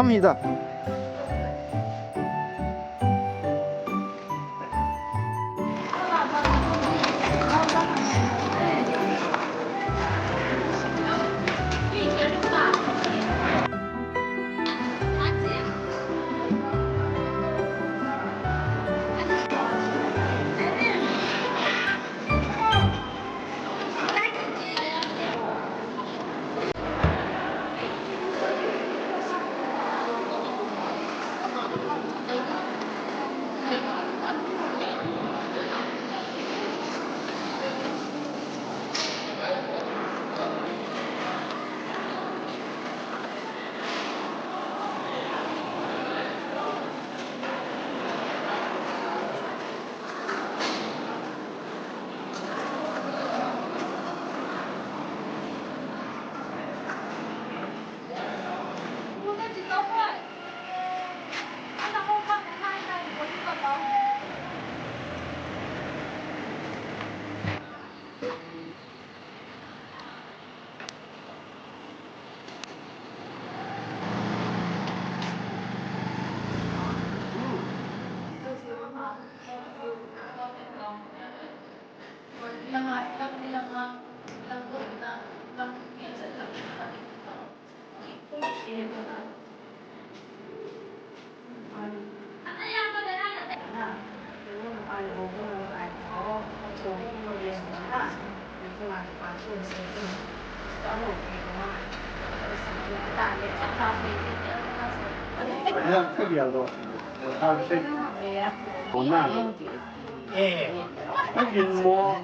탑니다. 그냥 특이하고 사실 못나 예 하긴 뭐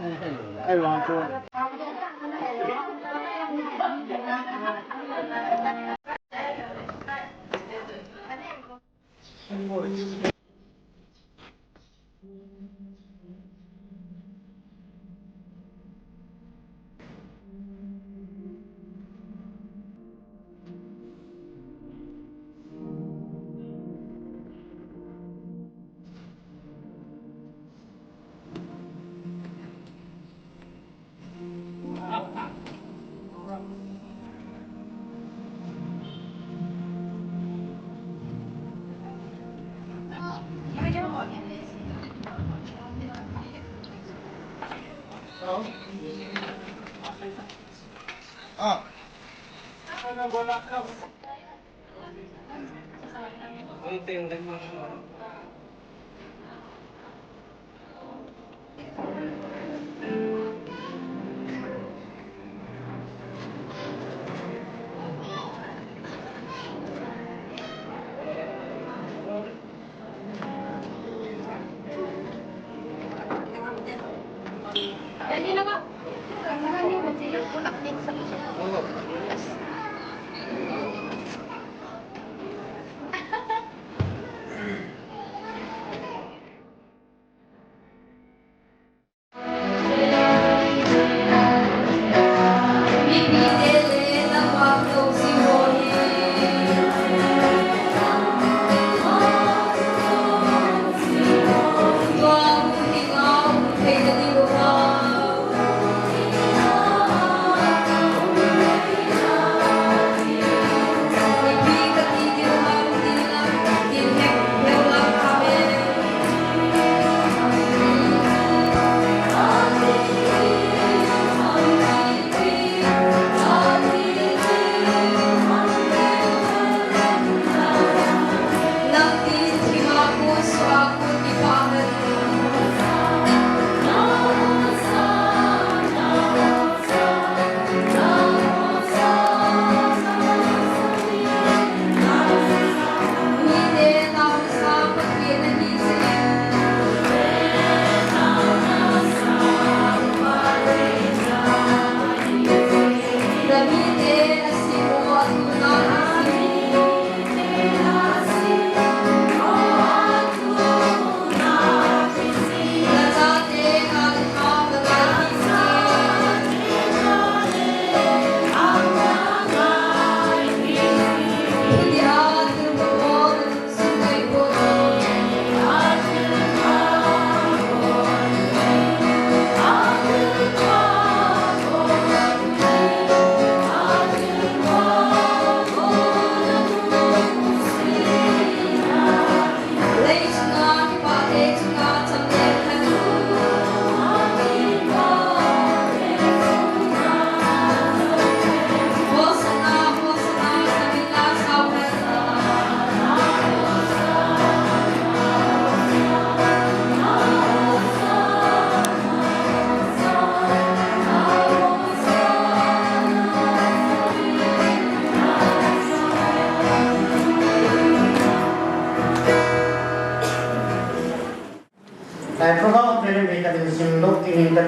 애완도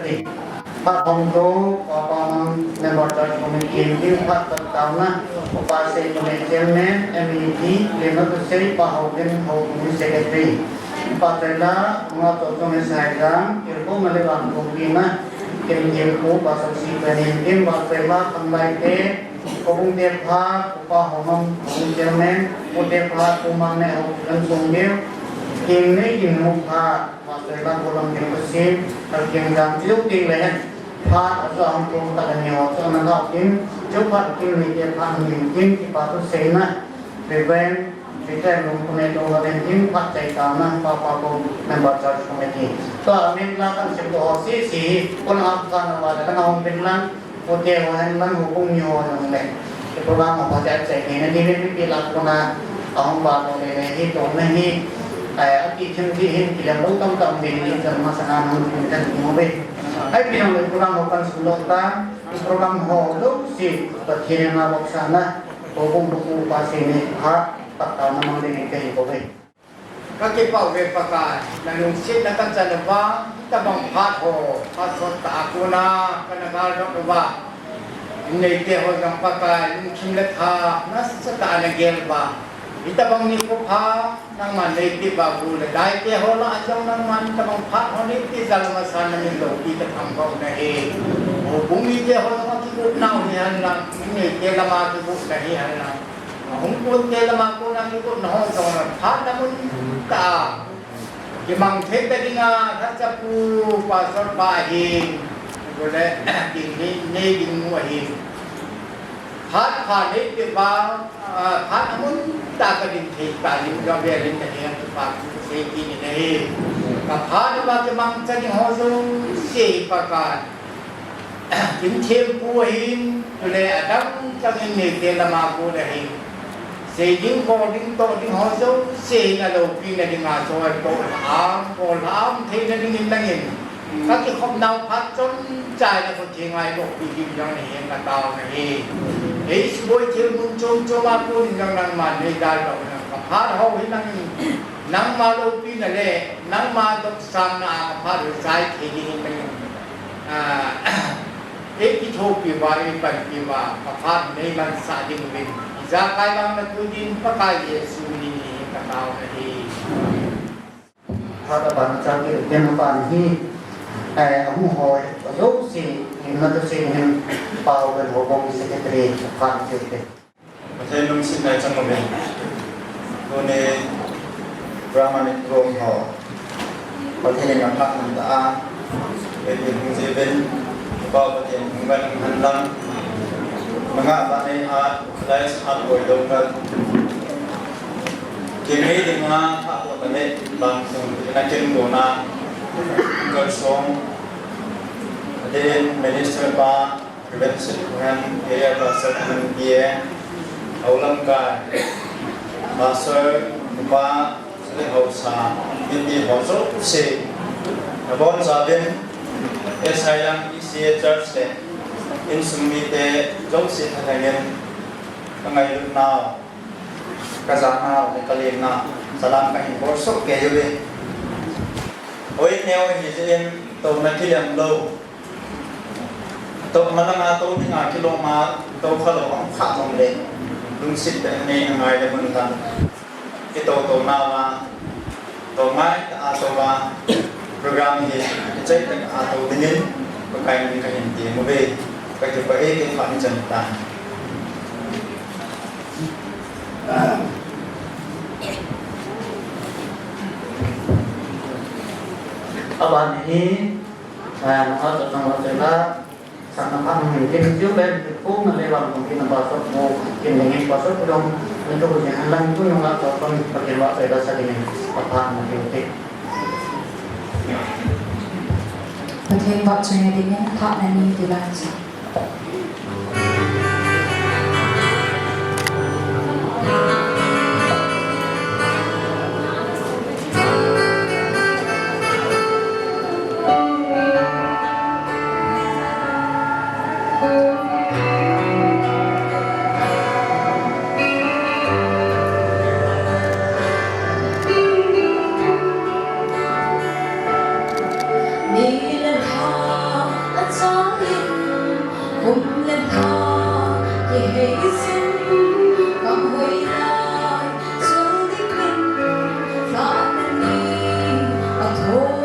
Committee. Pak Pongdo, Pak Member Church Committee, Pak Pertama, Pak Secretary Chairman, MEP, Lima Kusiri, Pak Hawkin, Hawkin Secretary. Pak Tela, Mengatur Komisi Haidam, Irko Melewan Kumlima, Kim Jilko, Pak Saksi Penintim, Pak Tela, Pembaike, Kobung Depha, Pak Homong, Kobung Chairman, Udepha, Kumane, Hawkin Sunggil, Kim Ni, Kim Mukha, Pak Tela, Kolam Kim Kusim, Kim Dam, Ciluk Ting Lehan, Pak Asal Hongkong Kadanyo, Soalnya Kau Kim, Cepat Kim Ni Depha, Kim, Pak Tu Sena, Beben, Kita mempunyai dorongan tim Pak Caitana Pak Member Church Committee. So, minlakan sebuah sisi pun akan ada dengan pinlang putih wahan hukum nyo yang lain. Program apa saja ini nanti pilih puna tahun baru ini itu nih aki cenderung kita belum tahu ini masalah yang kita mulai. Ai bilang program apa sebelumnya program holo si berkira sana hukum buku pas ini hak Pakal namang din kayo po eh. Kakipaw kay Pakal, nanungsit na tansanaba, tabang patho, patho ta ako na, kanagal na ba? Hindi ho ng Pakal, yung kimlatha, nasa taan na gelba. Itabang ni po pa, nang maniti bagula. Dahil ho lang ayaw naman, tabang patho niti, dalamasan na nilo, itatanggaw na eh. O bumiti ho lang makikot na, umihan lang, hindi lang makikot na hihan lang. Hungkot kaya lamang ko nang ikot na hong sa mga namun ta. Kimang teta di nga nasa po pasor bahin. Wala ding muahin. Hat palit di ba? Hat namun ta ka din teta di mo gabirin na niya pa sa ini na eh. Kapag ba kimang sa ning hosong si pakan. Kim tempuhin wala adam sa ini kaya lamang ko na eh. Sejing boarding to ding hoso se na lo pi na ding aso ai ko lam the na ding langin các cái không nào phát trong trái là một chuyện ai bộ bị kim trong này hiện là tao này ấy bôi chiếu muốn trông cho ba cô thì rằng năng màn này đại độ là phát hậu ấy năng mà lo pi là lệ năng mà đọc sang là phát được trái thì đi mình ấy cái thô pi vai bẩn pi va phát này là sa ding mình ra kai lang na tudin pakai Yesu ni katao na hi. Hata ban cakap yang ban hi, aku hoi, kalau si ingin tu si ingin pau dan hubung sekretari ban itu. Saya nung sin na isang gabi. Doon drama ni Rome ho. Pati ng anak ng taan, pwede yung seven, pati yung handlang, mga banay dahil sa hapon daw ka kini di mga hapon kami langsung inakin ko na kalsong din minister pa prevention dengan area pasar ng dia aulam ka pasar pa sa hausa hindi hausa si nabon sabin sayang isi church in sumite jauh hangin kangayon na kasama ng kalim na salam kahin borsok kayo be oy neo hisin to na kilam low to manang ato ni nga kilo ma to khalo ang kha mong le lung sit ta ni ang ay lemon tan ito to na ma to mai ato ba program hi chai ta ato dinin pagkain ni kahin ti mo be kaya pa kin pa ni janta Aban ini atau tentang masalah sangat mungkin juga itu melewat mungkin pasal mau kini pasal belum untuk jalan itu yang nggak tahu pakai waktu ada saling apa mungkin itu. ประเทศวัดชนดินพระนันนีติลาช Ni lên hùng lên thao về hy sinh còn hồi lại dù đi mình phá nên đi ở thôn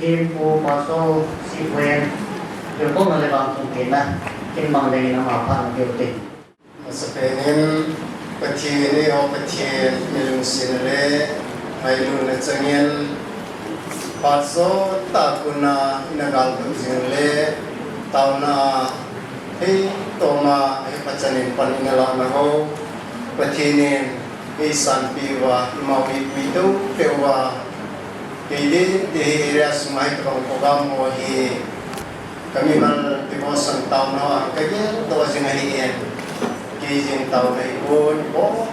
Kim Pu Paso Sikwen Điều có người bằng thông tin là Kim bằng đây nó mà phản điều tình Sepenin Patini o Patin Milung Sinale Mailun Lecangin Paso Takuna Inagal Pagzingle Tauna Hei Toma Hei Pacanin Paninala Naho Patinin Isan Piwa Imawi Widu Pewa Jadi di area Sungai Tukang Program Wahi kami mal tibosan tahun awal kerja tahu singahian kijing tahun ikut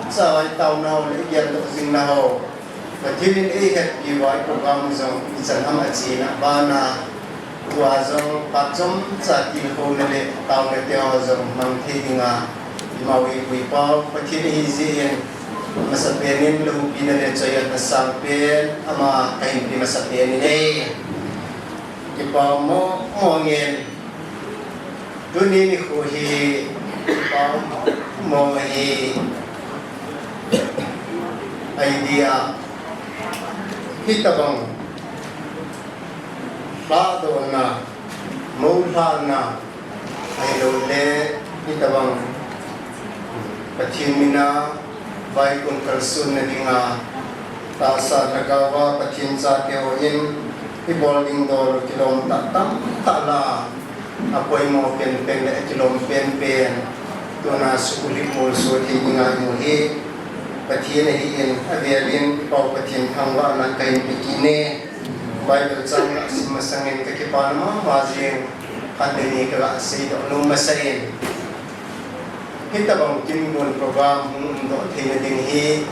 sawai tahun awal ikan tu sing naho kecilin ikat iwai program zong isan amat Cina bana tua zong pacom satil ho nele tahun netiaw zong mangthi dinga imawi wipau kecilin hizin masapenin lahu pinale coyat nasampen ama kain pi masapenin ipaw mo ngin dunin kuhi ipaw mo hi idea kita bang lado na mula na ay lole kita bang pachimina baik kun kalsun na dinga tasa nagawa pachinsa keoin iboling dor kilom tatam tala apoy mo pen na kilom pen tu na sukulit mo so dinga mo hi ประเทศในที่เองอาเวียเรียนปอกประเทศทางว่านักการไปกินเน่ใบเบิลจังสิมาสังเกตกับที่ปานมาเจียงคันนี้ก็สิ่งที่นุ่มมาใส่kita bang timbul program untuk tinggal tinggi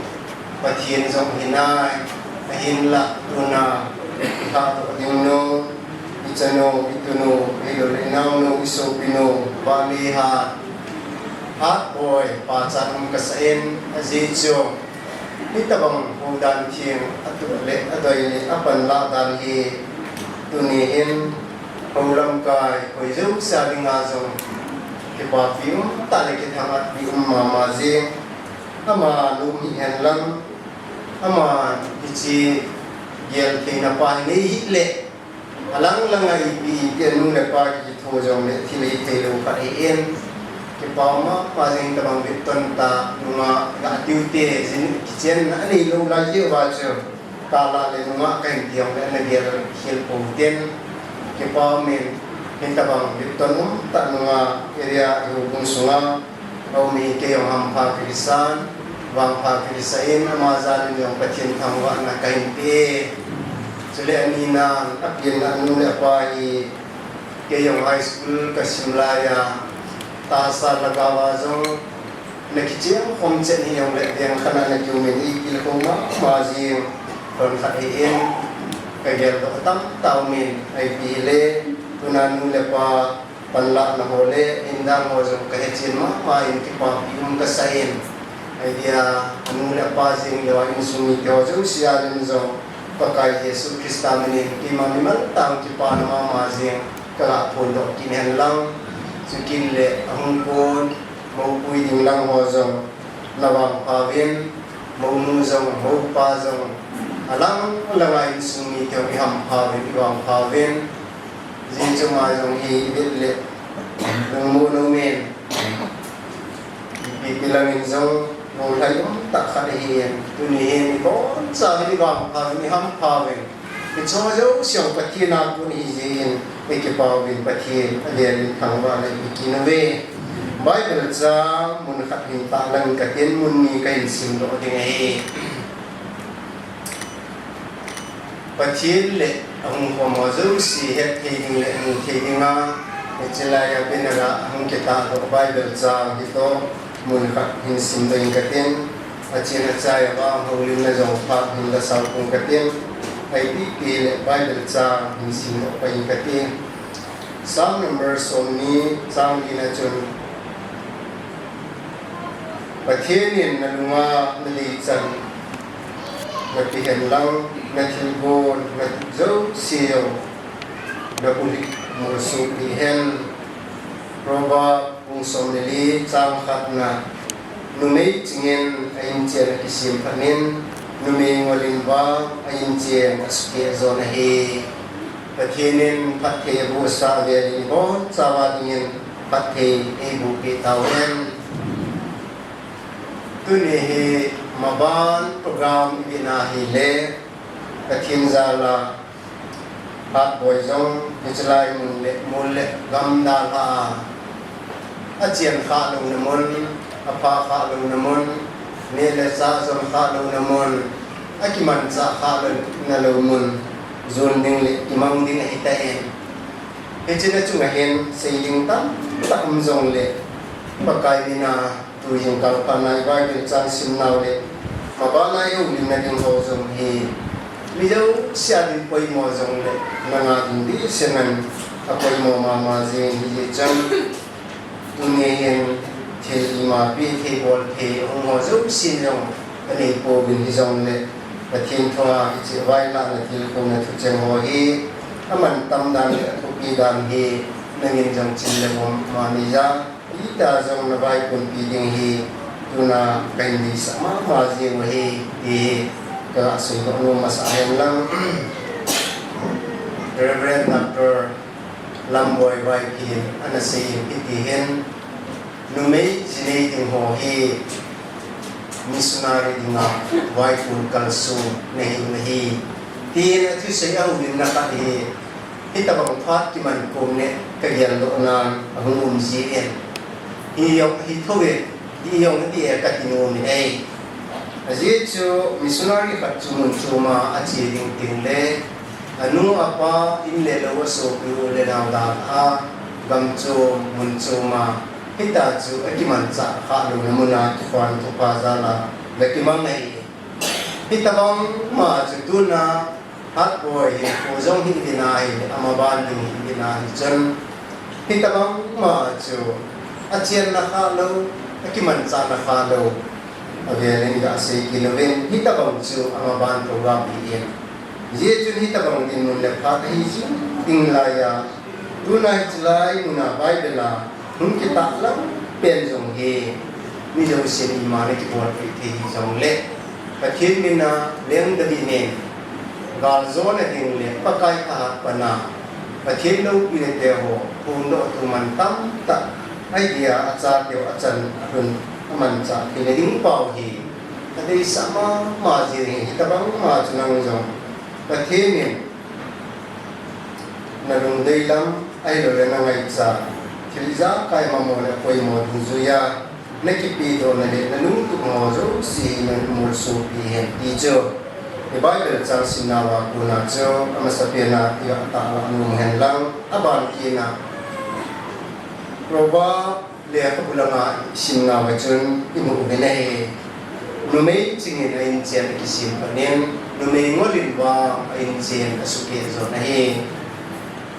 pasien som hinai hinla tuna kita tingno icano ituno ilolinaw iso pino baliha at boy pasan kasain azitso kita bang udan tiang atule adoy apan la dan hi tunihin ulam kai koizu saling azong kipa film tak lagi hangat di umma mazing ama lumi henlang ama ichi gel kena pa ni hitle alang langai bi pianu le pa ki thojong le thile telo ka en kipa ma mazing tabang biton ta nunga ga tiute jin kitchen ani lo la je wa che kala le nunga kain tiang le na gel hil puten kipa men kita bang biton tak nunga area hubung sunga au mi ke yang hampa kirisan bang pa kirisain amazan yang pacin tangwa na kain pe sele anina apin anu le pai ke yang high school kasimlaya tasa lagawa zong nakijem homchen yang le yang kana na jumen ikil ko ma mazi kon khaien kagel do tam taumin ai pile tunan lepa panla na hole indang ho jong kahechin ma pain ki pa pium kasain idea anu lepa sing lewa insumi ko jong sia den zo pakai Yesus Kristus ni ki manimal tang ki pa na ma jing kala pondok kinen lang sukin le angkon mau pui ding lang ho jong lawang pawin mau nu jong mau pa jong alang langai insumi ko ki ham pawin wang pawin jin cuma yang hi bile nemu nomen bilang injong mulai tak ada hian tunihin ko sa ni bang pa ni ham pa wen itu jo siang pati na pun izin ekipa wen pati alian kangwa le ikinawe Bible za mun khat hin ta lang ka tin mun ni kain sim do ding he pati le ang komozo si het heading le ang heading na icilaya pinaga ang kita do Bible sa dito mun khat hin sim do katin acina saya ba hulin na jong pa hin la sa kung katin ay di le Bible sa hin sim do pa katin some numbers on ni sang ina chun patinin na lunga nalitan napihan lang natilbon natzo siyo nabulik musupihen proba kung somnili tangkat na numay tingin ayin tiyan isim panin numay ngolin ba ayin tiyan asukya zona he patinin pathe bu sa veli bo sawa tingin pathe ebu pitawen tuni he maban program binahile katin zala bat boyzong ichlai mulle gamda la achian kha lu namun apa kha lu namun nele sa zong kha lu namun akiman sa kha lu nalumun zon ding le imang ding hitain echina chunga hen seiling tam tam zong le pakai dina tu yung kalpanay bagay chan simnaw le mabana yung linading hozong he lijaw siya din po yung hozong le nga hindi sinan apoy mo mamazing hindi chan tunihin te imapi te bol te ang hozong sinyong kanay po binhizong le patin toa iti wala na tilkong na tutseng ho he aman tamdan le atupidan he nanginjang chinlewong maniza ita jong na bai kun piding hi tuna kaini sama mazi wahi hi ka sundo no masayan lang Reverend Dr. Lamboy Bai Kin anasi pitihin numay jinating ho hi missionary dinga bai kun kalsu nahi tin atu sayaw din nakahi ita bang phat kiman kumne kagyan do na ahung jien iyong hitowe iyong di katino ni ay Aji chu missionary khat chumun chuma achi ding ting le anu apa in le lo so pu le naw da a gam chu mun chuma hita chu akiman cha kha lo namuna tu kwan tu pa za la lekimang nei hita bang ma chu tu na hat boy he ko jong hi dina hi ama ban ding dina hi chen hita bang ma chu achian na kha lo akiman cha na kha lo again ga se kiloven hita bang chu ama ban program hi ye chu hita bang din mun le pha hi chu ting la ya tu na chlai muna bible la hun ki ta la pen jong he mi jong se ni ma le ki por thi jong le ka thin min na leng da di ne gal zo na ding le pa kai ka pa na ka thin lo pi le te ho pun do tu man tam ta idea acha teo achan hun man cha ki le ding pau hi ka dei sama ma ji hi ta bang ma chunang jong ka thin ni na lung dei lam ai lo le na ngai cha thilza kai ma mo le koi mo du zu ya ne ki pi do na le na lung tu mo zo si na mo so pi hen ti jo e bible chang sin na wa ku na jo ama sa pe na ya ta la nu hen lang aban ki na roba le ka bulanga sin na wa chun i mu be nei nu mei ching in in chen ki sim pa nen nu mei ngolin wa in chen ka su ke zo na he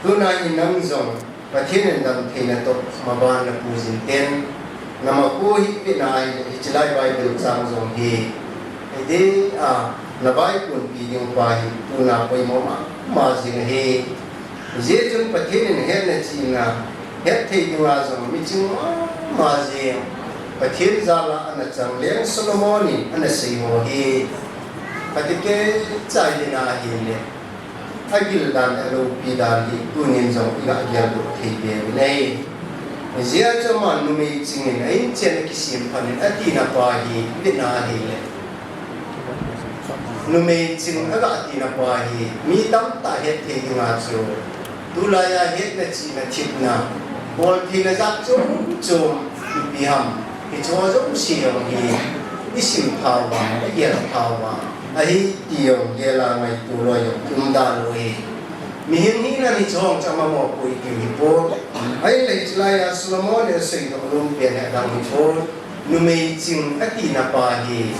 tu na in nam zong và thiên nhân đam thiên là tốt mà ban là phù sinh tiên nằm ở khu hít bên này thì chỉ lại bài biểu trang dòng thì thế là bài cuốn kỳ điều bài tu nào quay mỏ mà gì hè dễ chúng và thiên nhân hết là chỉ là hết thì điều là dòng mình chung mà gì và thiên gia là anh là chẳng lẽ Solomon anh là xây hồ hè và cái trái đi na hè agil dan alo pi dan di tunin jong iga agil do thebe nei zia chama numi chingin ai chen ki sim phan ati na pa hi bina hi le numi ching aga ati na pa hi mi tam ta het the nga chu tulaya het na chi na thip na bol thi na jak chum pi ham ki cho jo si yong hi isim phawa agil phawa ai tiyo ye la mai tu lo yo kum da lo he mi hin ni na ni chong cha ma mo pui ki mi po ai le chla ya Solomon le sei do lum pe na da mi po nu mei ching ati na pa hi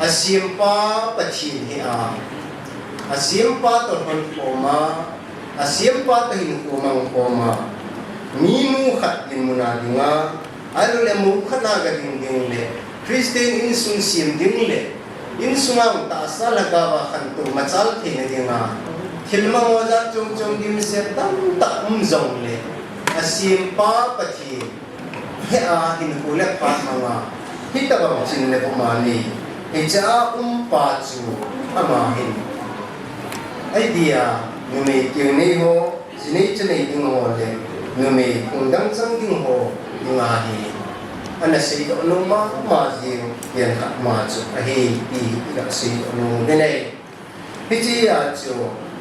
asim pa pathin hi asim pa to hon ko ma asim pa to hin ko ma mi nu khat din mu na dinga alu le mu khana ga ding ding le Christian in sun sim ding le in sungang ta sa lagawa khantu machal thina dinga thilma moja chung dim se tam ta zong le asim pa pathi he a hin kule pa manga hita ba chin le ma ni he cha pa chu ama hin idea nu me kyung nei ho jinei chnei ding ho le nu me kundang chang ding ho nga hi ana sei do no ma ji yen ka ma chu a he ti ga sei do no ne nei hi ji a chu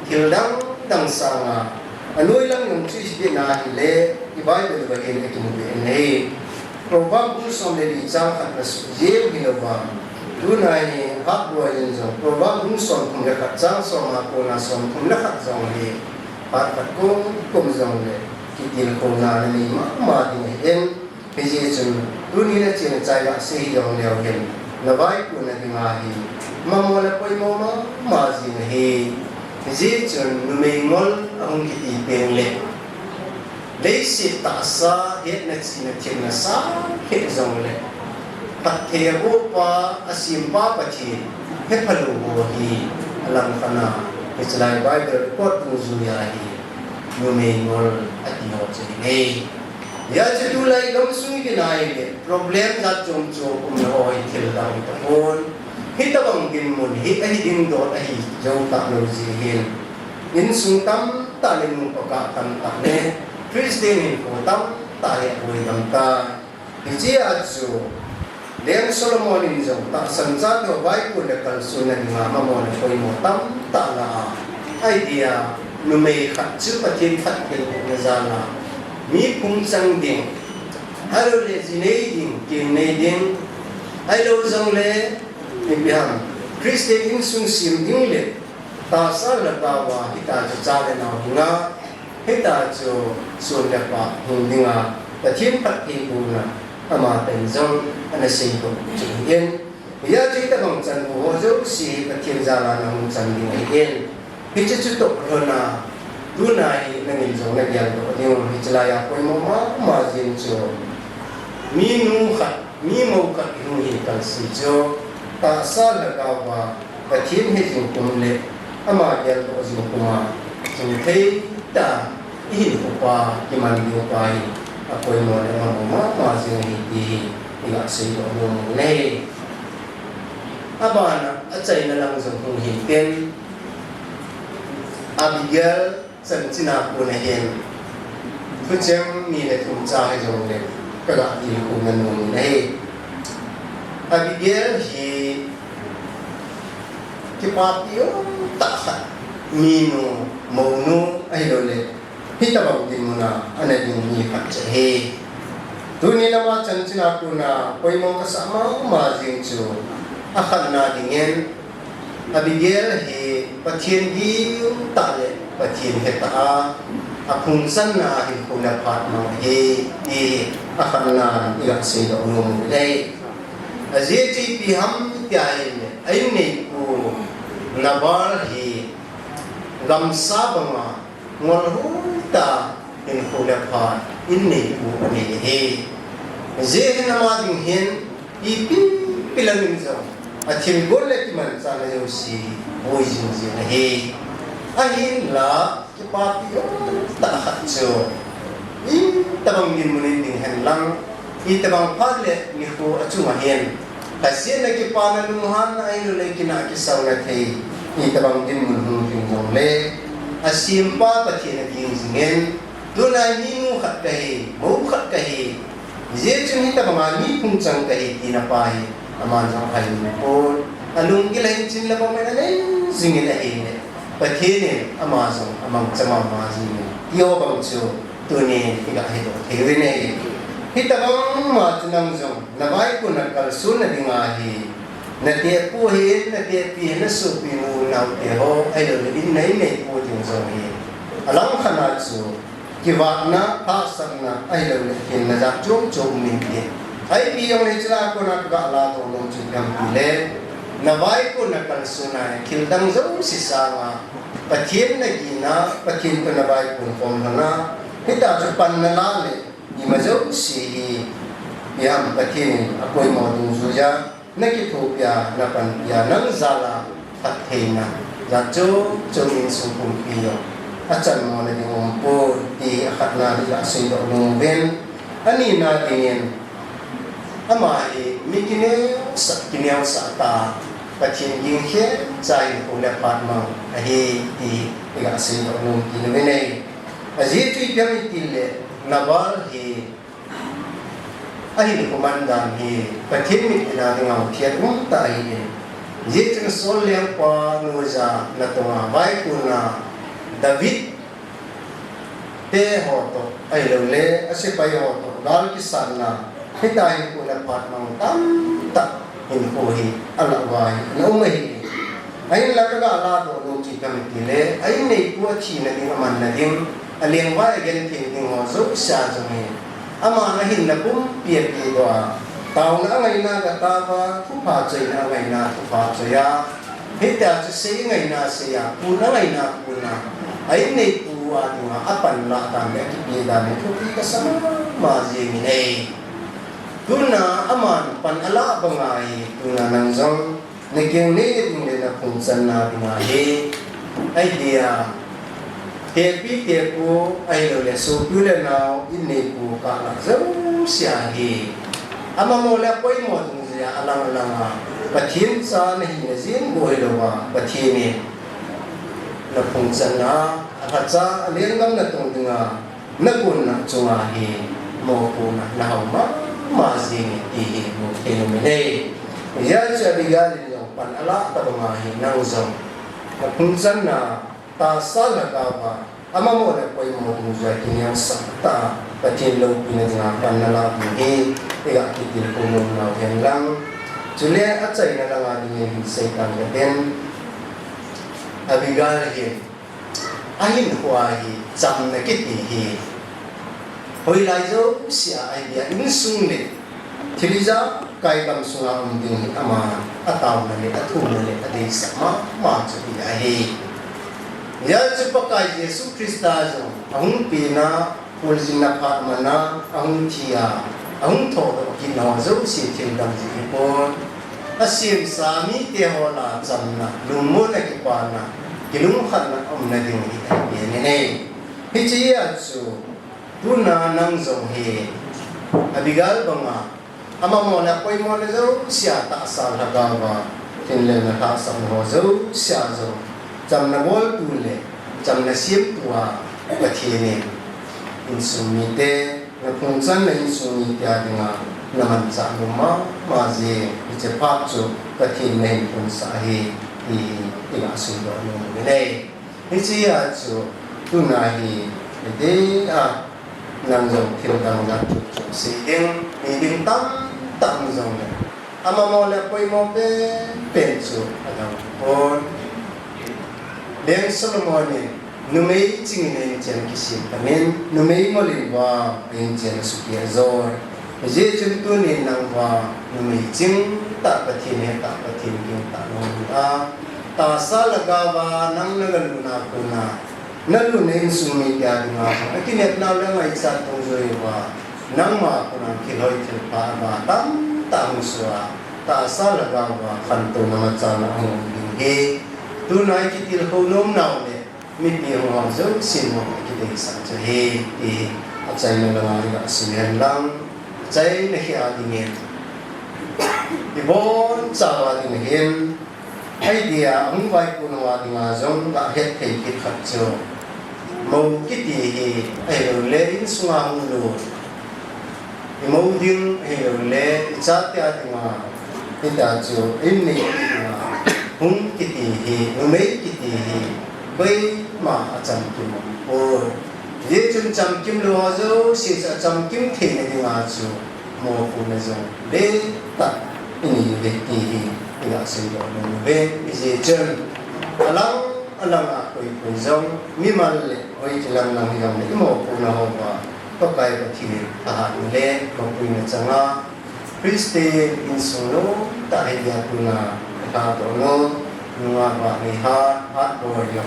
hildang dang sanga anoi lang yung chi bi na hi le i bible ba hen ki mu be nei proverb ku som le ri chang khat na su je hi lo ba tu na ni hak bo yin zo proverb ku som kum le khat chang som ma ko na som kum le khat zong hi pat pat kum zong le ki til ko na ni ma di hen bây giờ chúng ni là chuyện trái lại xây dựng leo hiện là vai của nó thì mà hi mà mua là quay mua mà gì này hi bây giờ chúng mình muốn ông cái gì tiền lệ lấy sự tạ sa hết là chỉ là chuyện là sa hết dòng lệ bắt theo vô pa asim pa bắt hi hết phải lu vô hi làm khana cái trái vai được cốt tu du ya hi mình muốn ăn nhiều gì ya chu lai gam sung ki nai le problem za chom cho kum no hoi thil da ta kon hi ta bang kin mun hi ai ding do ta hi jo ta lo ji hin in sung tam ta le mu ko ka tam ta ne Christian in ko tam ta le oi dam ta hi ji a chu leng Solomon in jo ta san za do bai ko le kal sun na ma ma mo ne koi mo tam ta la idea nu me khat chu pa tin khat ke ne za na mi phung sang ding halo le jinei ding king nei ding ai lo zong le ni biam Christian in sung sim ding le ta sa la ka wa ita chu cha le na nga hita chu sun le pa hung dinga ta thiên pat ki bu na ama ten zong ana sei ko chu yen ya chi ta bang chan ho zo si ta thiên za la na hung chan ding yen hi chu chu to ro na du na hi na ngin zong na gyal do ni hi chla ya ko mo ma jin chu mi nu khat mi mo khat hu hi kal si chu ta sa la ka wa ta thiên hi jin kum le ama gyal do jin kuma jin thei ta hi ko pa ki man yu pa hi apoy mo le ma jin hi ti ila sei do mo le abana achai na lang zong hu hi ten Abigail san china ko na hen fu chem ni le thum cha hai jong le ka ga di ko na nu ne Abigail hi ki pa pi o ta kha mi nu mo nu ai lo le hi ta ba di mu na ana di ni kha che he tu ni la ma chan china ko na poi mo ka sa ma jing chu a khan na ding en Abigail hi pathian gi ta le pathian he ta a khung san na hin ko na phat ma he ni a khan na yak se do no le a je ti pi ham tia le ai nei ku na bar hi gam sa ba ma ngol hu ta hin ko na phat in nei ku ani he je na ma ding hin i pi pilang zo Atin gol le man sa na yo si boy jin jin he ahin la ki pa pi ta kha cho i tabang din mun ding han lang i tabang pha le ni ko achu ma hen ka sien na ki pa na lu han ai lu le ki na ki sa na thei i tabang din mun hu ding jong le asim pa pa thi na ding jingen du na ni mu khat ka he mo khat ka he je chung hi tabang ni phung chang ka he ti na pa hi aman sang khai ko alung ki lain chin la pa me na sing la he ne pathe ne ama sang amang chama ma ji ne yo bang chu tu ne ki ga he do the we ne hi ta bang ma chnang jong na bai ko na kal sun na dinga hi na te pu he na te pi na su pi mu na te ho ai do in nei nei ko jing jong hi alang khana chu ki wa na pa sang na ai do ne kin na ja chom chom min ti ai pi yong le chla ko na ka la to long chu kam pi le na vai ko na kal suna khil dang zo si sa nga pathian na gi na pathian ko na vai ko pom na hita chu pan na la le ni ma zo si hi yam pathian akoi mo du zu ya na ki tho pya na pan pya nang za la phat the na za cho cho min su kum pi yo achan mo na di om po ti akhat na di la sin do no ben ani na tin ama hi mikine sa kinyang sa ta pathin ging khe chai ko le pat ma hi ti ga sin do no ti ne ne aji tu pyam ti le nabal hi ahi ko mandan hi pathin mi na ngau thiat mong ta hi je chung sol le pa no za na to ma vai ku na David te ho to ai lo le ase pai ho to dal ki san na hitai ko na pat mang tam ta hin ko hi ala wai no me hi ai la ka ala do no chi kam ti le ai nei ko chi na ding man na ding aleng wa again thing ding ho zo sa zo me ama na hin na pum pie pi do tao na ngai na ka ta wa thu pha chai na ngai na thu pha chai ya hita chu sei ngai na se ya pu na ngai na pu na ai nei pu wa du apan la ta me ki pi da me thu pi ka sa ma ji mi nei Tuna aman pan ala bangai tuna nang zong naging nilid nila na kung saan na bingahi ay dia tepi tepu ay lo le so pula now ini po ka na zong siyahi ama mo la koy mo tung siya alang alang pathin sa na hinazin buhay lawa pathini na kung saan na at sa alirgam na tung nga nagun na tsungahi mo po na nahawma masing ihi mo fenomene yan siya bigali niyo panala tabangahi ng zong kung saan na tasal na kawa ama mo na po yung mga tungzay kinyang sakta patilaw pinagnapan na labihi iga kitil ko mong nawin lang Chule achai na langa ni sei kan den Abigail hi ahin hua hi cham na ki ti hi hoi lai zo sia ai dia in sung le thiliza kai bang sunga ding ama ataw na le athu na le ade sama ma chu bi a hi ya chu pa kai Yesu Krista zo ahung pi na pol jin na pha mana ahung thia ahung tho do ki no zo si thil dam ji po asim sami te hola chamna lumu na ki pa na kilum khan na om na ding hi ta bi ne ne hi chi ya chu tuna nang zo he Abigail banga ama mo na koi mo na zo sia ta sa la ga ba tin le na ta sa ho zo sia zo cham na bol tu le cham na sim tua pa thi ne in sumi te na phung chan na in sumi ta dinga na man cha no ma je che pa chu pa thi ne phung sa hi i ga su do no ne ni chi ya chu tu na hi de a nang zo thil dang ga chu si ding ni ding tam tam zo ne ama mo le poi mo pe chu adam on den Solomon ni numei ching ne chen ki sim tamen numei mo le wa pen chen su ki zo je chen tu ni nang wa numei ching ta pa thi ne ta pa thi ki ta no ta sa la ga wa nang na ga lu na ku na na lu ne su mi ya nga ki net na la ngai sa tong zo wa nang ma ku na ki loi thil pa ba tam tam suwa ta sa la ga wa khan to na ma cha na ho ding he tu nai ki til ho nom nau le mi pi ho zo sin mo ki de sa cha he e a chai na la ga si len lang chai na hi a ding he di bon cha wa ding hen ai dia ang vai ku na wa ding a zong ba het thei ki khat cho mo ki ti hi ai lo le in sunga hung lo mo ding ai lo le cha te a ding a ti ta cho in ni hung ki ti hi no me ki ti hi bai ma a cham kim o ye chun cham kim lo zo si sa cham kim the ne ding a chu mo ku na zo le ta ini le ti hi ila sin do no be je chen alang a koi zong mi mal le oi chilang nang yam le mo ku na ho ba to kai ba thi a ha le ko ku na changa Christe in solo ta ya ku na ta do no nuwa ba ni ha bo yo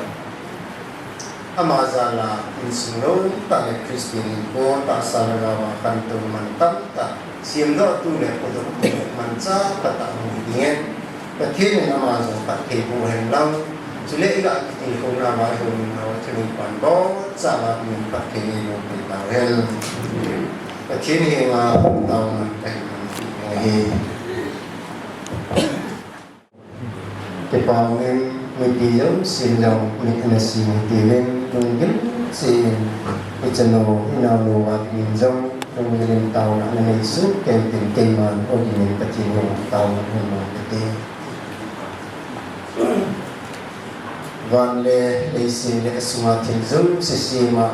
amazala in solo ta le Christe ni ko ta sa la wa kan to man tam ta sim do tu le ko do man cha ta ta ni dien ta thi ni na ma zo ta ke bo hen lang Chile ila ki ko na ma ho na chini pan bo cha la mi pa ke ni no ki ta hel ta chin hi ma ta na ta hi ke pa men mi di yo sin dong mi na si ti len tung gil si i chano ina no wa ki jong tung len tao na na su ke tin ke man o di ni ta chi no tao na no te van le si le suma thil zum si ma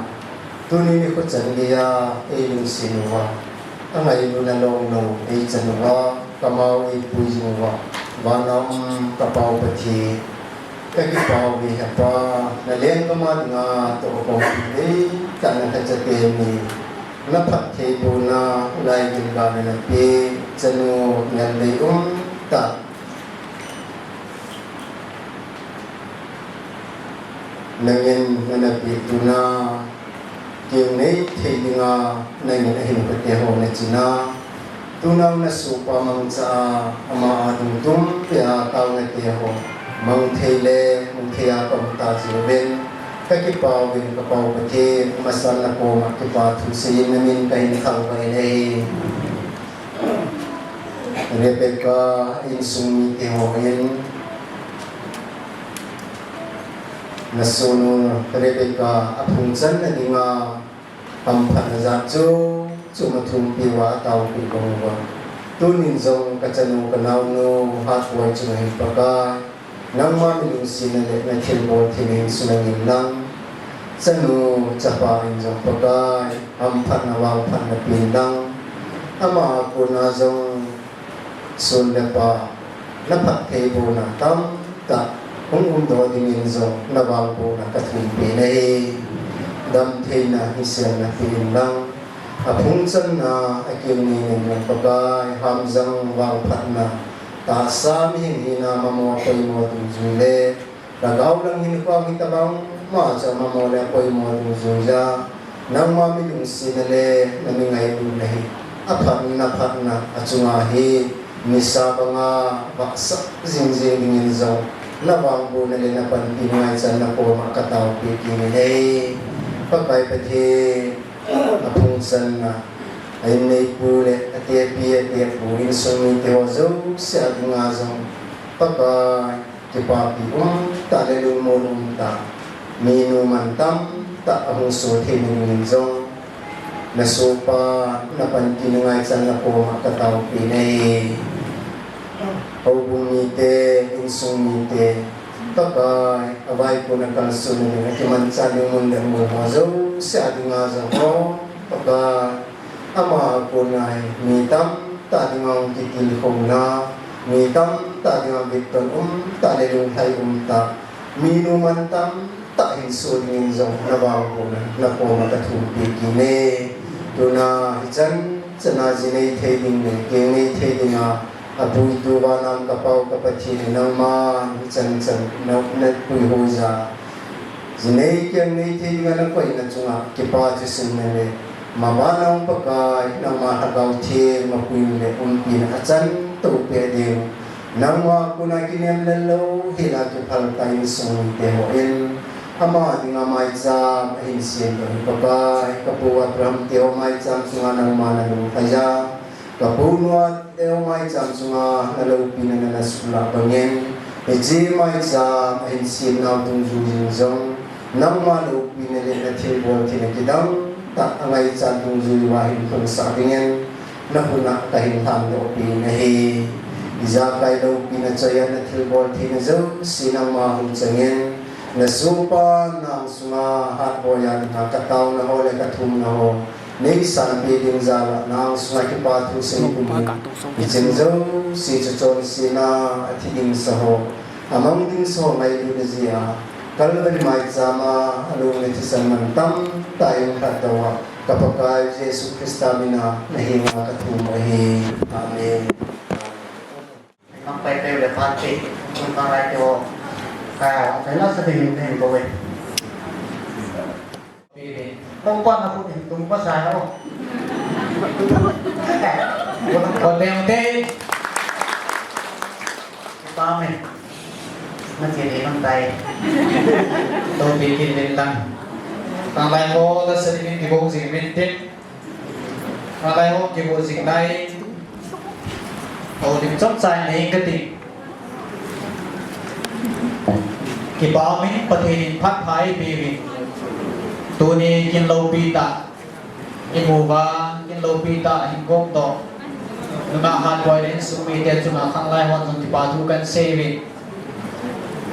tu ni ko chan ge ya e lu sin wa angai lu na long no e chan wa kamau e pui ju wa ba nam ka pau pa thi ka ki pau bi ha pa na len ka ma nga to ko le kan na cha te ni na phat the bu na lai bin ba na pe chanu ngan le ta nangen na pituna kiung nei theilinga nangen hin pa te ho na china tunau na supa mang cha ama adung tum ya taw na te ho mang theile mang thea kam ta jiben ka ki paw bin ka paw pa the masal na ko ma ki pa thu se na min kai ni khang kai nei Rebecca in sumi te ho yen nasuno Rebecca apung chan na dinga pamphan za chu mathum piwa taw pi kongwa tunin zong kachanu kanau no hat wa chu hin paka nangma min sin le na thil bo thinin sunangin lang chanu chapa in zong paka amphan na wa phan na pin lang ama kuna zong sun lepa napat thebo na tam ta hung do dingin zo na wang po na kathum pe nei dam theina hisian na hin lang apung chan na akim ni ng pagai hamjang wang phat na ta sam hin hina mamo koi mo tu jule lagaw lang hin ko ang itabang ma cha mamo le koi mo tu juja nang ma mi lung sinale namingai du nahi aphat na achunga hi misa banga baksa jingjing dingin zo na wang po na lena pantinay sa na po makataw pikin ay pagkay pati apungsan na ay may puli at iya po insumite o zo sa ating azong pagkay kipapi talalumulong ta minumantam ta ang sutin ng zong nasupa na pantinay sa na po makataw pinay Pagumite, insumite, pagkay, abay po nagkalsunod na kimansan yung mundang mumazaw sa ating azang ko, pagkay, ama po na mitam, tadi ang titilkong na, mitam, tadi ang biton talilong hay ta, minumantam, tahin suling zong nabaw po na po makatubig kine, doon na hijan, sa nazinay taying na, kinay taying na, apoy tuwa ng kapaw kapatid ng mga chan na puy hoza. Zinay kiyang naiti nga na kway na tsunga kipatis nile. Mamanang pagkay ng mga tagawti mapuyule umpin at chan tupeding. Nang mga kunakinyan lalaw hilakipal tayo sumitehoin. Ama di nga may jam ahinsin ko. Pagkay kapuat ramtiyo may jam tsunga ng mananong kaya. Kapunuat eo may jam sunga nalawpin na nasula bangin eji may jam ahinsin na itong zuzingzong nang malawpin na rin at hilbol tinagidang tak angay jam itong zuliwahin kong sabingin na huna kahintam na opinahi izakay lawpin na tsayan at hilbol tinagidang sinang mahudsangin nasupa na ang sunga hatboyan na kataw na ho le katum na ho Nei sana piding zala na ang sungai kipatu sa ipunin. Ichengzo si chuchon sina atiding saho. Amang ding saho may lunaziya. Kalabali may zama alung netisan mantam tayong katawa. Kapag kayo si Jesus Krista mina nahinga katumahi. Amen. Ang pwede ulit pati. Kung parang ito kaya kaya sa tingin na yung gawin. Tumpa na po din, tumpa sa ano. Konti-unti. Ipame. Magkiliman tayo. Ito bikin din lang. Pangalay mo, tas sa tingin kibong sigmintin. Pangalay mo, kibong signay. O, di chot sa na ingati. Kibamin patinin pathay bibig. Tuni kin lâu pita, imuva kin lâu pita hingkong to. Nuna han boy den sumite tuna khang lai hon sung tipatu kan sevi.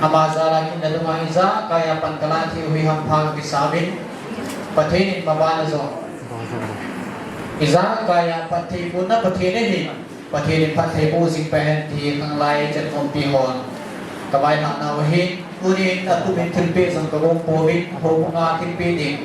Amazara kin nadunga iza kaya pankalati hui ham phag bisabin. Pathin babana zo. Iza kaya pathi puna pathine hi. Pathin pathi bu sing pen thi khang lai chen kom pi hon. Kabai nak na wahin Kunin at tumin tilpi sa kagong puwit ho mga tilpi din.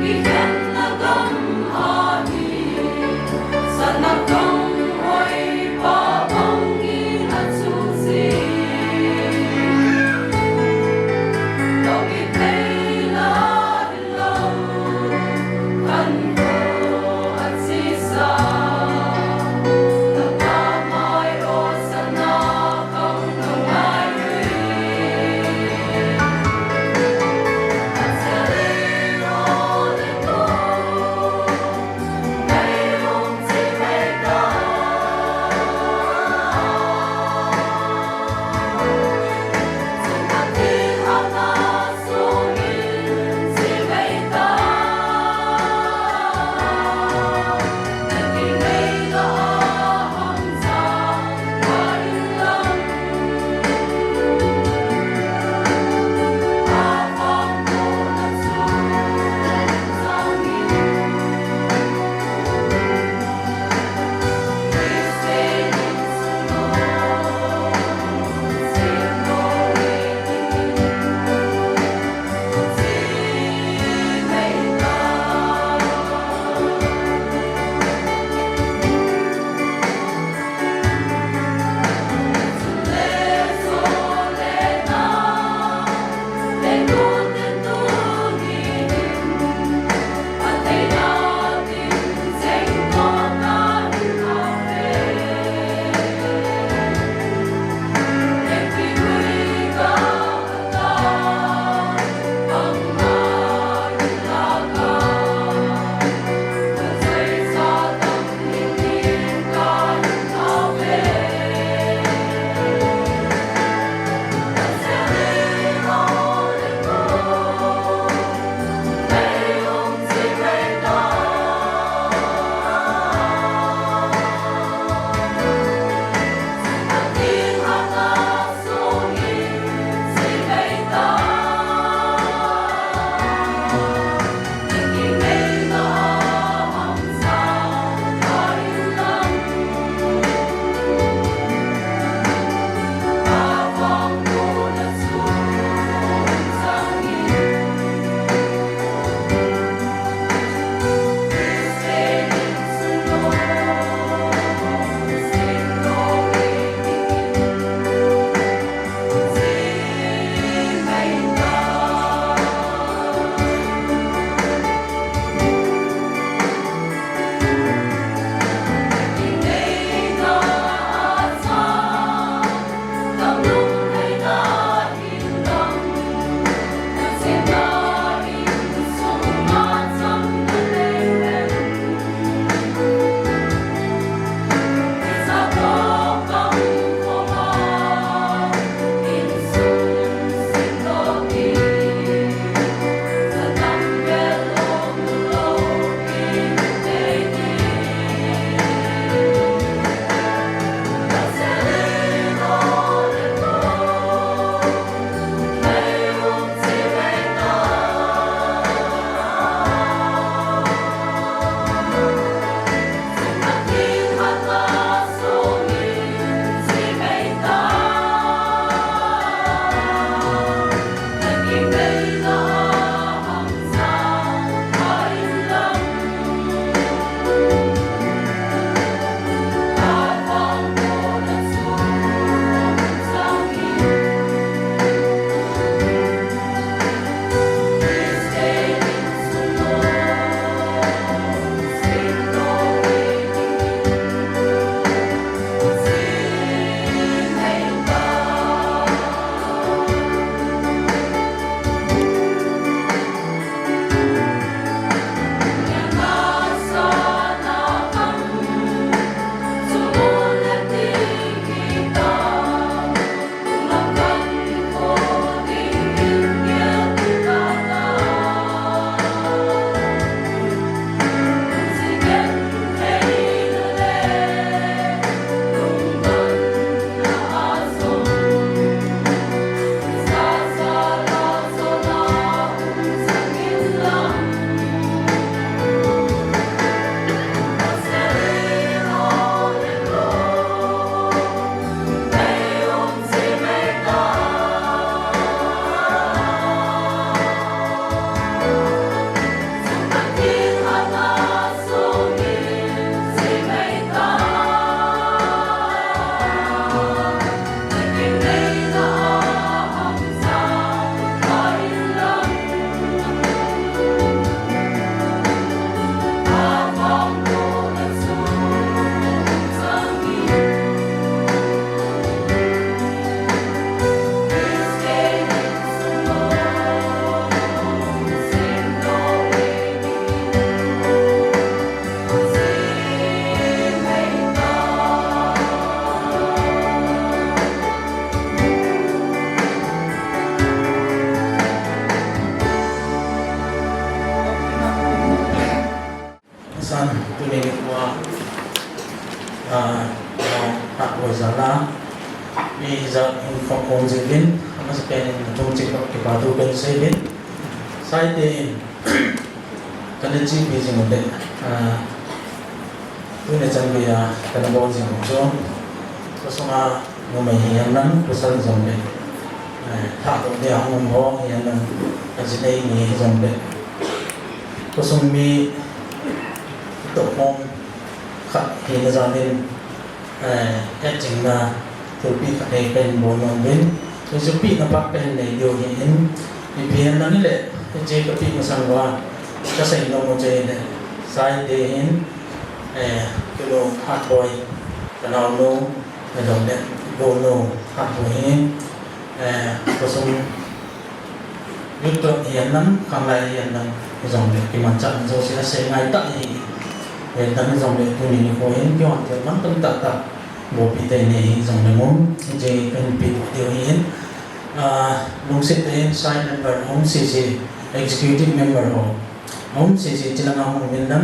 If na mi za in phong ong zin ama sa pen tung chi ko ki ba du pen se bin sai te in kan chi bi jing de tu ne chang bi ya kan bo jing jo ko soma mo mai hian nan ko sal jong de tha to de hong ho hian nan ka ji nei ni jong de ko som mi to mong khát hiện ra nên cái chính là từ bị cái nàyเป็นbộ nông bên rồi sẽ bị nó bắtเป็นnày điều hiện bị biến nó như lệ cái chế cái bị nó sang qua cái xây nông một chế này sai để hiện cái đồ hạt bồi cái nào nô cái đồng đấy đồ nô hạt bồi hiện có xong lúc đó hiện lắm không lại hiện lắm cái dòng này cái mặt trận rồi sẽ xây ngay tại hiện tại dòng này tôi nhìn có hiện cái hoàn toàn mất tâm tạ bộ bị tệ này dòng này muốn chỉ cần bị điều hiện lúc xếp đến side member ông CC executive member ông CC chỉ là ông bên đó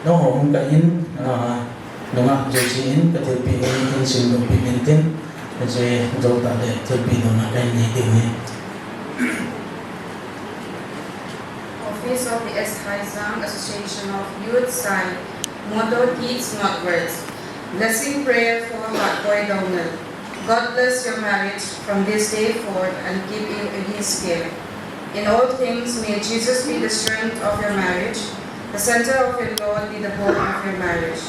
nó ông cái in đúng không rồi chỉ in cái thứ bị in sử dụng bị maintain rồi rồi tại để thứ bị nó là cái này điều hiện Office of the Eshaizang Association of Youth Sign Motto Deeds Not Words. Blessing prayer for Hatboy Donald. God bless your marriage from this day forth and keep you in His care. In all things, may Jesus be the strength of your marriage, the center of your Lord be the bone of your marriage.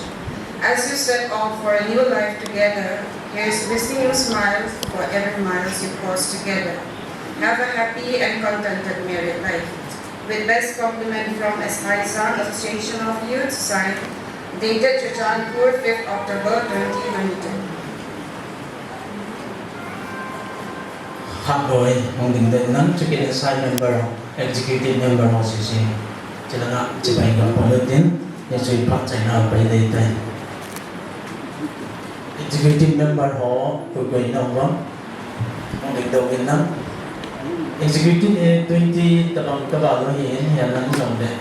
As you set off for a new life together, here's wishing you smiles for every miles you cross together. Have a happy and contented married life. With best compliment from Eshaizang Association of Youth, signed, dated Chachanpur, 5th October 2022. hạt rồi mong định đến nắng cho cái side member executive member họ sẽ chỉ là chỉ phải gặp họ lên tiếng để suy phát triển nào phải đây đây executive member họ cười nồng lắm mong định đầu đến nắng executive 20 tập đoàn các bạn nói hiện là những dòng đấy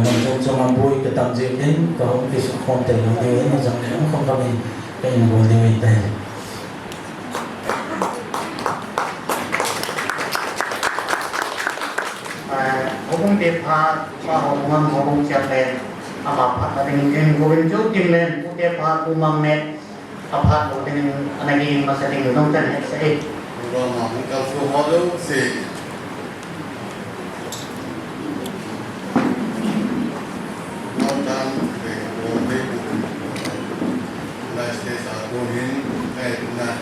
mình trong trong làm vui cái tầm dịu đến có cái sự không thể nào điều đến dòng đấy cũng không có mình cái mình buồn điều đây Hubung tepat, hubungan hubung siapa? Apa apa dengan hubung itu timlen, tepat hubung net, apa dengan anak ini masa dengan nonton saya. Hubung mahal kalau malu si nonton hubung last day aku ini nak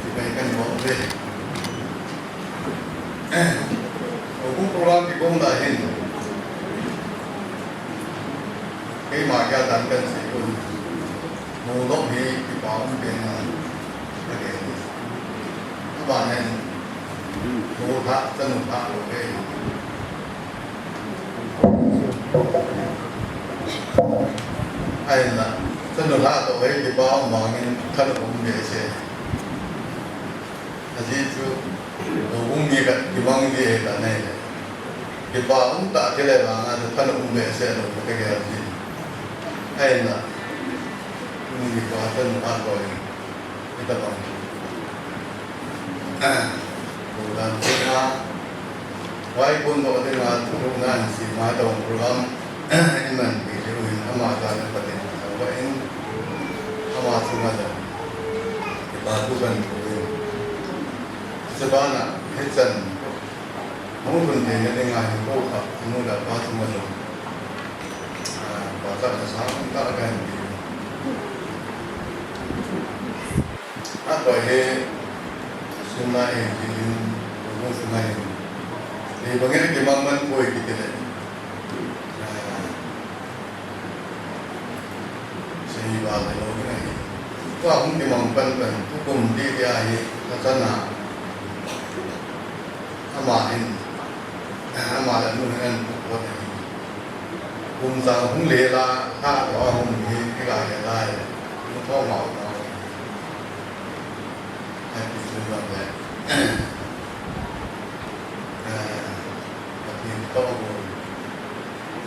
diberikan boleh. Cũng program thì cũng đã hình cái mà gia đình cần sử dụng một lúc thì bảo bên cái các bạn nên một tháp chân một tháp của cái hay là chân một tháp của cái thì bảo mà mình thân cũng dễ sẽ là gì chứ cũng như cái mong gì là này cái bảo cũng đã cái này là nó thân cũng dễ sẽ được cái gì hay là những cái thân ăn rồi người ta bảo cũng là cái nào vài cuốn đồ thì là cũng là gì mà đồng program anh mình bị cái người mà ra được cái này vậy mà chúng ta cái bảo cũng cần sebana hitan mungkin dia dengan kota muda pas semua pasal sama tak akan apa he sunai ini bukan sunai ini bagaimana kemampuan koi kita ni sehingga kalau ini kau mungkin kemampuan kan hukum dia ini kerana amahin amalanนู่นนั่นพวกนี้คุมสังคุมเลลาถ้าว่าคุมนี้ที่กายได้มันก็เหมาเนาะให้พิจารณาแบบแบบนี้ก็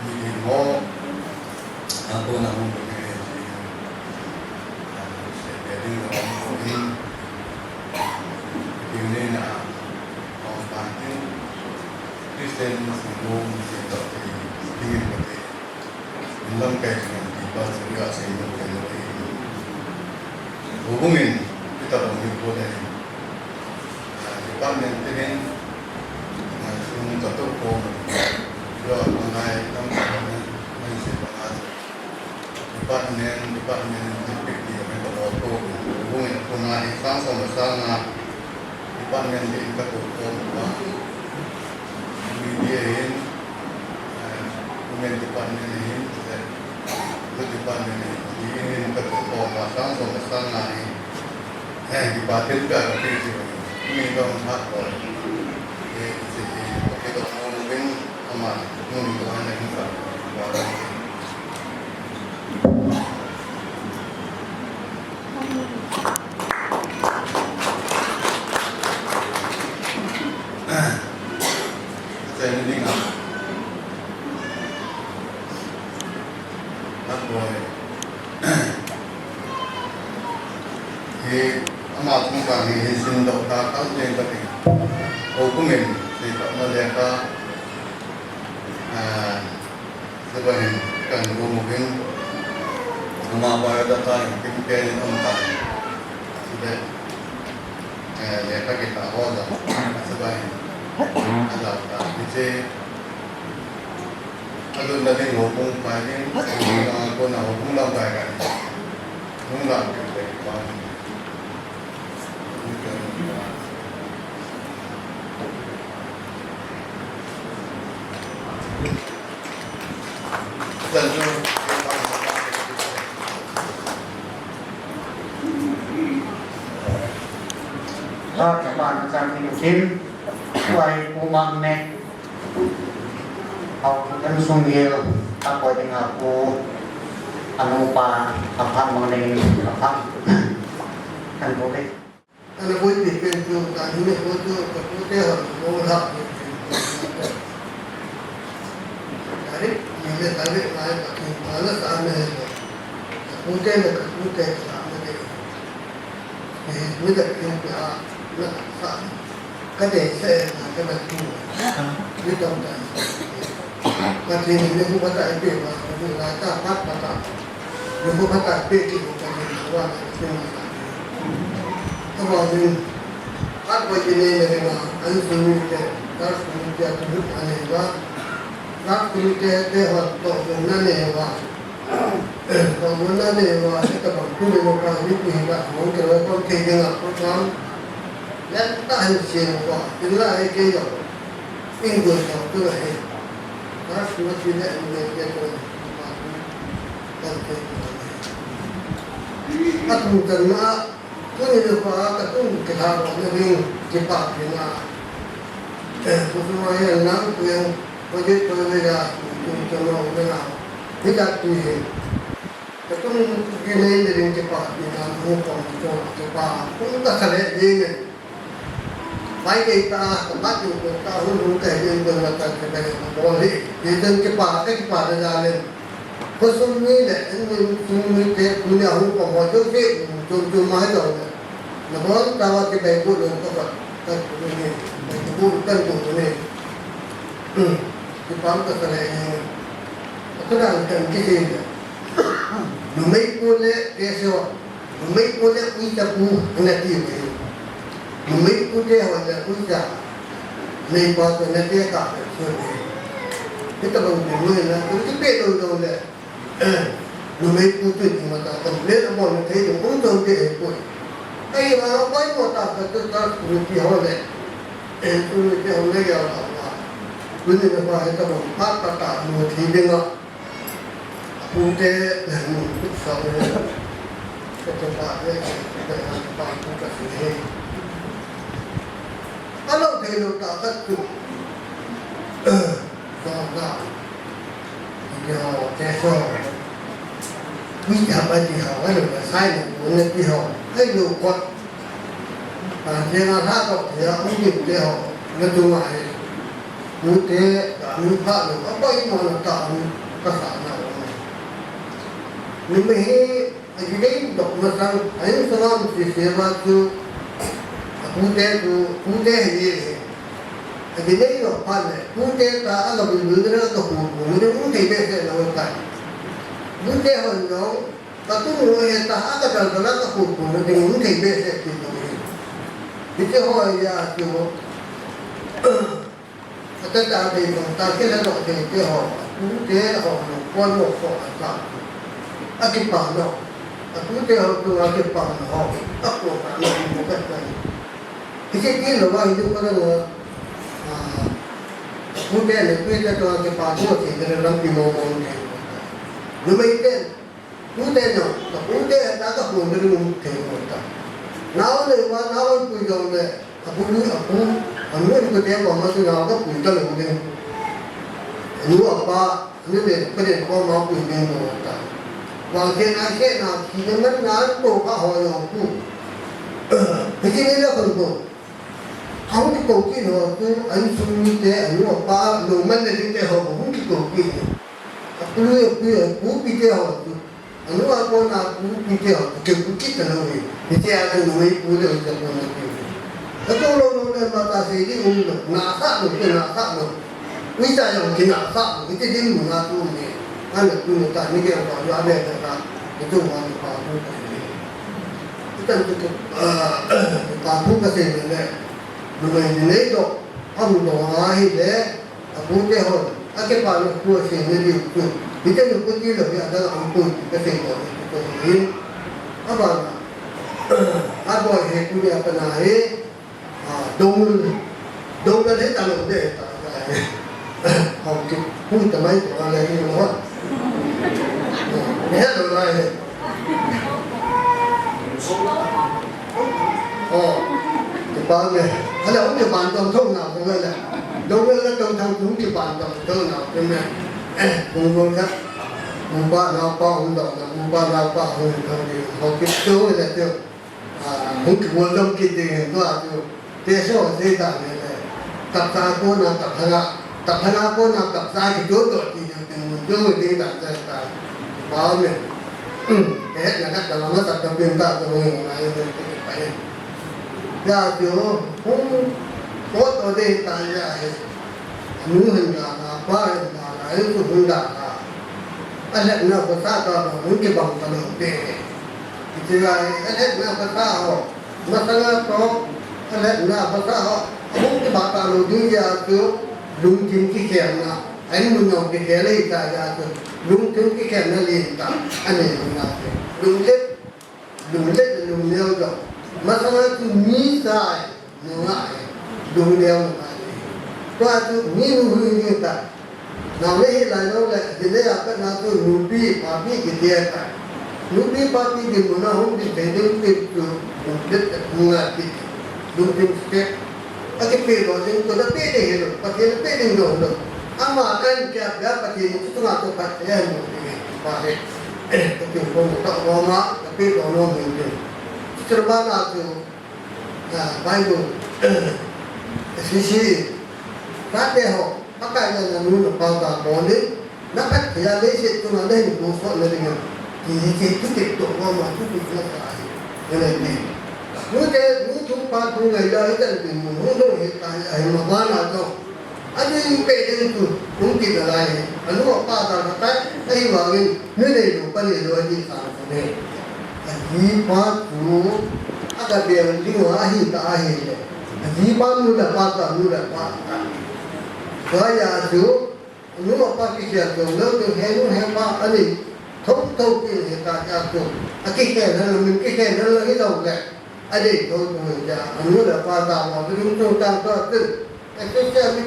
มีหม้อตัวนั้นมันเป็นเรื่องที่เสียเรื่องของ sen singgung singkat tinggi mati dalam kajian di bahasa Inggris ini hubungin kita bangun boleh departemen ini semua jatuh pun dua mengenai tentang mengisi pengajar departemen tipik dia memang waktu hubungin mengenai sama departemen di tingkat hukum mediain hubungin departemen ini departemen ini ketua pasang sama dipakai juga ini dong hak boleh kita mungkin aman mungkin hanya kita saya ini dengar hak boleh amat muka ini sindok kakak yang penting hukumin tidak mereka sebagai kan mungkin rumah bayar data yang pimpin entah sudah mereka kita hoda sebagai ada bisa ada nanti hukum paling aku nak hukum lambai kan mungkin kita tentu Kawan macam Kim, Tuai Umang Nek, Aku kan Sunggil, Aku dengan aku, Anupa, apa mengenai apa, kan boleh. Anak boleh dipintu, kan ini foto, dia orang tarik, ini tarik, naik kaki, mana sama itu, mungkin sama itu, ini tak kita, nak sama, kadang saya nak bantu, ini tahu tak, kadang ini bukan tak ada, bukan rata, apa, ini bukan tak ada, bukan bukan Kalau ini, apa jenis mereka, anu semua, kalau semua tu ane ba, kalau semua teh tu mana ba, kalau mana ba, kita bantu mereka ni pun ba, mungkin mereka kerja apa kan, dan tak hanya ba, itulah kerja, pinggul tu lah. Kalau semua tidak mereka tu, kan kerja. Aku kerana Kuni lupa katong kita orang cepat dengan semua yang nang yang projek berbeda untuk dengan tidak tuh katong gini dengan cepat dengan hukum cepat pun tak sedek je baik kita tempat itu tahun mungkin yang berlaku sebagai boleh itu cepat jalan Khusus ni le, ini punya hukum wajib ke, cuma itu. Namun kalau kita ikut untuk kan ini, ikut kan ini, kita harus terus Kadang kan kita lumai pule esok, lumai pule kita pun nanti itu, lumai pule awalnya kita, lumai pule nanti kita, kita bangun lah, kita betul le. Lumai putih ni mata komplit amon nanti tu pun tu dia pun. Ayah apa yang mata betul tak rupiah oleh, itu rupiah oleh ya Allah. Benda apa itu pun tak mesti dengar. Putih dan susah ni, cepat ni, cepat kita sini. Kalau dia tak betul, tak. Dia kesor, kita bagi hawa le, saya punya dia, saya kuat. Jangan takut dia, mungkin dia ngedua ni, mungkin kami pak lu, apa yang mana kami kesana. Ini ini dok macam, ini semua mesti sewa tu, putih ni, Jadi ni yo pan mungkin tak ada benda tu mungkin mungkin beza lawan. Mungkin orang tapi orang tak ada dalam tu mungkin beza tu. Itu orang ya tu. Kita tak ada tak kita nak itu orang. Mungkin orang pun orang tak. Aki pano. Aku dia tu aki pano. Aku tak nak bukan. Kita lo bah hidup pada mungkin kita tu aki pano kita dalam pimong ni. Lumayan. Mungkin no. Mungkin tak ada pun dari mungkin kita. Nawan pujang le. Aku itu dia bawa tu nawan pujang le mungkin. Lu apa? Lu ni pada bawa pujang kita. Wajib asyik nak kita nak tu kau yang tu. Begini lah kalau kamu di kopi tu, anu sunyi deh, anu apa, lumayan deh deh kau pun di kopi. Aku pikir tu, anu apa nak aku pikir tu, kita lalu. Jadi ada lumayan pula kita pun nak. Kalau orang mata segi nak tu. Bisa yang kita nak, kita jadi mengatur ni. Anak tu tak ni dia orang ada tak itu orang papu kita tu papu kasi ni lumayan ni tu am doa hi le aku te ho ake papu tu si ni tu kita ni pergi lebih ada ampun kasi tu ni apa he tu dia apa naik dongul ni tak ada tak kau tu pun tak main tu ada ni orang ni ada orang Jepang ni, ada orang Jepang tu tahu nak bukan lah, dongeng lah tahu orang Jepang tahu nak bukan, mungkin kan, mungkin apa untuk kita lah tu, mungkin orang kita tu ada, desa saya ni, tak tahu nak tak pun nak tak saya jodoh jodoh dia tak saya, faham ni? Nak dalam masa terpintar tu orang lain tu. Ya tu, foto dia tanya, hendak apa itu hendak. Alat nak berkata mungkin bang kalau dia. Itu alat nak berkata, masalah tu alat nak berkata, mungkin bapa lu dia tu lungkin kikiana, ini menyok kikiana itu aja tu. Lungkin kikiana lita, ane lungkin lungkin tu. Masalah tu misai, mengai, dunia mengai. Tu ni nuhuri kita. Nama ini lain orang jadi apa nak tu rupi papi kita kan. Rupi papi di mana hum di bedeng itu mengai. Rupi sikit. Aje pedo jadi tu dah pedeng itu, pakai pedeng tu. Ama kan kiat dia pakai itu tu nak tu pakai yang pakai. Tapi pun tak lama tapi lama mungkin. Terbana tu, bayu, sisi, kata ho, pakai yang nunu pauta boleh, nak kerja besi tu nanti ni busuk nanti kan, ini tu tiktok mama tu kita cari, jadi ni tu patu gaya itu ni, mungkin kita yang mana tu, ada yang pedeng tu, mungkin lain, anu apa tak, tapi bagi ni lupa ni lagi sangat. Jipatu ada biar lima akhir tak akhir. Jipan muda patah. Gaya tu, lu apa kisah tu, lu henu hepa ani, thâu ke kita tu. Kisah dalam lagi tahu ke? Ada tu ya, muda patah, macam tu tangkap tu. Kisah ni,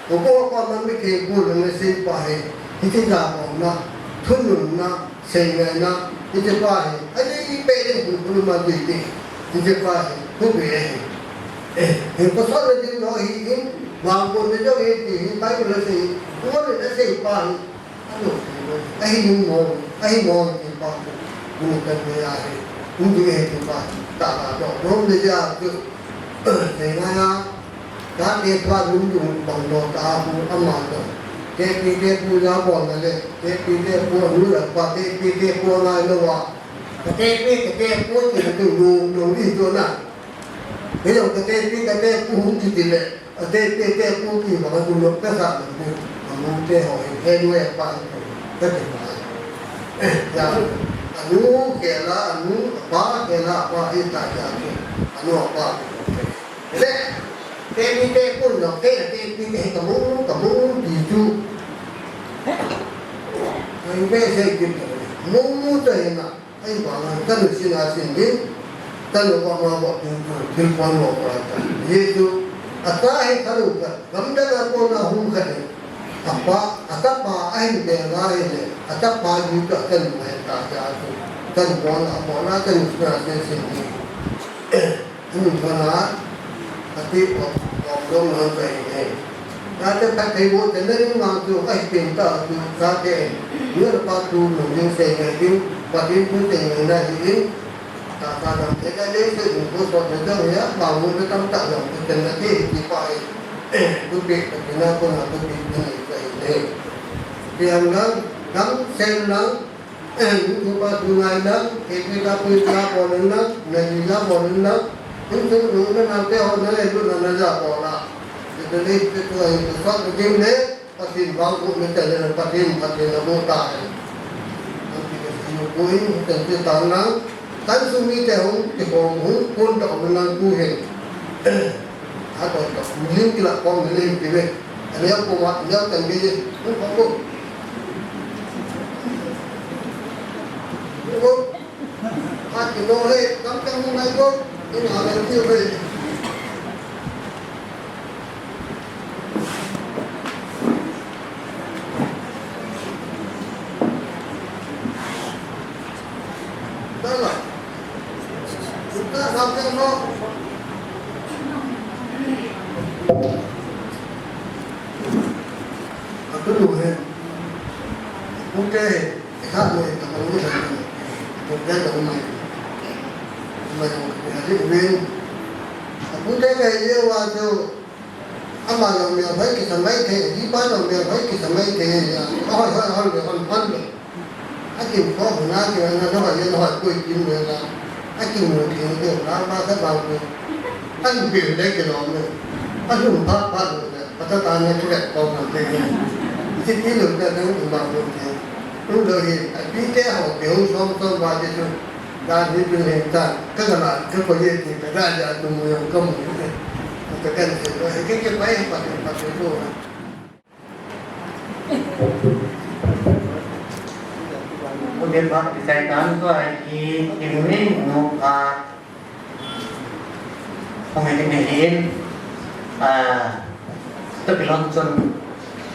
bukan apa memikir pun mesti pahit. Itu jangan nak, tunun nak, sehingga nak. Itu pahit. Ada yang pedeng belum mati. Itu pahit. Kubih. Pasal dia nak ini, walaupun dia nak ini, tapi kalau saya, orang dia saya pahit. Aduh, ahi mau ini pahit. Bukan dia ahi. Untuk itu pahit. Tak ada. Orang dia tu, sehingga dah dia pun bangdo tahu amat tu. Dia punya pun ada. Dia pun luar. Dia pun lain luar. Dia pun kita tu lu itu nak. Bây cái cũng thì tỷ lệ cái cũng thì mà dùng được cái dạng mà muốn cái hỏi cái nuôi bạn cái gì mà ya anu cái là anu apa cái là apa itu saja anu apa cái pun nó cái kamu itu cái saya gitu mau tu na ai bang kan sini sini kalau orang buat telefon orang itu atai kalau gambar apa nak hukar apa ai dengar ini apa juga kan mereka jatuh kan bona kan sudah sini ini mana tapi orang orang ini ada pakai buat dari mantu ai pintar tu sahaja dia lepas tu mungkin saya ini pada itu saya ini kadang kita lihat itu suatu ya bangun kita tak tahu kita nanti dipakai tubik kita pun ada tubik ini yang senang itu pada tunainan kita punya polenang nanti polenang itu dulu nanti orang itu nanti pola jadi itu suatu jenis pasti bangun kita dan pasti nabuta nanti kita punya tentu tanang kan sumi tehong pun tak menang kuhen atau tak milim kila kau milim kile ada yang kuat dia kan dia pun hati nore kampung mulai kau ini ada dia boleh sampai no aku dulu mungkin tak boleh tak boleh mungkin tak boleh jadi win aku kayak dia waktu ama yang baik kita main kayak di mana yang baik kita main kayak ya hal aku kau nak yang ada yang nak kau ini lah aku mungkin tu lama tak bangun aku pilih ke dalam aku apa pada tanya tu kau nanti jadi lu dah tahu bangun tu dari kita awak dia somson wajib tu dan itu hendak kerana kepercayaan kita ada tu yang kamu katakan kita baik pakai tu kemudian Pak diceritakan itu lagi ini muka pengeditin tapi langsung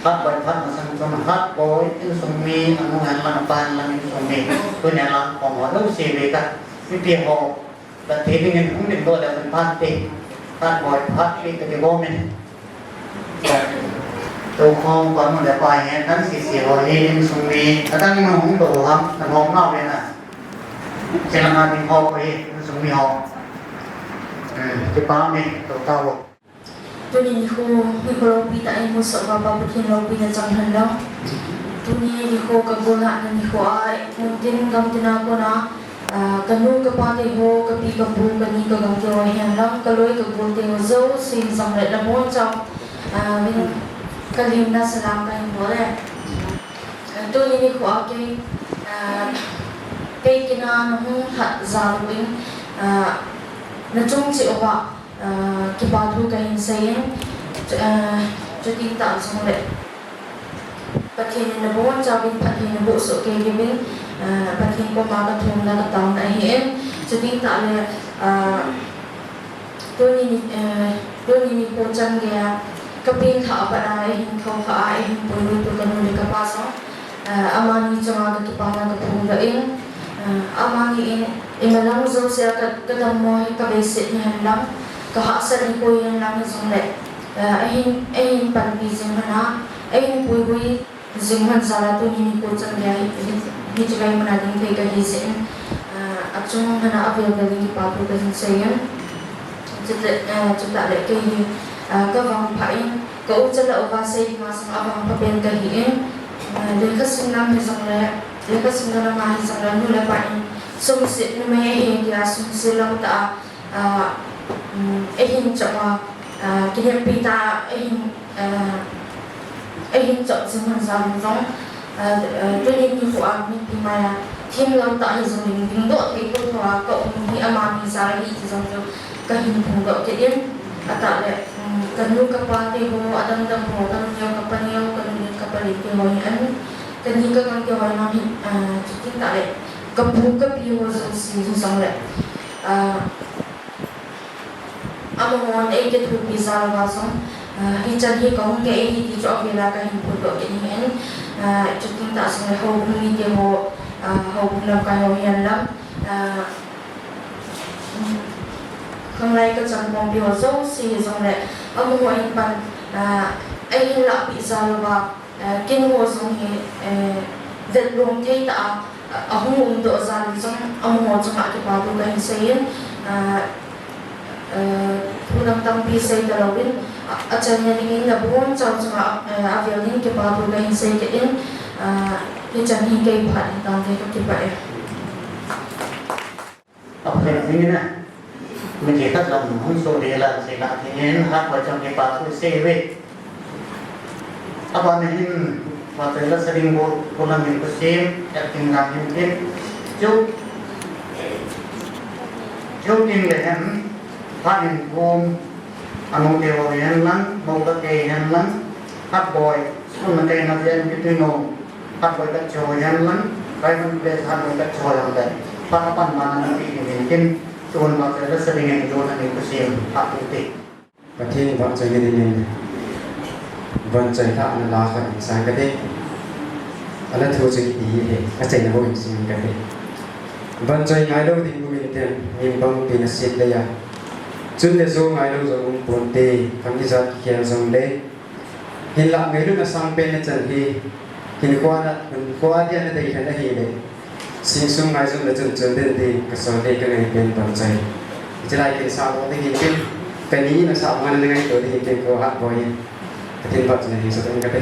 hat langsung hat boy itu sumi anu halan lang itu sumi tu nyala pengorang CV kan itu ho berarti dengan mungkin tu ada penting hat boy hat itu di komen tôi không có một đề bài hết hắn xì hồi đi xuống đi ở đây mà không đủ lắm là không nào đây nè sẽ làm ăn thì họ đi xuống đi họ cái bao này đồ tao tôi nhìn khu lâu bị tại một sợ vào bao bữa lâu bị là chẳng hơn đâu tôi nhìn khu các cô lại nhìn khu ai một tin cầm tin nào cô nó cái nu cái bao thì hồ cái pi cái bu cái ni cái gam rồi hàng lắm cái lối cái buồn thì dấu xin xong lại là muốn trong mình kalim na salam kain boleh tu ini ku akai kai kina hung hat zaluin na chung chi owa ki badu kain sayin jadi tak semule pathin na bon jabin pathin na bo so ke gibin pathin ko ma ka thum na taun na hin jadi tak le tu ini ko chang gaya kapin thả bạn ai hình không thả ai hình bồi bồi tu cần nuôi kapal so amani cuma tu pangan tu pun daing amani in malam zo saya kadang moi kabesik ni hendak kahasar ni koi yang nang zong le ahin pan pi jeng mana ahin boi boi jeng han zara tu ni ko chang ya ni jai mana ding kai ka hi sen achung hana available ni pa tu kan sayan kita le kai các vòng phải cậu chân lậu và xây mà sang vòng bên cái hiển lấy các sinh năm thì rằng là lấy các sinh năm mà rằng là như là bạn sung sướng như mấy hiện thì là sung sướng lắm ta ehin chawa kinem pita ehin chok simhan sam zong tunin ni fu ak ni pimaya thim lam ta hi zong ding do ti ko thwa ko hi amani sa hi ti zong jo ka hin phung do ke din ata le kanu ka pa ti ho adam dam ho dam yo ka pa ni yo kanu ni ka pa li ti ho ni an kan ni ka kan ke ho na hi ti ta le ka pu ka pi ho zong si zong le amon e ke thu pi sa wa song hi chan hi kong ke hi ti cho vela ka hin pu do ke ni en chuting ta song ho ni te ho ho na ka ho yan lam không lai cái chân bom biểu dấu xì dòng lệ ông ngồi anh bàn anh là bị sao và kinh ngô dòng thì việt luôn thấy ta ông ngồi độ ra dòng ông ngồi trong cái bao đồ cái xây thu năm tâm bị xây từ lâu đến ở trên nhà đình là bốn trong cái việc những cái bao đồ cái xây cái đến cái chân hình cái phải làm cái vậy Apa ini na? Menjadi dalam musuh dia sehingga ingin hak macam ni pasu sewe. Apa ni materi sering pulang di musim, tinggal mungkin jauh tinggal panen bom, anu dewayan lang, mau kekayan lang, hak boy, semua kekayan nafian itu no, hak boy kecoyan lang, kaya besan boy kecoyan lang. Papan mana nanti mungkin cuma materi sering yang jual di musim hak putih. ประเทศวันใจกันดีวันใจท่าอันลาขันสารกันดีอันนั้นทัวร์จะดีเองอาจารย์นักวิชาการกันดีวันใจง่ายเราที่กูมีเต็มมีบางปีนักศิลป์เลยจุดเดียวง่ายเราจะมุ่งผลดีคำที่จะเขียนส่งเลยเห็นหลักง่ายเราจะสังเป็นจันทีเห็นความที่อันนั้นได้เห็นได้เห็นเลยสิ่งสุ่มง่ายสุ่มจะจนเด่นดีก็สอนได้ก็ง่ายเป็นวันใจจะได้กินสาวได้กินเป็นกันนี้นะสาวมันยังไงตัวที่กินก็หักบ่อยกระถิ่นปัจจุบันนี้สุดท้ายก็ได้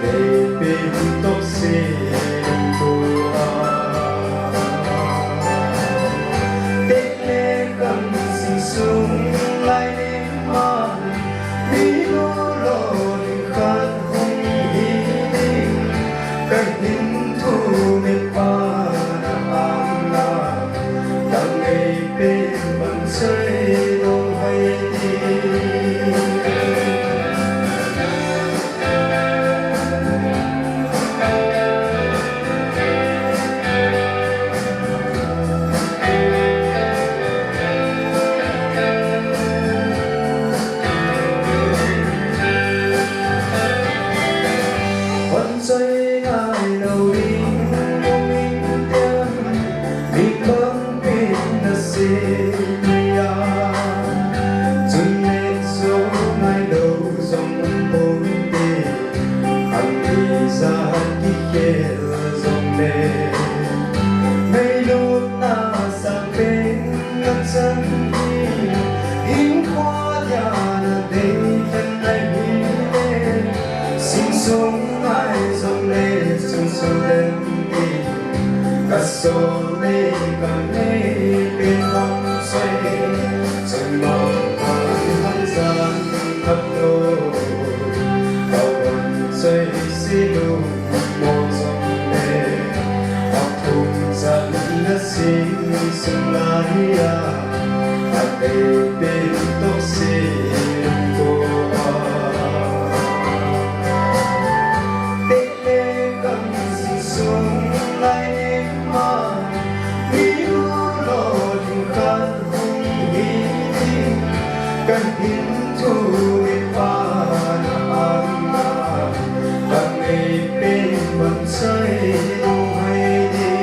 Baby, don't see thu mệt qua am na đang ngày bên bằng xây đông hay đi vẫn xây ngày đầu đi vô minh tiên vì con biết là gì rồi nên số ngày đầu dòng bốn đi hằng đi ra đi kia dòng đề ngày lúc ta sang bên ngăn chân đi in khoa nhà là đây chân này đi sinh sống ai dòng lệ sung sung lên đi cả số lệ càng lệ bên lòng xoay rồi mong còn hân gian thấp đô bao gần xoay xí đu một dòng lệ học cùng dẫn đất sinh sung lái hạt đầy bên tóc xin cô xuống lại mà níu lo tình khăn không nghĩ cần hiến thu biết qua am càng ngày bên bận say đâu hay đi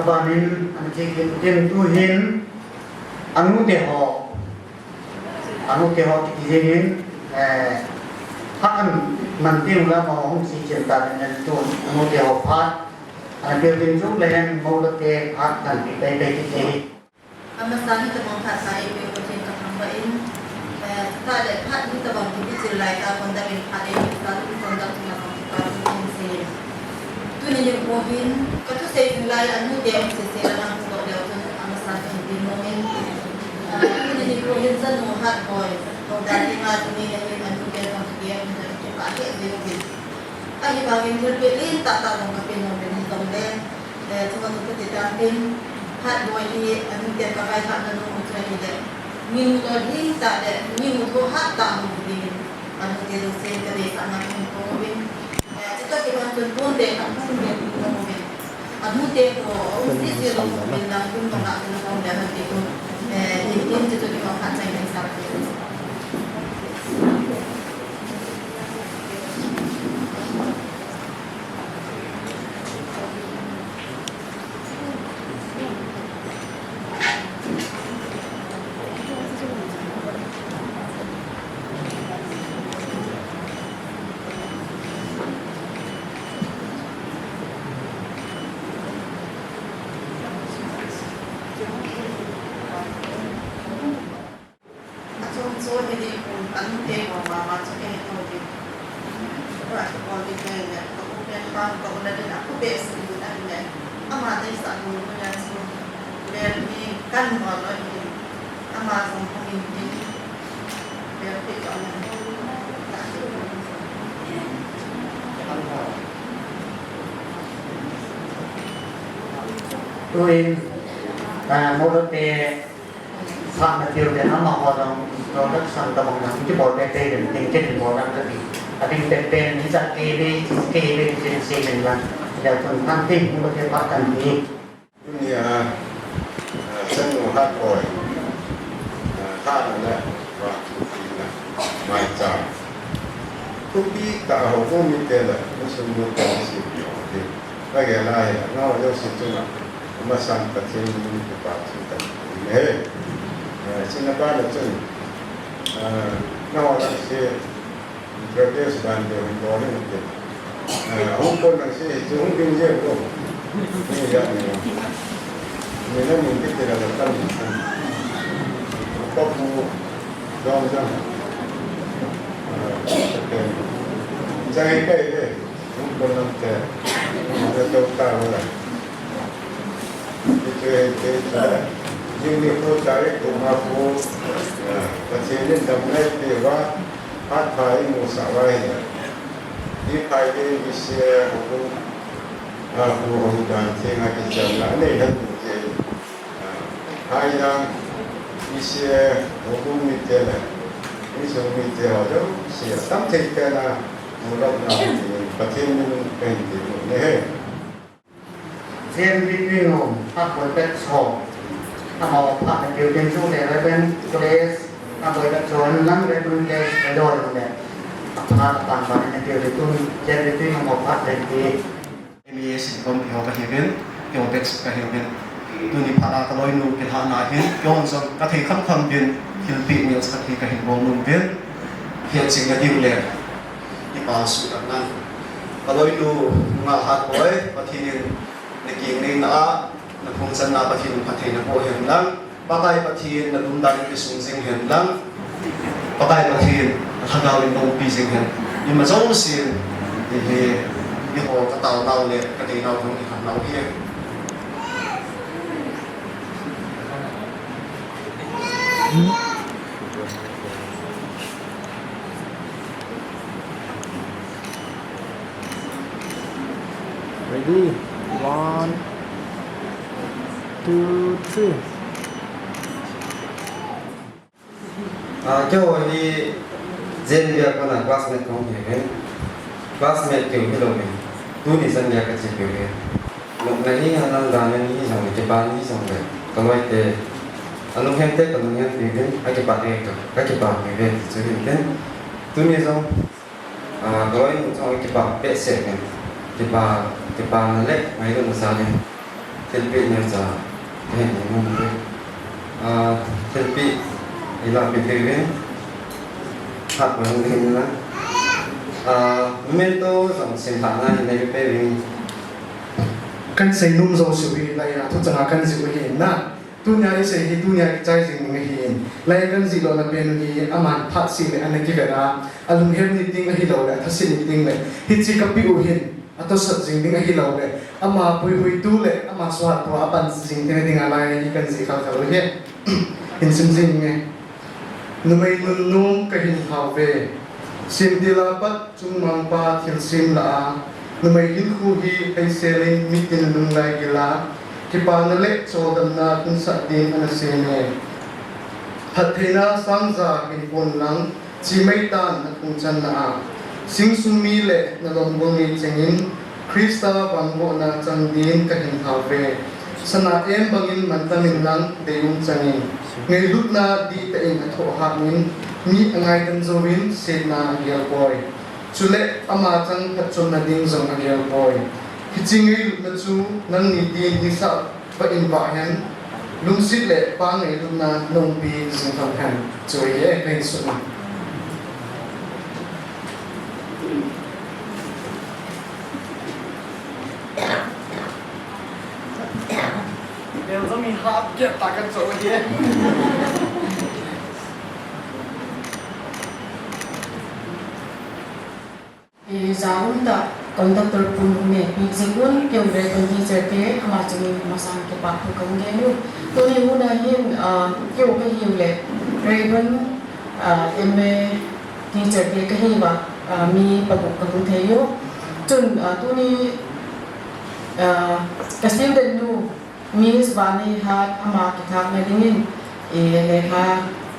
Abanin ang chikin tuhin anu teho tikizinin hakan mantiu la mahong si cinta dengan tun anu teho pat ang building jung lehen maulate hat dan kita kiki Amasani tabang pat sa ibe ko tin kakambain ta de pat ni tabang ki bisilai ta konda bin pat e ta konda tuma ka sin tuni yung mohin kato sa ilay anu dem se sila nang ko daw tun amasani din mohin tuni ni ko hin san mo hat boy ko dati nga tuni ni anu dem ang dem ke pa ke de din ay bagin berbelin tak tahu ngapin mo din tong den tuma ko ti tin hat boy ni anu dem ka kai hat nanu mo tra ni de min ko din ta de min ko hat ta mo din anu de se ke de sa na ko bin kita kita tuntun deh, kamu dia ngomongin. Anu deh ko, sisi lo bilang pun nggak ngomong dah nanti tu. Ini itu kita akan cari yang salah. tuin maulate sang natiu de nama hodong produk sang tabang nang itu boleh teh dan tingkat orang tadi tapi pen ni sak kebe jenis ini lah jadi pun nanti mungkin makan ni dunia senu hat boy ta na wa na mai cha kupi ka ho ko mi te la musu mu ta si yo de ba ge la ya no yo si tu na ma san ta chen ni ku pa si ta ne sin na ba la chen no la si Pradesh ban de ho ni de hong kong na si chung bin je ko ni ya ni Mình nói mình cái là tâm có phụ do rằng cái đấy cũng còn làm thế mà nó đâu cao rồi cái là nhưng nếu tôi trái cùng mà phụ và thế nên tầm này thìว่าhát phải một xã vai đi phải đi đi xe cũng phụ ông đoàn thì ngay cái trận là này hết cái hai đang đi xe cũng bị thế này đi xuống bị thế họ đó xe tắm thế cái là một lần nào thì và thế nên cái gì cũng này riêng vi ngôn phát với cái sổ họ phát là điều kiện chung để lấy bên place với cái số lắm cái bên cái đôi này phát toàn bộ những điều thì tôi trên vi ngôn một phát đến cái MES kom pio ka hiven pio text ka hiven tuni phara ka loi nu ke ha na hin yon so ka thei kham kham bin hil pi meals ka thei ka hin bom nu bin hian sing na diu le ni pa su ka nan ka loi nu nga ha boy pa thei ni king ni na na phung san na pa thei pa thei na po hian lang pa kai pa thei na dum dan ki sung sing hian lang pa kai pa thei na thagaw in dong pi sing hian ni ma zong sin ni đi hồ cái tàu nào này cái gì nào cũng thành nào kia Ready? 1, 2, 3. Cho đi gen việc con là classmate không hiểu classmate kiểu như là mình tu đi sân nhà cái gì kiểu này lúc này anh đang làm những gì xong cái bàn gì xong rồi còn lại thì anh lúc hiện tại còn những việc đấy cái bàn này cái bàn này về xử lý cái tu đi xong còn lại xong cái bàn bé sẽ cái bàn này mấy đứa nó sao đấy thiết bị này giờ cái này ngon đấy thiết bị thì là bị cái hạt của nó thì nó momento dòng sinh hoạt này này cái về Kan say nung zo su hi lai na thu changa kan zi hi na tu nya ri say hi tu nya chai jing ngi hi lai kan zi lo na ben hi aman phat si le an ki vera alung hem ni ting hi lo la thasi ni ting le hi chi ka pi u hin ato sat jing ding hi lo le ama pui hui tu le ama swat to apan jing te ding ala hi kan zi khal khal he hin sim jing nge numai nun nung ka hin haw ve sim dila pat chung mang pa thil sim la numai hin khu hi ai selling mitin nung lai gila ki pa na le so dam na kun sa din ana se ne hathena sangza hin pon lang chi mai tan na kun chan na sing sumi le na lom bong ni chengin krista bangbo na chang din ka hin ha ve sana em bangin mantamin lang deyung changin ngai lut na di ta in atho ha min mi angai kan zorin se na gel boy chule ama chang thachon na ding zong agel boy kichingi lut na chu nang ni di ni sa pa in ba han lung sit le pa ngai lut na nong pi sing thang han choi ye kai su na đều do mình hấp kiện ta cần chỗ gì Zaun da conductor pun me pizzingun kyo bre kon teacher ke ama chumi masang ke pa ko kong genu to ni huna hin kyo ka hiu le raven emme teacher ke ka hi ba mi pa ko kong theyo chun to ni ka student nu miss bani hat ama ki thak na dingin le ha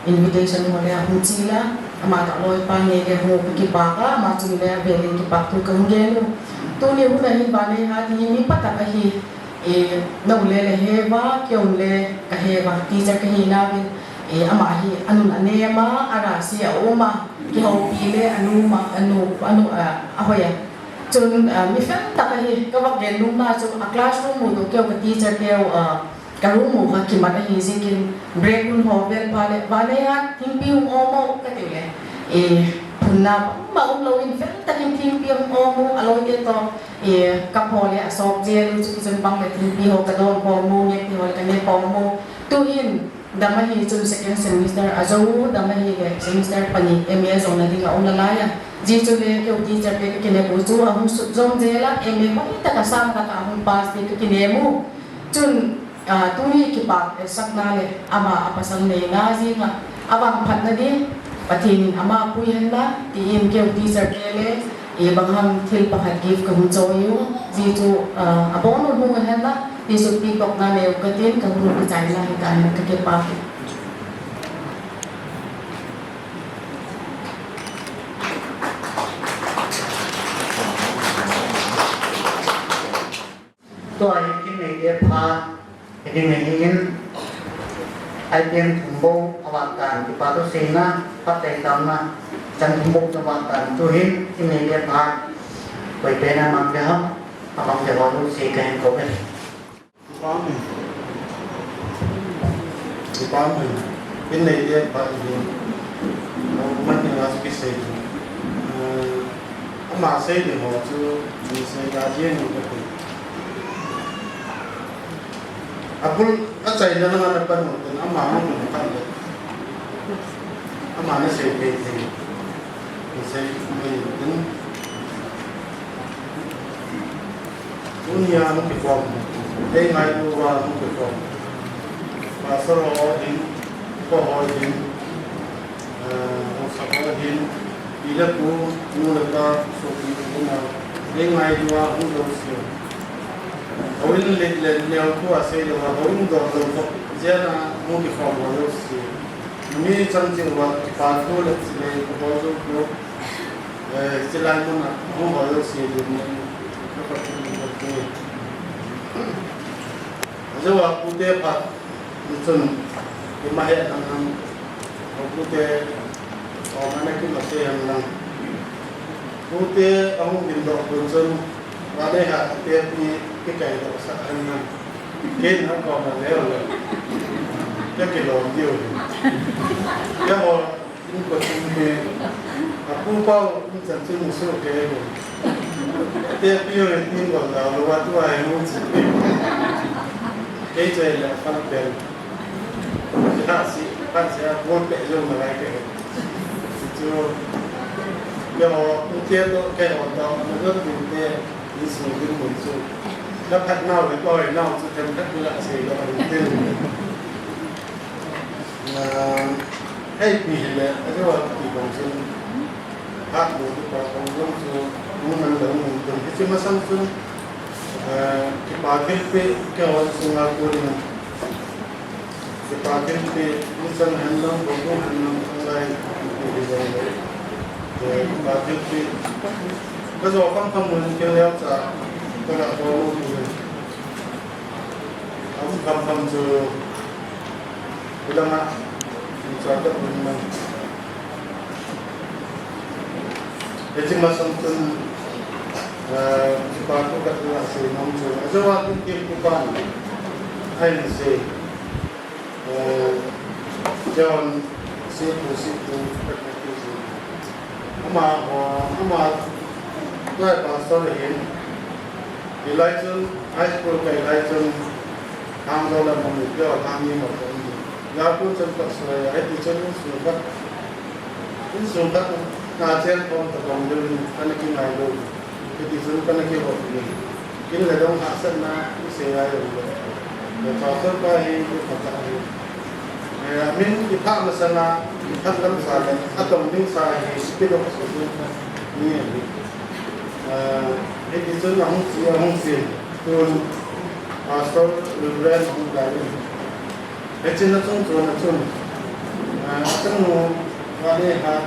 invitation mo le hu chila ama ta loi pa nge ke ho ki pa ka ma chu le be le ki pa tu kong ge nu to ni hu na hi ba le ha ti ni pa ta ka hi no le le he ba kyo le ka he ba ti ja ka hi na bin ama hi anu na ne ma ara si a o ma ki ho pi le anu a hoya chun mi fan ta ka hi ka ba ge nu na chu a classroom mu do kyo ka teacher kyo karu mo ka ki mata hi zikin break un ho bel pale vale ha ting pi um omo ka ti le punna ma lo in fel ta ting pi um omo alo ke to ka po le asok je lu chu chen bang le ting pi ho ka don po mo ne ti ho ka ne po mo tu in dama hi chu second semester azo dama hi ge semester pani MA zong na ding on la la ya ji chu le ke ti cha pe ke ne bo chu a hu zong je la MA ko ta ka sam ka hum pass ti ke ne mu chun tuni kipak sakna le ama apasang le nga zinga abang phat na din pathin ama puyan na ti in keu teacher kele e bangham thil pakhat gift ka huncho yu ji chu abon nu hung han na ti su pi tok na le ka tin ka ru ka chai la ka na ka ke pa tôi cái này đẹp pha cái này in ai tiền thùng bông awatan di patu sena patai tamna chan thùng bông awatan tu hin cái này đẹp pha vậy bên nam mang cái hông abang sẽ gọi lu si cái có cái di paham ini dia pak ini mana yang harus kita itu ama saya ni mau tu saya kajian juga Apul kacai dalam ada penuh dan ama bukan ama ni saya beti saya beti dunia mungkin form dengan dua mungkin form pasal orang Kohorin, Osakahin, bila pun mereka suki rumah, dengan dua untuk sih. Awin lelaki kuasa itu awin dorong jana mungkin kalau sih. Ini cantik buat pasu lelaki kalau tu, selain tu nak kalau sih ini apa tu? Jadi waktu dia pak itu Imahya tentang putih orang mana kita masih yang lang putih kamu bindok bunsun ada hak tiap ni kita itu sahaja kita nak kau nak lewat ya kilo dia ya orang ini betul aku pau ini jangan musuh kaya tiap dia ini kau dah luar tu ayam musuh kaya je lah fakir saya buat belajar mereka itu yang mungkin tu kayak orang orang itu di sini muncul dapat nau itu orang nau tu tempat pula saya orang itu pilih ada orang di bangsa hak itu orang bangsa mana orang itu macam tu kita ke orang Singapura Sepakin pe misal handlang bogo handlang online di dalam sepakin pe kalau kamu mungkin sa kalau bogo tu kamu tu ulama mencatat ulama jadi macam tu sepakin kata si nampu jawab mungkin bukan hay si John situ perspektif ama tuai pastor ini Elijah high school ke Elijah anggola memikir kami macam ini ya pun sempat saya teacher ini sempat ngajar pun terbangun anak ini ada jadi sempat nak kira ini ledong hasil na saya yang pastor kaya itu kata min kita masalah kita dalam sahaja atau mungkin sahaja sepeda sesuatu ni ini tu yang tu pastor luar negara itu tu semua ada hak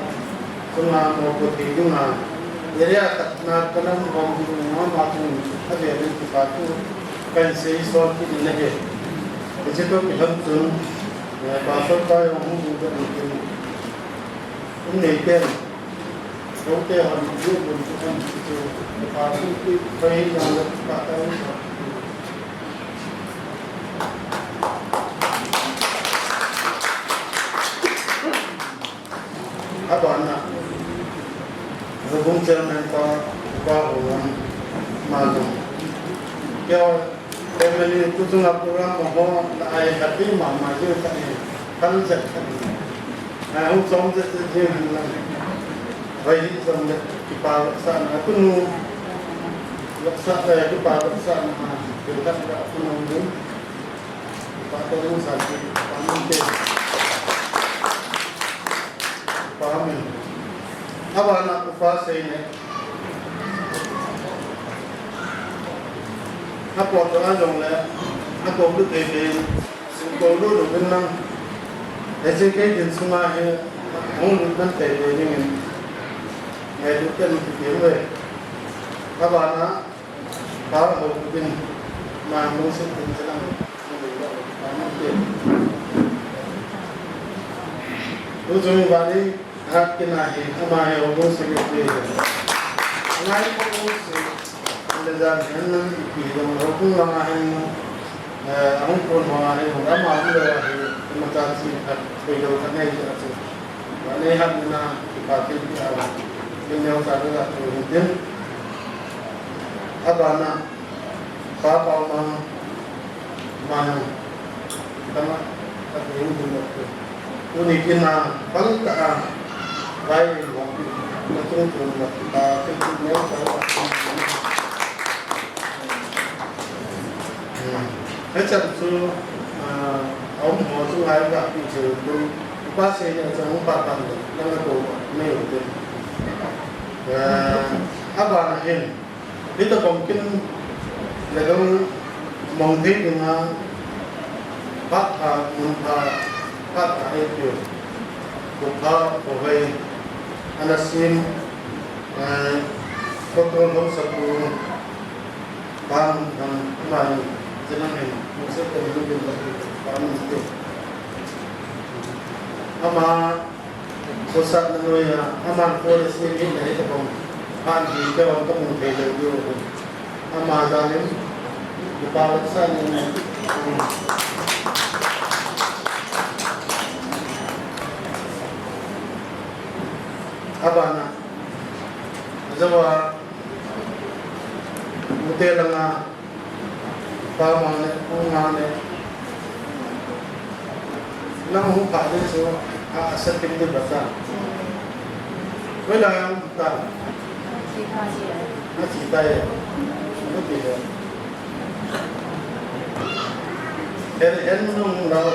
semua mau pergi juga jadi nak kena mau macam ada yang sepatu kan sesuatu ini lagi itu tu kita tu pasal kaya orang muda ini kan, okey hari itu bukan itu pasal itu kaya yang lepas tahu apa anak hubung cermin orang malu, kau family itu tu nak orang mohon ayah hati mama je kan kan nah hukum je bayi sampai kepala sana aku nu laksa kepala sana kita tak aku nunggu pada usaha pamantin pamin apa anak fase ini apa tuan dong le aku tu kebin singkong dulu benang Ejeke semua orang bukan tebe ni, itu kan kita apa nak para orang bukan manusia pencelang ujung balik hak kena hama orang sekitar lain orang ada zaman yang orang orang ang pun mga ramai orang macam si beliau kan ini macam mana hal mana dipakai beliau satu satu mungkin apa nak apa mana sama tapi ini juga ini kena paling tak baik waktu macam tu kita kita sama macam tu ông họ chú hai gặp thị trường tôi bác sĩ là trong bà bằng đang là cổ mê ổn định áp bà là hình lý ta còn kinh là cái mong thích thì mà bác hà mong hà bác hà hay kiểu của bà của về anh là xin có tôi không sắp đủ bằng mà cho nên mình sẽ cần lưu ý itu. Ama pusat menunya aman polis ini dari tepung pagi kalau kamu belajar dulu. Ama zalim di balasan ini. Apa nak? Jawab. Mutel nga pamane ungane lang ho pa din so sa tingin bata wala yung ta nakita eh nakita en nung daw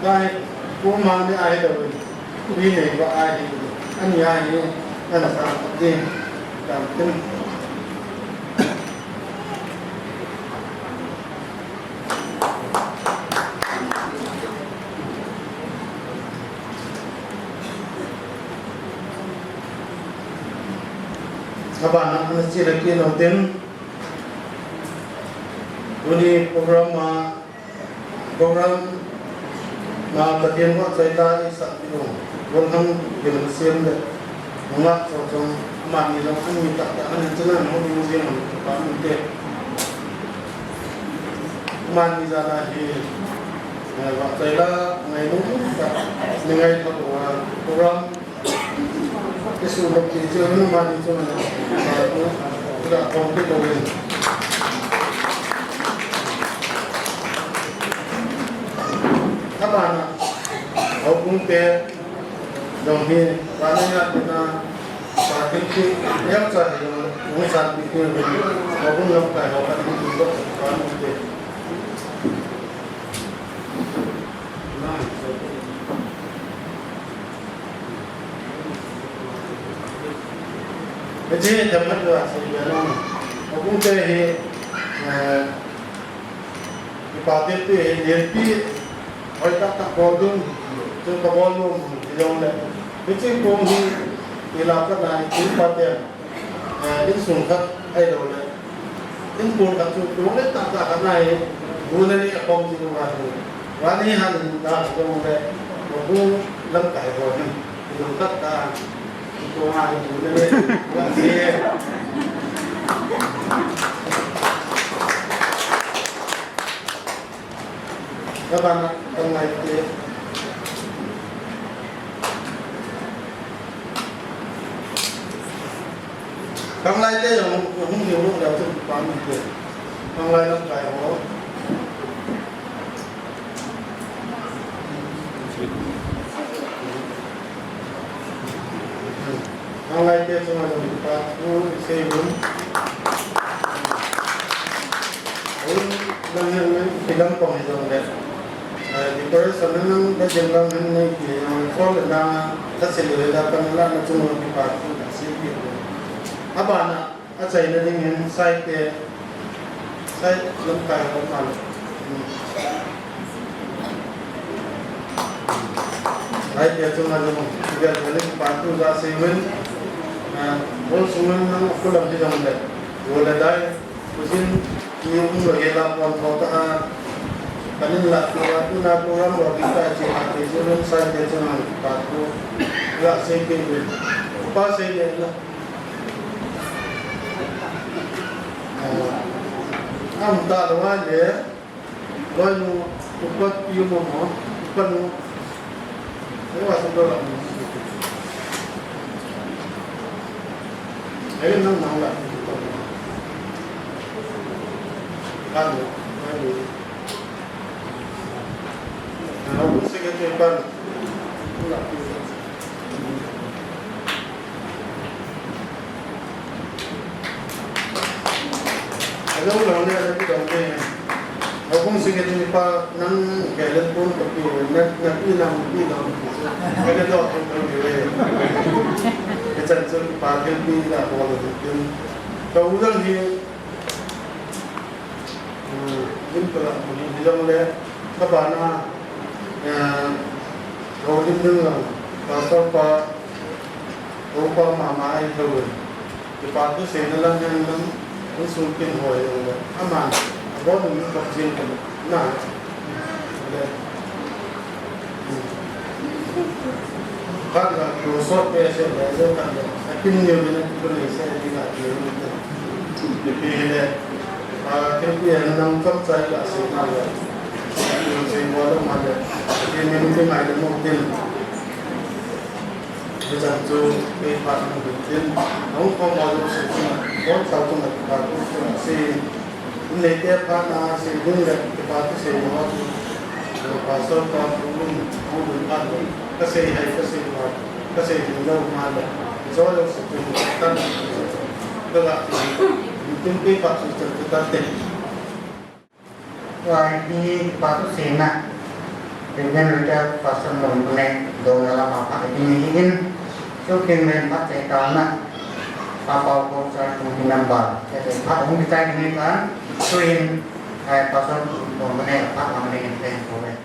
kahit kumani ay daw ini ba ay ani ay ana sa din tamtin sabana ana sira kino din uni program na bagian ko sa ita sa pino wonhang binusim de mga sosong mani lang ang mita ang tunan mo binusim pamute mani sana hi wa sa ngai no ta ngai pa program kesulok ki jo no mani jo na ida konti ko rin apa nak hukum pe dong ni banyak kita pakai tu yang saya yang saat itu hukum yang kita lakukan itu untuk kamu tu. Jadi dapat dua sebenarnya hukum tu dipakai tu DP Oi tak bodong tu kabolo ilong le bici pong hi ilakat na ipat ya din sungkat ay daw le din pong kat tu le tak kanai bulan ni akom si wani han da ko le ko lam kai ko ni sungkat ta ko ha bulan ni wa si kapan tengah itu Kang lai te yang nhiều lúc đều thực toán mình tiền Kang lai nó cải hóa dia cuma dari aku sebelum nang film pemijong deh. Di person nang dajelang nang kalau na terseluruh dapat nang cuma di aku kasih gitu. Apa na? Asal ini dengan saya lengkap normal. Saya dia cuma tiga kali patu dah seven. Bol semua nang aku lagi jalan deh. Boleh dah. Mungkin yung lagay pon kota kanila tu na program wa kita cakap itu saya dia cuma patu enggak sedikit. Apa saya lah. Am tak lawan dia, lalu ubat piu momo, ubat mo, lewat sebelah. Ayun nang nangla. Lalu. Lalu sekitar pan. Alam mo na ada kita ni. Ako sige ni pa nang kailan pun tapi ilang. Kada to ako ni. Kecancer pagil pila ko din. Kaulang ni. Din pala bilang le kabana rodin nung pasal pa upa mama ay tawon. Ipatu senalang nang insultin ho yung aman ako nung kapsin ko na kada kusot pe se lezo kada akin niyo na ko ni sa di na niyo dipile kaya nang kapsay la sa na yung sa wala mala din yung may mo din Jangan pe part mo din ang pamalo sa बहुत सालों तक बातों से लेते अपना से दिन के बाद से बहुत पासों का पूर्ण बात कैसे है कैसे हिंदू माल जो लोग सकते हैं लगा तुम पे पासों चलते Lagi patu sena dengan udah pasang nomornya dong dalam apa ini ingin sukin main pakai tanah apa pun saya mungkin bar. Jadi pak mungkin kita ini kan suin pasal nomornya pak nomornya yang boleh.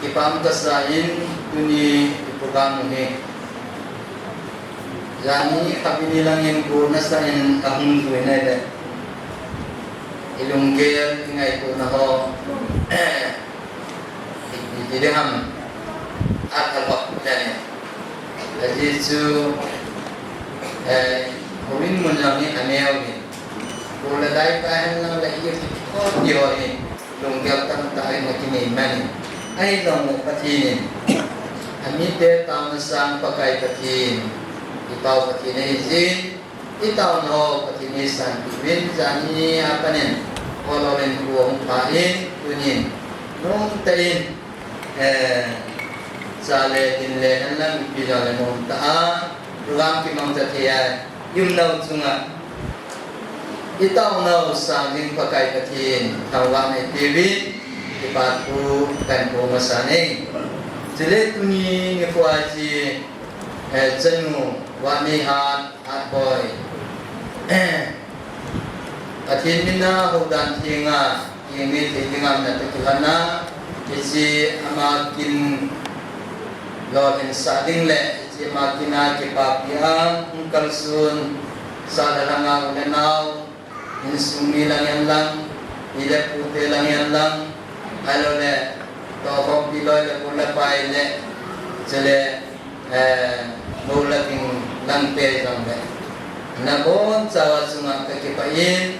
Ipam kasain tuni program ini. Yani kami nilang yang bonus yang kahung tuin ada. Ilungger ingai ko na ho. Jadi ham at alok jadi. Jadi tu Hubin menjadi aneh ni. Kalau dah ikan lang lagi kot dia ni. Longgar tak tahu macam ni mana. Ai dong pati ni. Kami te tamasang pakai pati. Itau pati ni izin. Itau no pati ni san. Win jani apa ni? Kalau len buang pahin tunin. Nong tain. Sale dinle lang bijale nong taa. Program kimang jatiya yung nau tunga itaw nau sa ling pakai patin tawa na tibin ipatu kan po masane jile tuni ni kuaji jenu wani hat boy patin mina hudan tinga ini tingam na tukana isi amakin Lord sading le si makina ki papiang kalsun sa dalangang nenaw insumi lang yan lang ile pute lang yan lang alo le to ko piloy le pula pai le jele mulating langte lang le nabon sa sunga kakipain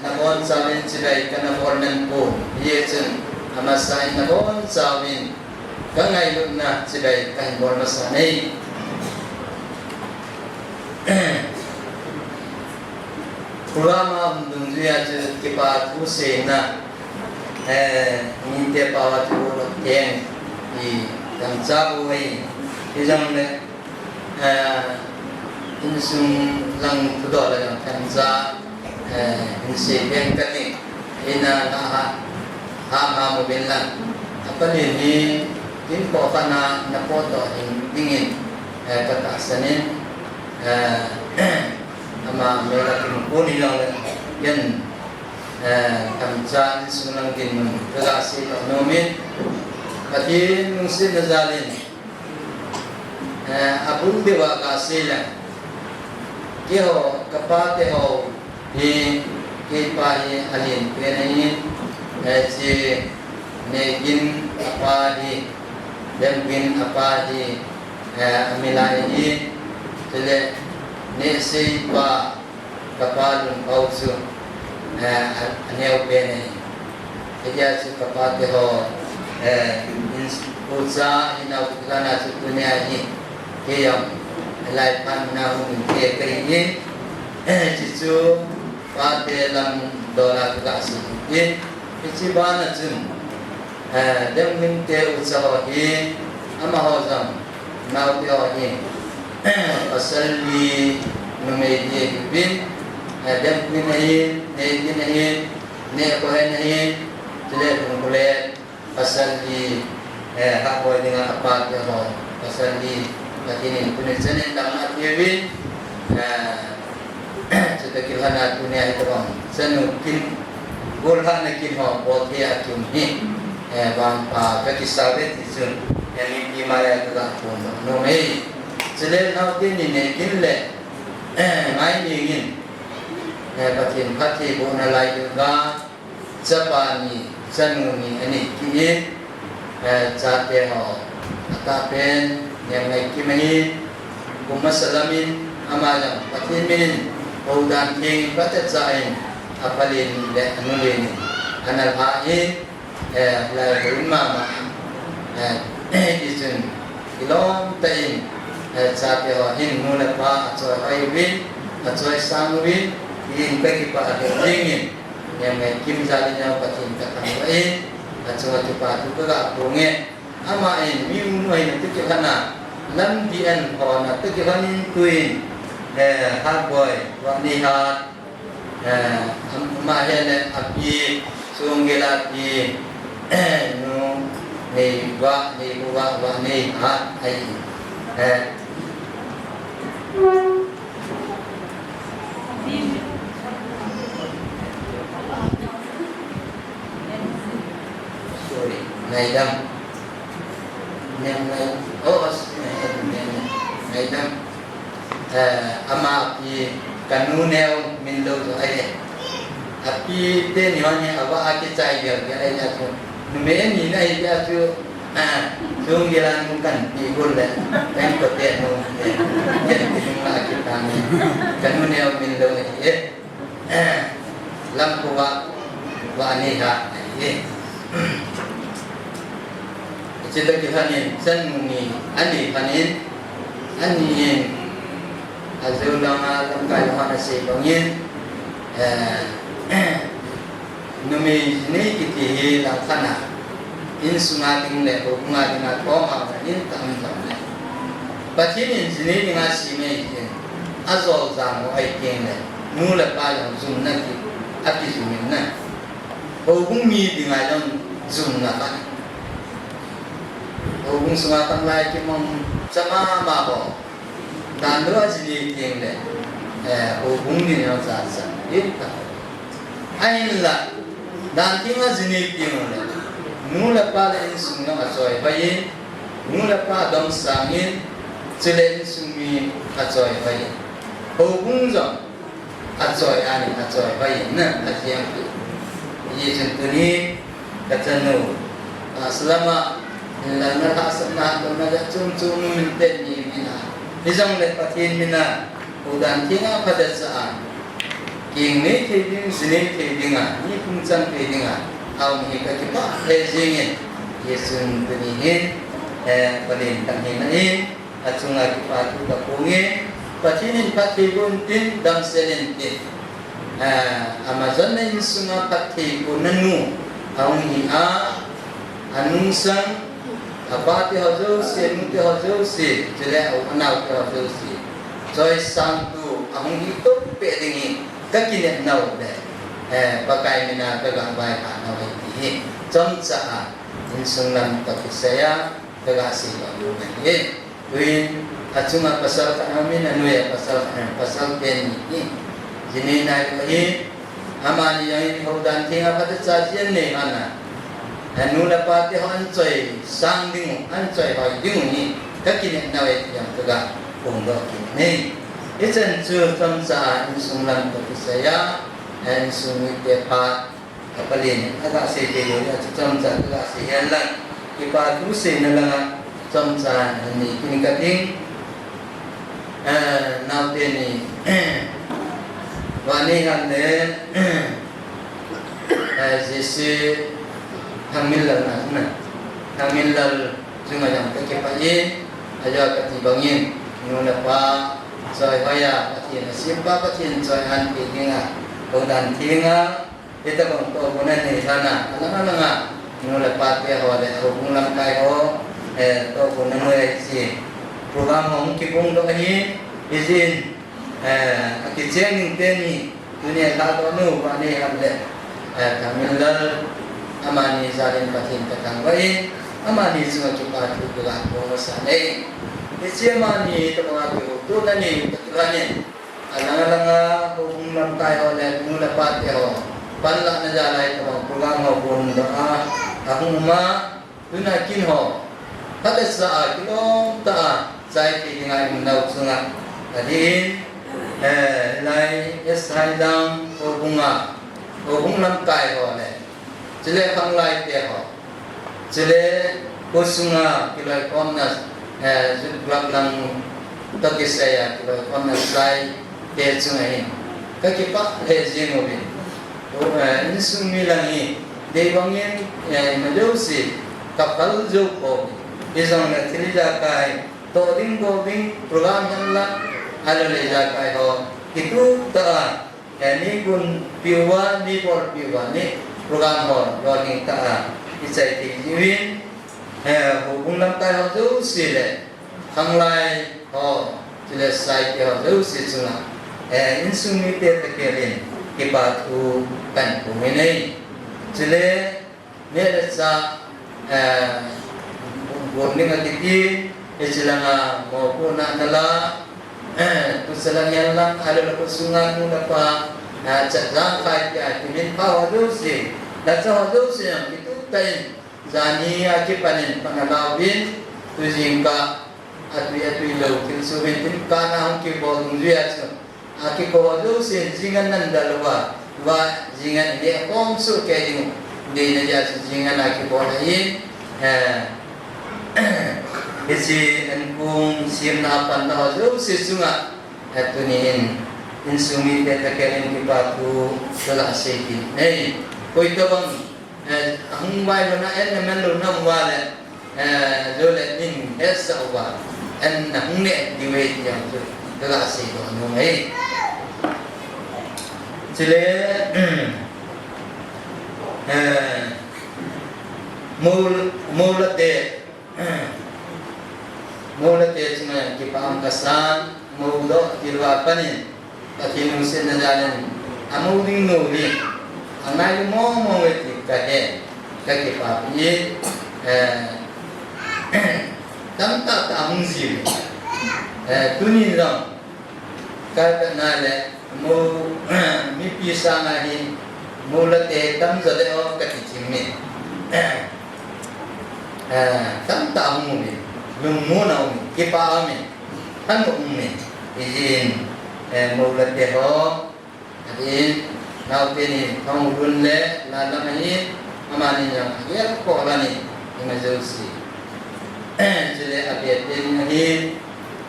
nabon sa min silay kanabornan po yesun amasain nabon sa min Kangai lu na siday kan bol masanay. Ulama mendungnya je kipat usena minte pawat urut yang di kancabui ijang le insung lang tudor lang kanza insi ben kani ina ha mo binlan apa ni ko kana na foto ingin katasanin ama mera kimpuni lang yan kamjan sunang din kasi nomin pati nung sinazalin abun dewa kasi lang kiho kapate ho kipahi alin kenain si negin apadi dembin apadi amilai sile nesi pa kapalun pausu aneu pene dia si kapate ho usa ina ukana si punya ni kiyam lai pan na hum ke kri chichu pate lam dola kasi ye ichibana jun dembin te usa ho hi ama ho jam na te ho hi asal di numedi bin dem pinahin ne ko hen tele kulet asal di hapo dengan apa dia ho asal di lakini punesan dang atwin setakil hana dunia itu bang sanukin bolha nakin ho bote atum hi bang pa kakisabe tisun yani dimaya ka pun no me selain nautin ini kinle main ingin patin pati bona lai juga Japani sanuni ani kini jate ho atapen yang ngai kimani kumasalamin amalang patin min udan king patet zain apalin le anulin anal hain lai rumah isun ilom tain jate ho hin mula pa atoi aiwin atoi sangwin in bagi pa adingin yang ngai kim jalinya patin kakangin atoi tupa tuka bunge amain miunoi nanti kana lam dian hona tu kihanin tuin hard boy wani hat mahene api sunggela api no ni wa ni hat ai sorry naidam yang lain naidam ama api kanunel mindo so ai api te ni hanya awa aki cai dia ai atu numen ni nai dia tu sung gilan bukan di gol dan kan kote no jadi kita kita ni kanunel mindo lampu wa ani ha cita kihanin san muni ani panin ani azul lama lamkai mana se bangin numi ni kiti la kana in sungating le ko ngating at ko ma in tam tam le patin in sini ni ngasi me azol zang ai ken le mula pa yang zum na ki api zum na ko mi di ngayon zum na ka Hubung sungatang lai kimong sama mabo dan dua jenis yang le hubung ni yang sasa itu ain la dan tinggal jenis yang le mula pada ini sungai asoy bayi mula pada dom sangin cile sungai asoy bayi hubung jom asoy ani asoy bayi na asyam ini contohnya kata nu selama lana hasna dona cum minten ni mina nizam le patin mina udan tinga pada saan king ni theding sini thedinga ni pungchan thedinga au ni ka kipa lejingin yesun tunihin palin tanginain atsunga kipa tu ka pungi patinin patibun tin dam selentin amazon na insunga patibun nanu au ni anungsang apa ti hazu si mu ti hazu si jele anau ti hazu si joy sang tu ahung itu pe dingi kakine nau de pakai mina pegang baik nau ini conca insunglam tapi saya kekasih baru ini win acunga pasal kami anu ya pasal ini jadi naik lagi amani yang ini hudan tinggal pada sajian ni mana anu dapat yang ancoy sang ding ancoy hoi ding ni kakine nawe yang tegak pondok ini ijen cu conca insunglam tapi saya insungit depat kapalin agak sedih ya conca agak sedih lang ipa tusin na lang conca ni kini kating naute ni wani hande jisi hamilal na hamilal cuma yang kekepain aja ketibangin nuna pa soy hoya patin simpa patin soy han pinga dan tinga itu bang to bunan ni sana alang-alang nula pati ho le hubung lam kai ho to bunan le si program hong ki bung do ni izin akijen teni dunia ta to nu ba ni ham le kami dal amani zalim patin takang bai amani semua cuba tu ga ko sane isi amani to ga tu nani takrani alang-alang hubung lam kai ho le nula pati ho panla na jalai to program ho pun doa aku ma tunakin ho pada saat kita ta sai ki ngai mendau sunga tadi lai esai dang ho bunga ho bung lam kai ho le jele khang lai te ho jele ko sunga kilai komnas jublak lang takisaya kilai komnas sai te sungai kakipak le jingobi insumi langi debangin majausi kapal joko isang na tilja kai toding bobing program hanla alale ja kai ho itu ta ni gun piwa ni por piwa ni program ho loning ta isai ti jiwin hubung lam kai ho tu sile hanglai ho sile sai ho tu si sunga insumi te tekelin kibatu kan kumene jele neresa warning atiki ejilanga maupun nala tusalangan lang ada sungai napa cakang kai timin pawadusi dacawadusi yang itu tain zani akipanin pangalawin tujingka atui lau kilsuhin tin kana hong kibol ngiat aki kawadusi jingan nandalwa wa jingan dia komsu kayak di naja jingan aki bolain isi enpung sirna apa tahu jauh sesunga itu nih insumi kita keren kita tu telah sedih nih koi tu bang hangwai mana men nam wala jolet ning esawa en hangne diwet yang tu telah sedih nih Chile mulate cuma kipam kasan mudo kirwa panin tapi nusin najalan amuding nuri anai mo weti kahe kakipapi tamta tamungzi tunin ram karena mo mi pisa ngahin mulate tam zade o katichimi tam taumumi lumuna umi kipa umi kan umi izin mulate ho adin nau tini kau runle lalang ini amani yang ya ko lani imajausi jele abiatin ini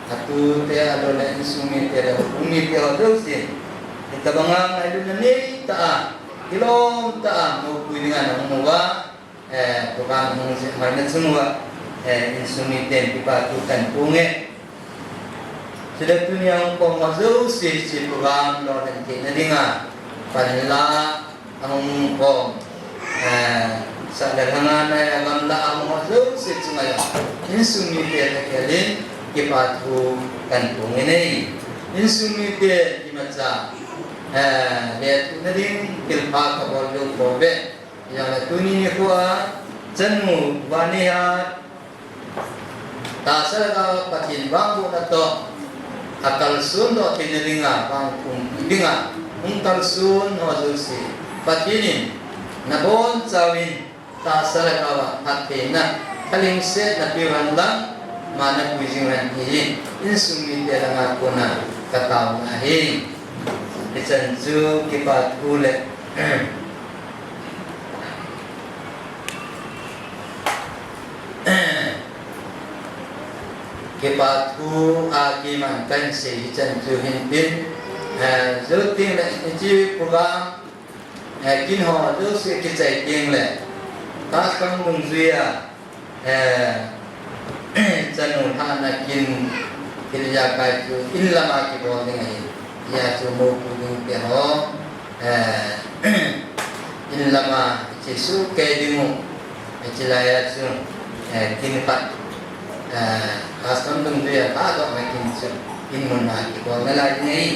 atu te adole insumi te umi te hodosi kita bangang adu nani ta kilom ta mau dengan muwa bukan mengusir mana semua insumi te dipatukan punge sudah tu yang pemazau si program lo nanti nadinga panila ang pom sa dagangan na gamla ang mga sit sumaya insumite kelin kipatu kan pungene insumite imatsa lihat nading kilpa kabol bobe yang tuni ko janu baniha tasar ka patin bangku nato akal sun do tininga bang dinga ungkal sun hozusi patinin nabon cawin tasar ka hatina kaling set na piwan lang mana pujian ini insumi dia ngaku na kataw na hin isanju kipat ule kipatu akiman kan si isanju hintin zuting le ji program kin ho du si kicai ting le tas kang mung zuya janu hana kin kirja kai tu illama ki bo ngai ya tu mo ku ding pe ho illama chisu ke dingu chilaya chu kin pat asam dum dia ta do ma kin chu kin mon na ki bo ngai ngai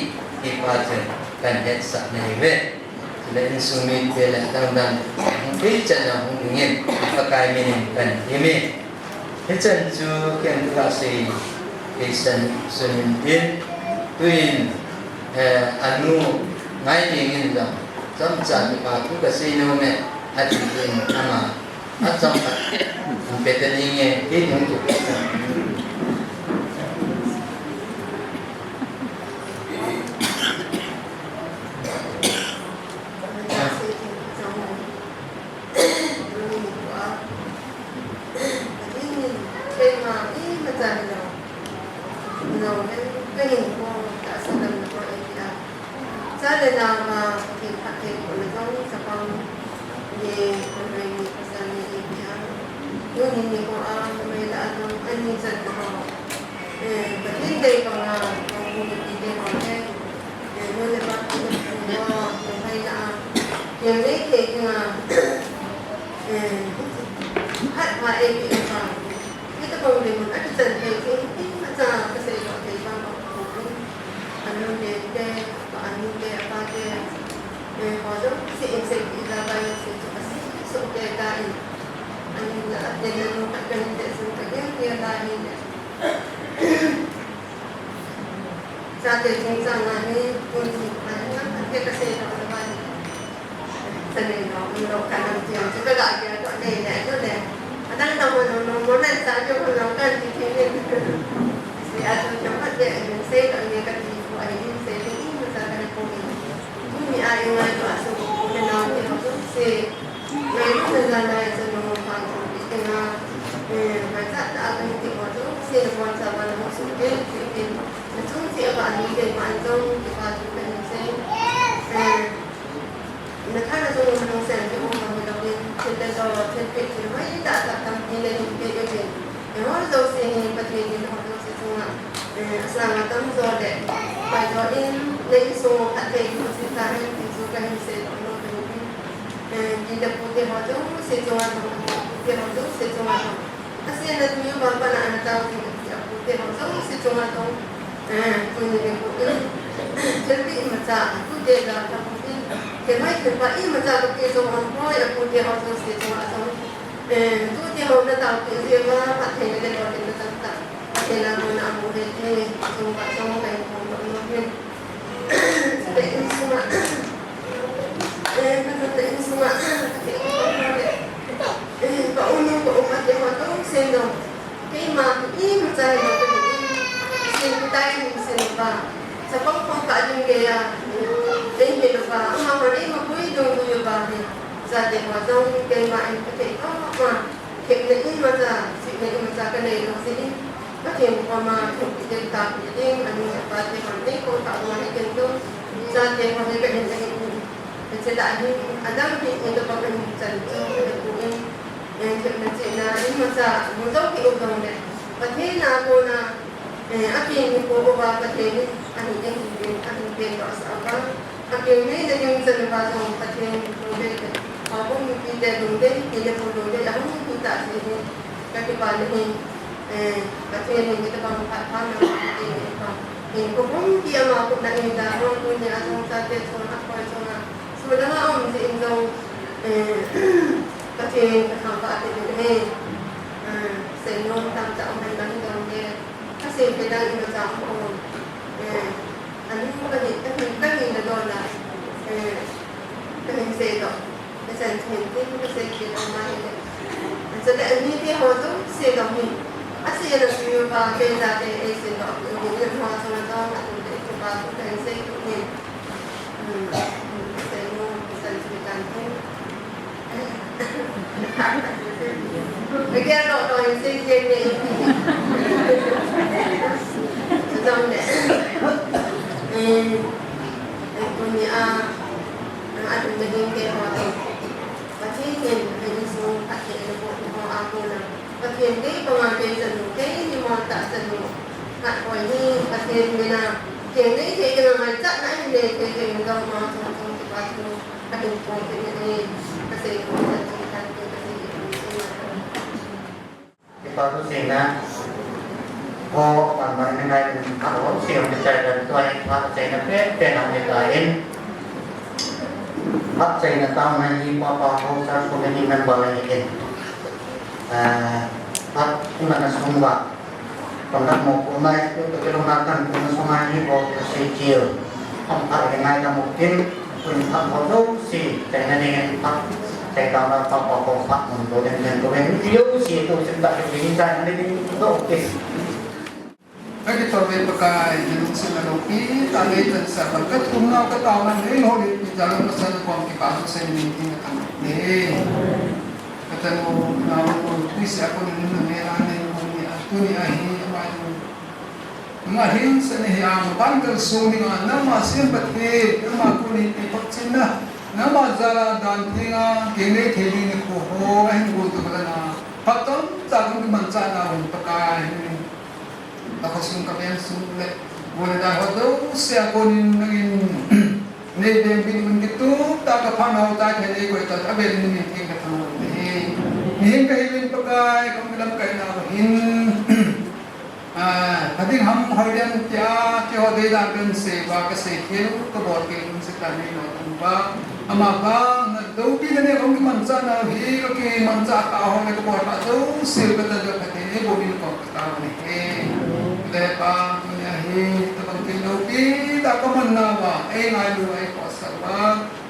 ki pa chu kan het sa nei ve le insumi pe la tang dan ki chana hung ngin pakai min kan yemi chân chu kian tu si cái sân sân tiên tuyên anu ngay nhìn rằng trong trận và tu casino này hạt tiền ama hạt trong betul ini ini untuk Aku kita dulu kita dulu aku kita sini kaki balik ni kaki ni kita bang paham ini kau dia mau aku nak ini dah orang punya asal saja soalnya apa soalnya sebenarnya orang mesti indong kaki kehampa ada ni senong tam tak orang yang indong dia kasih kita ini macam orang anu bukan ini dah dolar kami sedok Sen hentin sen kita main. Jadi ini dia hotu sedang ni. Asyik ada semua bagai dari sedang. Ini semua semua tahu nak untuk itu baru dan sen ni. Sen sembilan tu. Bagi orang orang sen ni. Sedang ni. Itu ni ada daging ke hotu. Pakihin, ini semua pakihin po ako na. Pakihin kayo, pangapin sa nung, kayo hindi mo ta sa nung. At po ini, pakihin mo na, kayo kayo na malta na hindi, kayo gaw mga sumutong tipas mo, pakihin po, kayo kasi po sa sikitan ko, kasi Ito sila, ko, pag-marinay ako, siyong desayan ito ay pakasay na penang nikain. Hak saya nak tahu nanti apa hal kepentingan balai ini. Hak mana semua. Kalau mau punai itu kecerdasan punai semua ini bawa kecil. Hak dengan yang mungkin pun hak bodoh si. Jangan dengan hak saya tahu apa hak untuk dan kemudian si itu sebentar ini saya ini itu okey. Cái trò về cái những sự là đầu tiên ta lấy từ sản phẩm kết cùng nhau cái tàu này lấy hồi đi giờ nó sẽ còn cái bảo sẽ mình tin là để cái chân nào tuy sẽ còn những người làm này tôi nghĩ ai mà hiện sẽ này hàng bán cái số này mà nó mà xem bật về nó mà cô đi bị bắt chín đó nó mà giờ là đàn thiên cái này thì đi cô anh cô tụi nó là phát tóm ra cũng cái bản chất nào cũng cái ako sung kapiyan sulit. Wala dahil daw siya ko naging naibibin gitu, takapanaw tayo hindi ko ito, abel nimiting ka ito. Nihin kahilin pagkay, kung ilang kayo na hin, hading hamharian tiya, tiyo day dagan seba, kasi kilo kabot kayo sa tanay na ba, amabang, daw pinanay kong mansa na, hi, kaki mansa ka ako na kabot pa, daw silba talaga kati, bumili ko katawa ni Lepa menyahi tentang kilopi tak kemenawa ngai lu pasal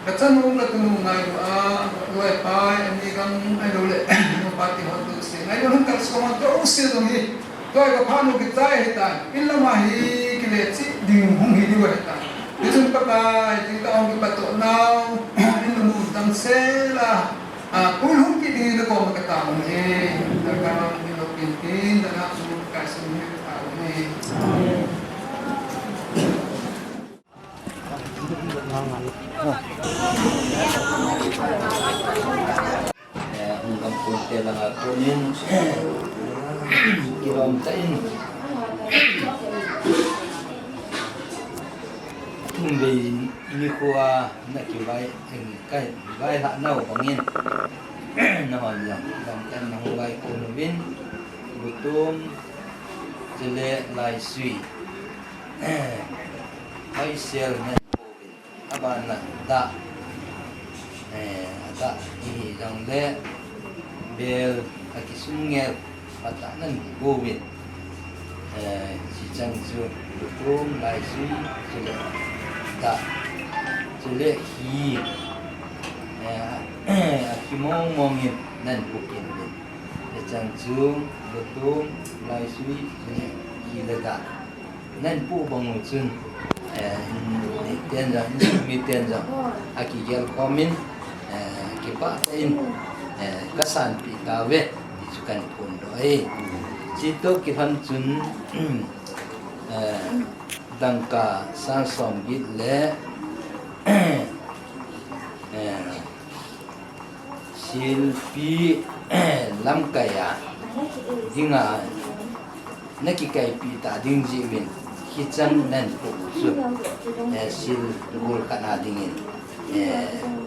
kecenung ketunung ngai lu lepa ini kan lu le pati hotu si ngai lu kan sekolah terus si dong toi ka phanu ki tai hitan illa mahi kileci ding hung hi diwa hitan itu pakai kita orang patok nau ini mu tang sela pulhung ki ding ko makatamu dalam kilopi dalam kasih Ungkap punte lang ako yun kiramtain tumbe ini kuah nak kibai kai bai hak nau bangin nawan yang dan nang bai kunubin butum jele lai sui ai sel na covid abana da ada ini dang le bel akisungel patanan covid si changju butum lai sui jele da jele hi akimong mongin nan pukin changju butum lai sui jele hi da nan pu bangun chun tiền rằng mi tiền rằng aki gel komin kipa in kasan pi kawe sukan pun doi cito kihan chun dangka sang som git le silpi lam kaya dinga nakikai pi ta ding jimin kitchen nan po so sil gol kana dingin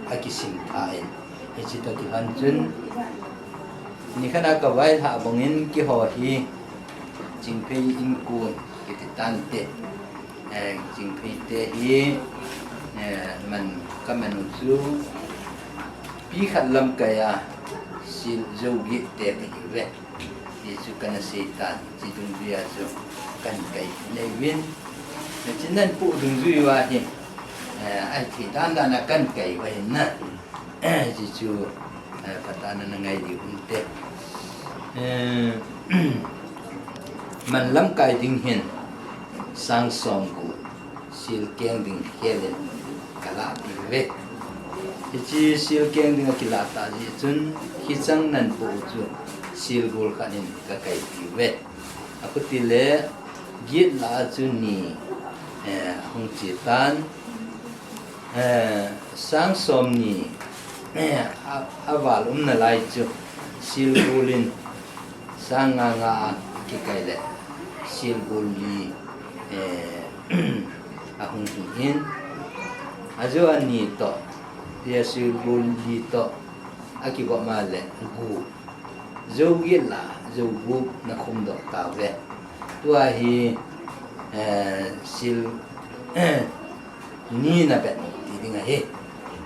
akisim kain hiji ta ki hanjun ni khana ka vai ha bongin ki ho hi jingpei in kun ki tante jingpei te hi man ka man chu pi khat lam kaya sil zogi te ki ve Yesu kana setan ci dung dia so kan kai nei win na chinan pu dung zui wa hi ai thi dan dan kan kai wa na ji chu patana na ngai di unte man lam kai ding hin sang song ku sil keng ding helen kala di ve ji sil keng ding kila ta ji chun hi chang nan pu chu silgul kanin kakai piwe aku tile git la chuni hung chitan sang somni awal na lai chu silgulin sanganga kikaile silguli ahung hin ajo ani to dia silguli to akiba male gu zogi la zogu na khum do ta ve tua hi sil ni na bet ti dinga he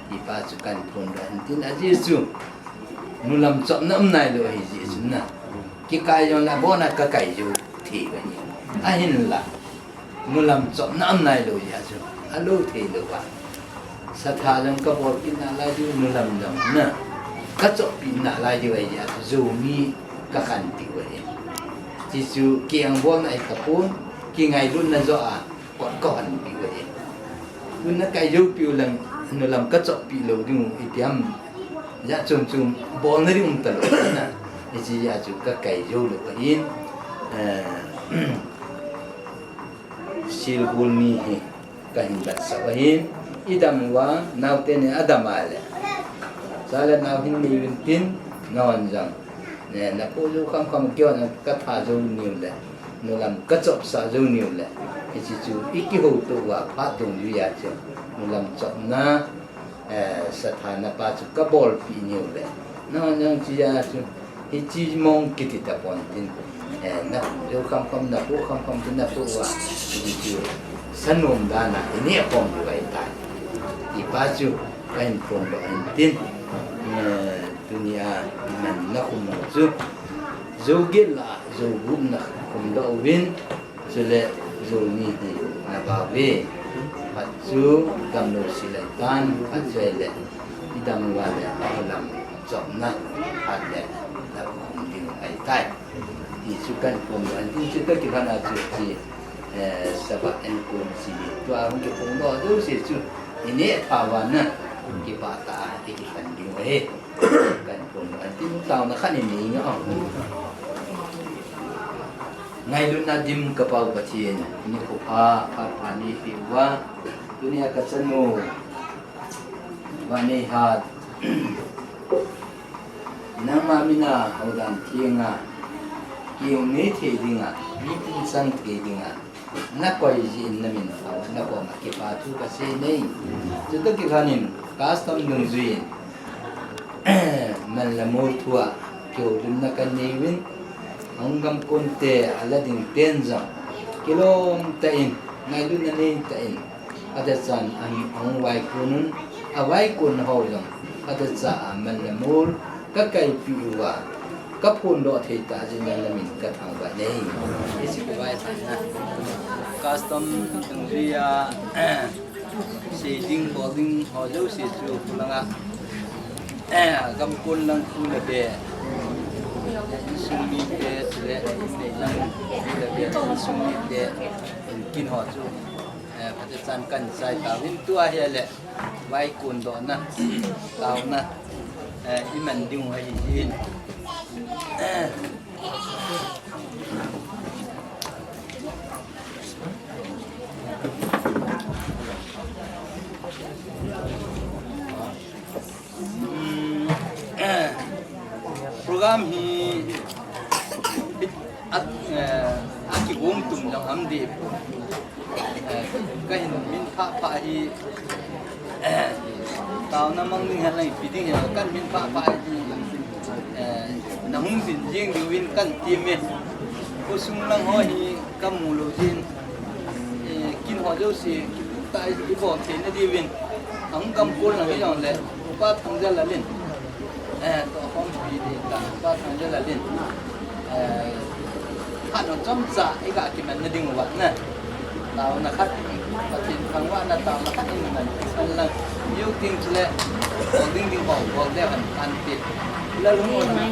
i pa chu kan phun ran tin a ji chu nulam chop nam nai lo hi ji chu na ki kai yo la bo na ka kai ju thi ga ni a hin la nulam chop nam nai lo ya chu a lo thi lo wa sa tha jang ka bo kin na la ju nulam dam na ka chop pi na lai ji wai ya zu mi ka kan pi wai ji chu kiang bo na ka pun ki ngai lun na zo a kon kon pi wai lun na kai ju pi lang no lam ka chop pi lo du itiam ya chum chum bo na ri ta lo na ji ya chu ka kai ju lo ba in sil bul ni he ka hin bat sa ba in idam wa nau te ne adamale sala na hin ni win tin non jang ne na po ju kham kham kyo na ka tha ju niu le no lam ka chop sa ju niu le chi chu iki ho to wa pha tung ju ya chu no lam chop na sa tha na pa chu ka bol pi niu le no jang chi ya chu hi chi mong ki ti ta pon tin na ju kham kham na po kham kham tin na po wa chi chu sanom da na ni khom ju ai ta i pa chu kain khom do an tin dunia man na khum chu zogel la zogum na khum do win sele zoni di na ba ve pat chu kam no silatan pat chele idam wa le alam chop na pat le na khum ding ai tai di chu kan khum an tin chu ta ki khana chu chi sabat en kun si tu a hung ke khum do du si chu ini pawana ki pata ki kan ding we kan pun tin tao na khan ni nga ngai lu na dim ka pau pathin ni ko pa ni fi wa dunia ka chanu wa nei ha na ma mina haudan thienga kiu ni the dinga ni tin sang the dinga na koi ji na min na ko ma ki pa thu ka se nei chu to ki khanin custom nung zuin man la mo thua kyo dum na kan nei win hangam konte ala ding tenza kilom ta in ngai dun na nei ta in ada san ang wai kunun awai kun ho jong ada sa man la mo ka kai piwa ka phun do thei ta jin la min ka thang ba nei isi ko wai sa na custom nung zia shading boarding ho jo si chu pulanga gam kun lang ku le be sumi be le lang le be sumi be kin ho chu pate chan kan sai ta win tu a he le vai kun do na tao na i man ding ha yin program hi aki gom tum jang amdi ka hin min pha hi tao na mang ning halai piding ya kan min pa pa na hung sin jing di win kan tim me ko sung lang ho hi kam mu lo jin kin ho jo si tai di bo the na di win ang kam kul na hi jong le pa thang ja la lin to hom pi di ta pa thang ja la lin ha no chom cha ai ga ki man na ding wa na tao na khat pa tin thang wa na tao na khat ni man san lang yêu tin chile ding ding bo de an ti la lu mo na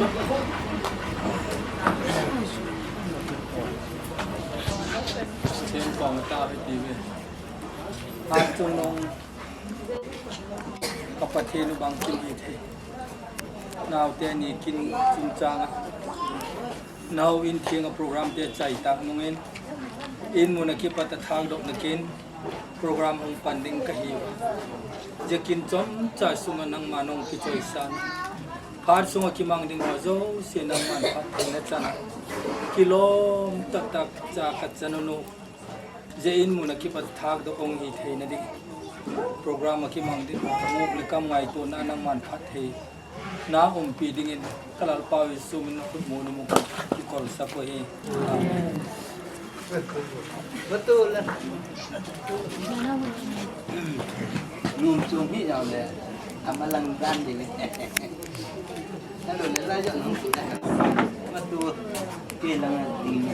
chen pong ta bi ti we pa chung nong ka pa the nu bang kin hi the now te ni kin chang now in thing a program te chai tak nong in mo na ki pa ta thang dok na kin program hong panding ka hi jekin chom cha sunga nang manong ki choisan har sunga ki mang ding zo sinang man phat na chana kilom tak tak cha ka chanunu je in mu na ki pat thak do ong hi theina di program ki mang ding ngok le kam ngai to na nang man phat the na pi ding in kalal pawi sumin khut mu nu mu ki kol sa ko hi betul lah num chung hi nào le amalang dan di le lalu le la jo num tu betul kelangan ding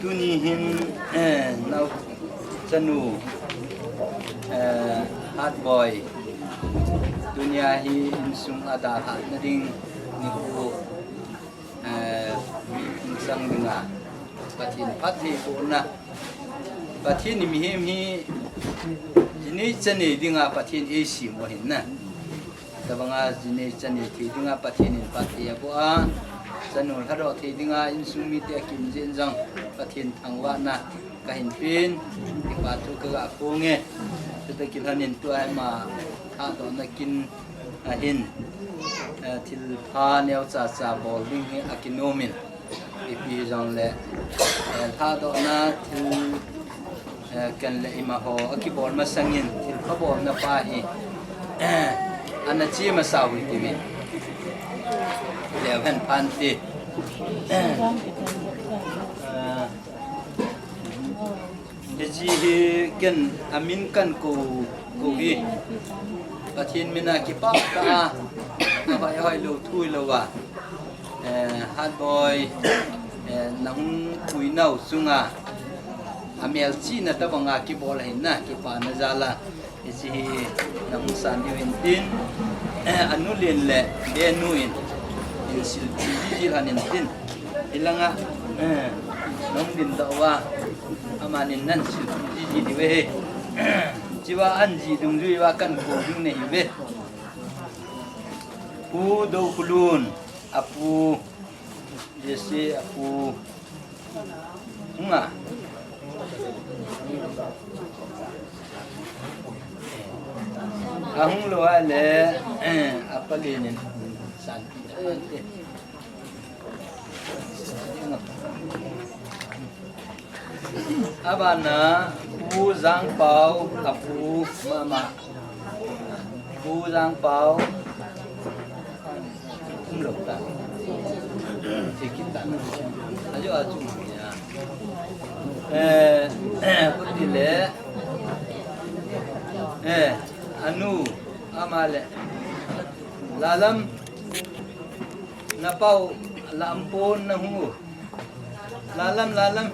tunihin nau chanu hard boy dunia hi insung ada hak nading ni hu sang denga patin pati ko na patin ni mi jini chani dinga patin e si mo hin na tabanga jini chani thi dinga patin in pati ya bo a chanul haro thi dinga insung mi te kim jen jang patin thangwa na ka hin pin ti pa tu ka ko nge te kin hanin tu ai ma ha do na kin hin til pha neo cha cha bol ding he akinomin ipi jong le tha do na til kan le ima ho akibol ma sangin til khabol na pa hi ana chi ma sawi ti mi le han pan ti ji hi ken amin kan ko hi pathin mina ki pa ka hoi hoi lo thui lo wa hard boy nang kui nau sunga amel chi na ta banga ki bol hin na ki pa na zala ji nang san di win tin anu len le de nu in sil ji hanin tin ilanga nong din da wa amanin nan sil ji di we jiwa anji dung jui wa kan ko dung ne be u do kulun apu jese apu nga ahung lo ale apalinin san abana u zang pau apu mama u zang pau lục ta thì kita ayo aju ya kutile anu amale lalam napau lampon na hungu lalam langa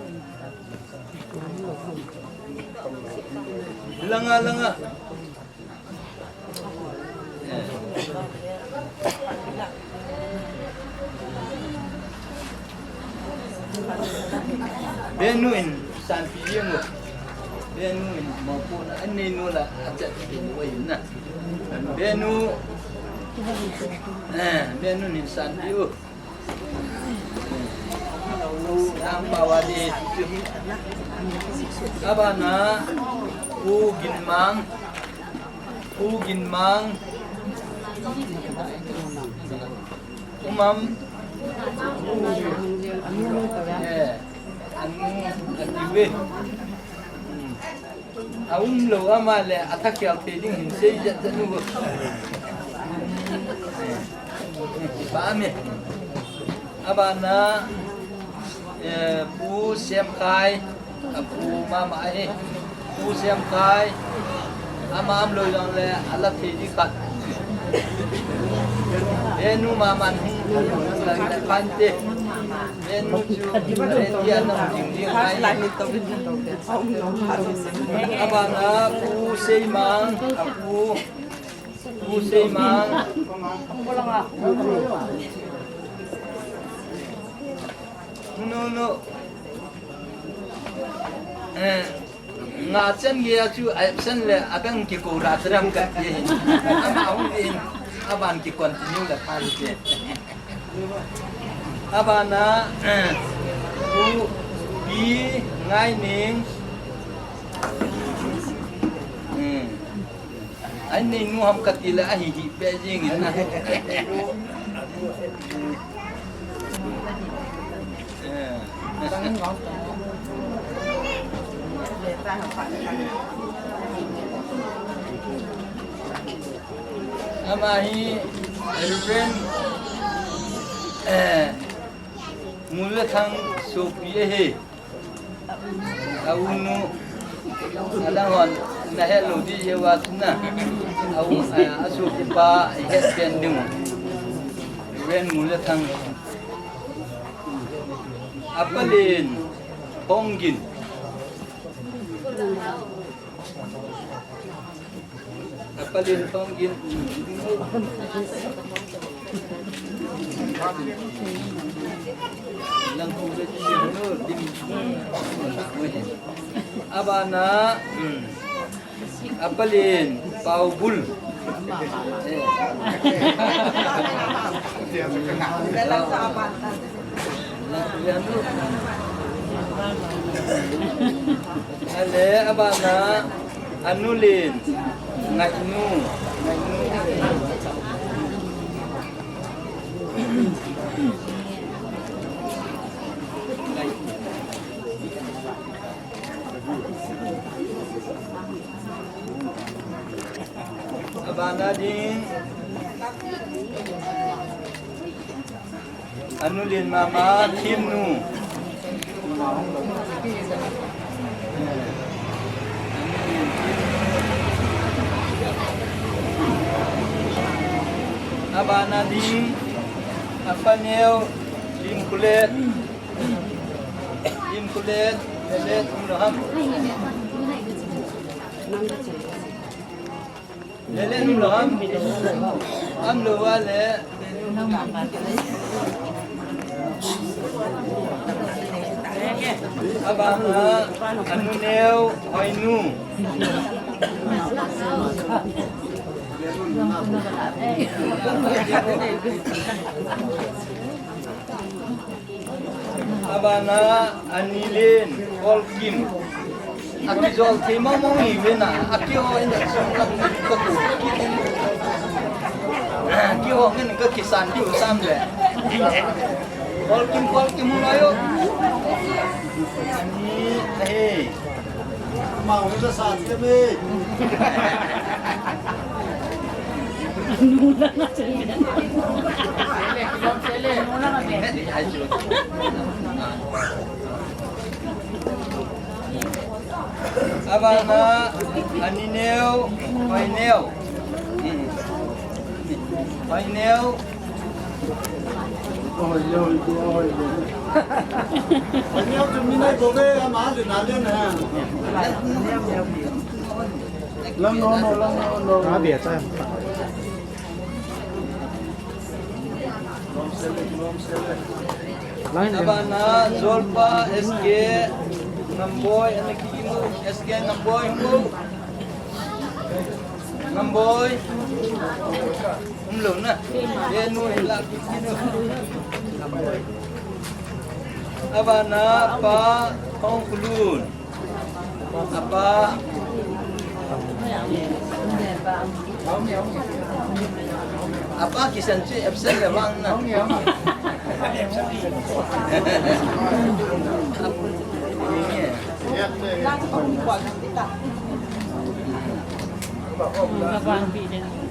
benuin sampai mo benuin maupun ane nula ajat dibuat na benu benu insan itu ang bawa di abana ginmang umam be lo ama le attack ya trading hin sei janu ba me abana pu siam kai pu mama ai pu siam kai ama am loi long le ala trading kat enu maman la pante enu ju dia nam jing jing ai abana pu sei mang pu sei mang no nga chen ye chu absent le abang ki ko ra tram ka ye ama ong in aban ki continue la pal je abana u bi ngai ning anh nên nu ham katila hi hi pe jing na ama hi friend mula thang sopie he aunu alangon na hello di yewa tuna au asu pa het pending ren mula thang apalin hongin apalin hongin lang kuda sino dim abana apalin paubul dalam sahabatan ale abana anulin ngainu abana ding anulin mama timnu abana ding apanel lim kulet lelet umroham lelet umroham am lo wale abana anunel hoinu abana anilin kolkim aki jol thema mongi wena aki ho inda sunglam ko tu ki ho ngin ka kisan di usam le kolkim layo ani hey mau sa sa me Nulang na sila. abana anineu hoineu hoineu tumina gobe ama de nale na lang no ka bia cha abana zolpa SK ngamboy anakimu SK ngamboy umlo na yenu hilak kinu abana pa hongkulun apa apa kisan si absen lewang na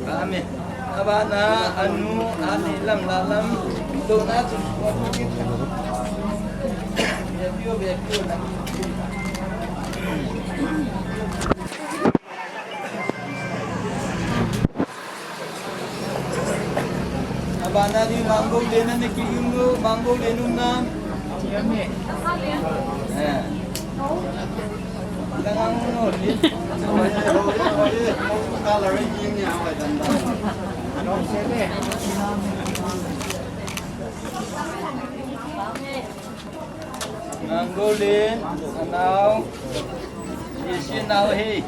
Amin. Abana anu ani lam lalam dona tu biar nak. Abana di mango dena ni kiungu mango denunam. Yame. Jangan nol ni. Kalau rejim ni awak dah. Mangolin, anau, isi nau hei.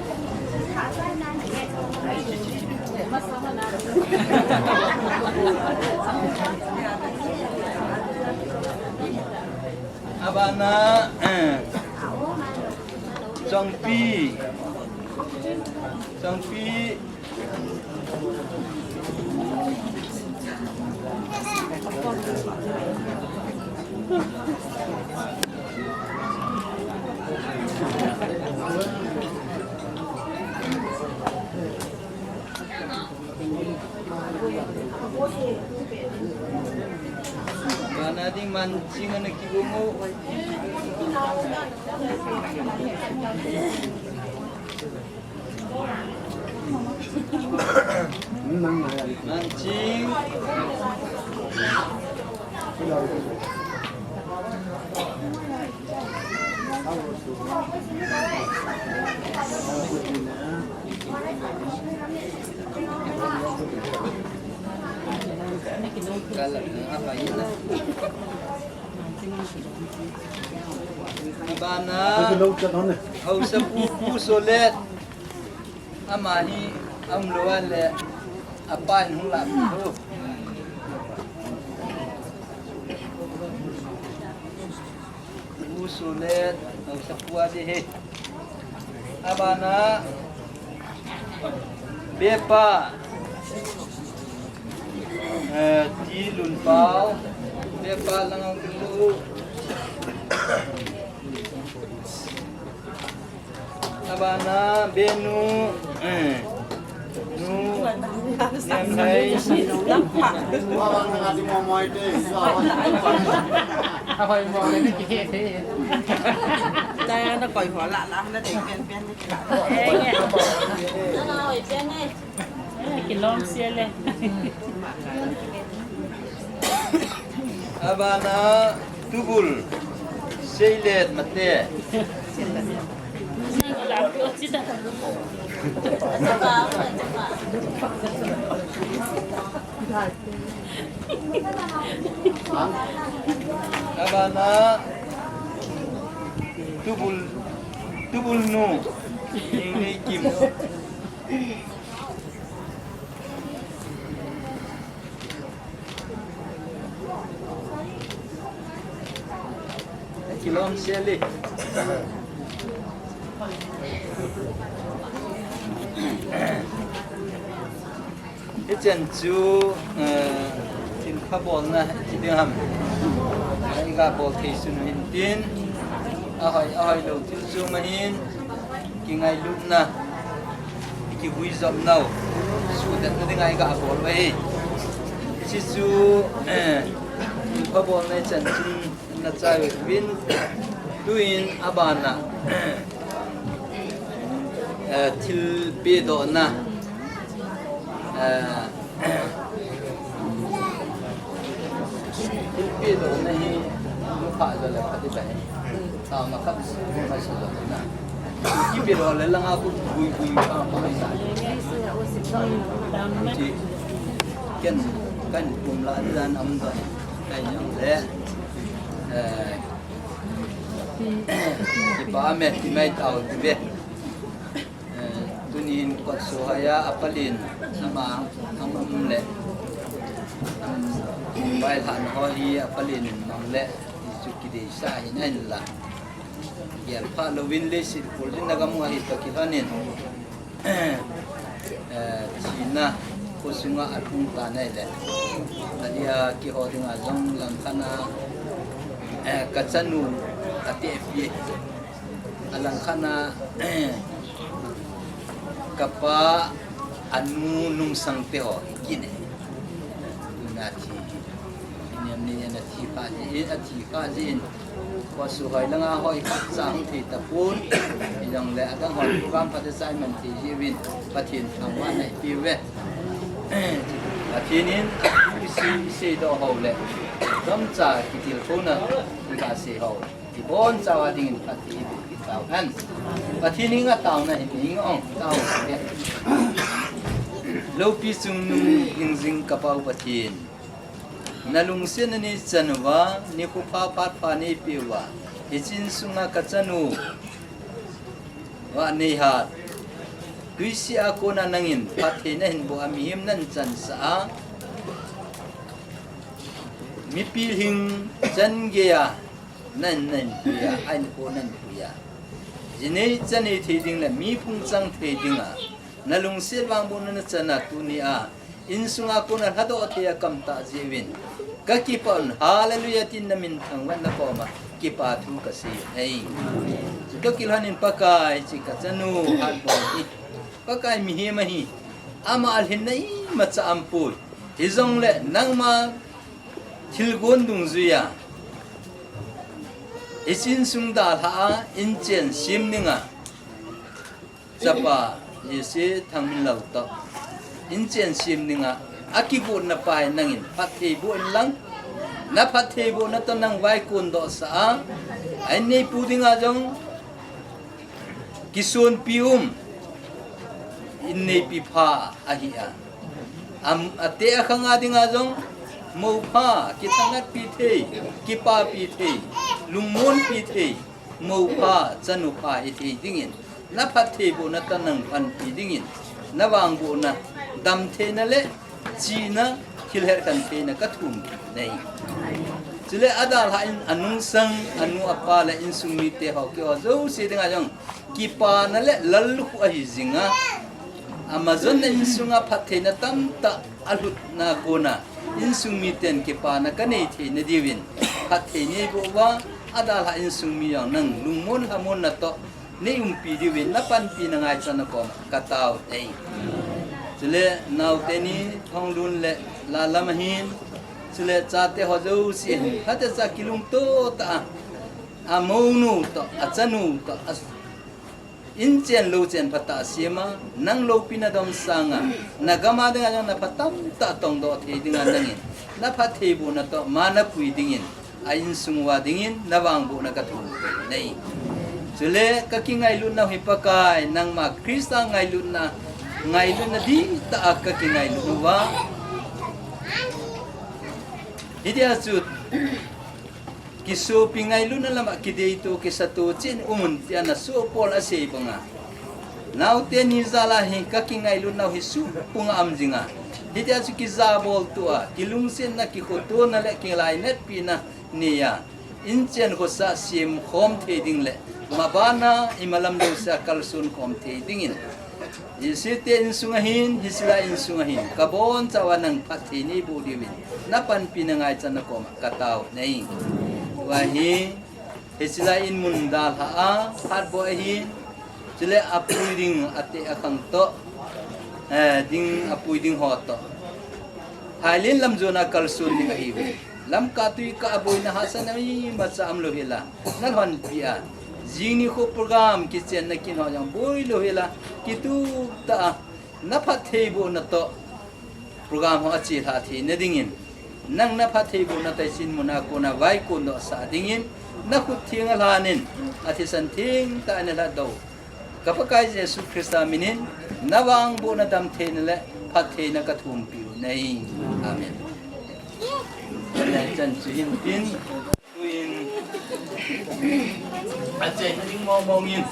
Abana, Jongpi. Mana di mancing anak ibumu? Mancing. Kalau apa ini? Bana, au sepupu solet, amahi amluan le, apa yang hulap tu? Solet, au sepupu aje. Abana, bepa. Di lunpau, bepa langang dulu. Abana benu, nu, nyamai. Awak nak di mau itu, apa yang mau ini kita? Đây nó còi火辣辣，nó để bên bên nó ngồi bên này. Cái lon xe lên. Abana tubul seilet mate. Abana tubul nu ini kim. Kilom seli. Ijen ju tin khabol na tiding ham. Ai ga bol keisun hintin. Ahoy lo til ju mahin. Kingai lup na. Ki hui zam nau. Su dat na dingai ga bol wei. Chi ju tin khabol na chen tin na chai win tuin abana til bedo na til bedo na hi lu pha zo la phati bai ta ma khap ma so na ki bedo la lang aku bui pa pa sa ji ken kan kum la dan am da kai nyang le Iba amet timay tao tibe tunin kot sohaya apalin sama amamle bail han holi apalin mamle isukide sa hinain la yar pa lowin le sil pulin nagamu ahi pakihanin China kusunga atung tanai le adia ki hodinga zong lam kana kacanu ati FBA alang kana kapa anu nung sang teho kine nati ni nati pa jin ko su hai langa hoi khat sang thi tapun yang le aga hoi pam pa de sai man thi win pathin thang wa nai pi we patinin isi do ho le dom cha kitil phona ka se ho ti bon chawa ding pati tao an patinin nga tao na hi ngong tao ke lo pi sung nung jing kapau pathin nalung sen ni chanwa ni ku pa pat pa ni piwa ichin sunga kachanu wa ni ha tuisi ako na nangin pathe na hin bo amihim nan chan sa mi pilhing chan geya nan puya an ko nan puya jine chani theding la mi phung chang theding a nalung sel wang bon na chana tunia insunga ko na hado atia kamta jewin kakipon hallelujah tin namin thangwan na ko ma kipathu kasi ai to kilhanin pakai chikachanu albo pakai mihimahi ama alhin nai macha ampui hizong le nangma thilgon dungzuya isin sungda ha inchen simninga chapa yese thangmin lauta inchen simninga akibu na pai nangin pathe bu lang na pathe bu na to nang vai kun do sa ai nei pudinga jong kisun pium in nei pi pha ahia am ate akhanga dinga jong mo pha kitangat pi the ki pa pi the lungmon pi the mo pha chanu pha i the dingin na pathe bu na to nang pan pi dingin na wang bu na dam the na le China hilher kan na kathum nei chile adal ha anung sang anu apa la insumi te ho ke zo se denga jong kipa na le lalu ku ahi zinga amazon na insunga phathe na tam ta alut na kona insumi ten kipa na kanei the na diwin phathe ni bo wa adal ha insumi yang nang lungmon hamon na to ne umpi diwin na pan pi na ngai chana ko kataw ei chile nau teni thong lun le la lamahin chile chate hojo sin hate cha kilung to ta amonu to achanu to inchen lo chen pata siema nang lo pina dom sanga nagama dengan na patam ta tong do the dinga nangin na pathe bu na to mana pui dingin ain sungwa dingin nawang bu na kathu nei chile kakingai lun na hipakai nang ma krista ngai lun na ngai lu na di ta ka ki ngai lu wa idia chu ki so pi ngai lu na lama ki dei to ki satu chin umun tia na so pol ase banga nau te ni zala hi ka ki ngai lu na hi su punga amjinga idia chu ki za bol to a ki lung sen na ki ko to na le ki lai net pi na niya inchen ko sa sim khom the ding le mabana imalam do sa kalsun khom the dingin isite insungahin hisla insungahin kabon cawanang pathini budiwin napan pinangai chana ko kataw nei wahi hisla in mundal ha harbo hi chile apuiding ate akang to ding apuiding hoto halin lamjona kalsun ni hiwe lam katui ka aboy na hasan ai macha amlo hela nalhon pia jini ko program kitchen na kino yang boy lo hela kitu ta na pathe bo na to program ho achi tha thi na dingin nang na pathe bo na tai sin muna ko na vai ko no sa dingin na ku thiang alanin ati san thing ta na la do kapakai Jesu Krista minin nawang bo na dam the na le pathe na kathum pi nei amen na chan chin tin tuin aceh ning ngomongin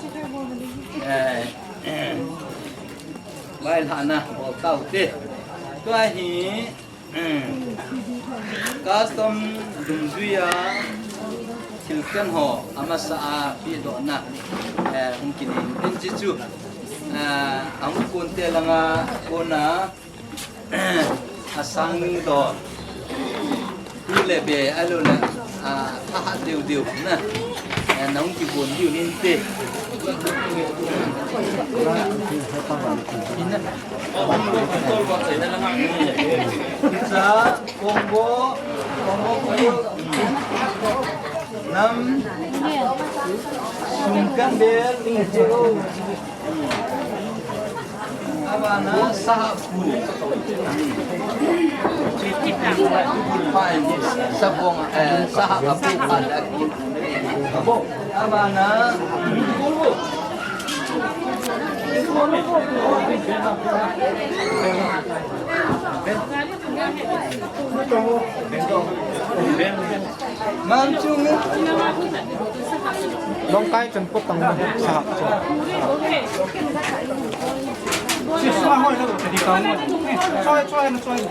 bail hana bo tau te to hi custom dumzuya tilkan ho amasa pi do na mungkin in jitu ang kunte langa kona asang do lebe alula pahat diu na nong ki bon diu nin te sa Congo kayo nam sungkan bel abana sahabun sabong sahabu ada abana Mancung Longkai jemput tengah sahab. Si suah hoi nak jadi kamu. Cuai.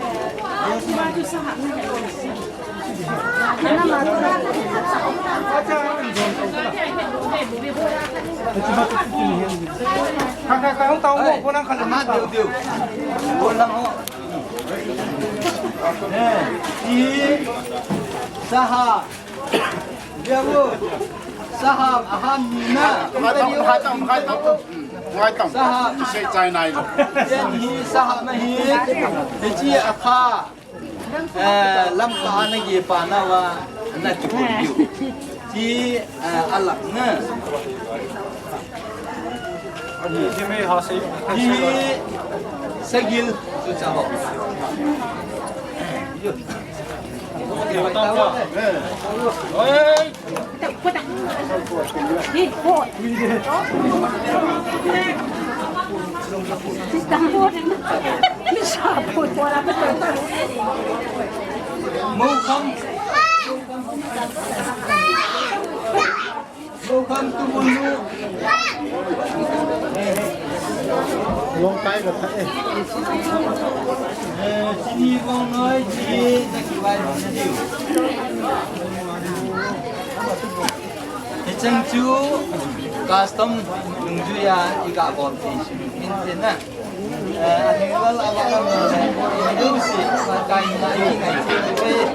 Kakak kamu tahu kok pulang kalau mat diu pulang ho di sahab dia bu sahab aham na sahab sẽ trai này rồi trên hi sahab ma hi de chi akha lam pa na gi pa na wa na ki bu ji alak na ji sagil tu chaho Welcome to Mundu. Long tay được thế. Sini con nói chị ta kêu bài nó điều. Chân chú custom dùng chú ya iga bom thì mình thế nè. Anh ấy là cái điều gì mà cái này ngày chơi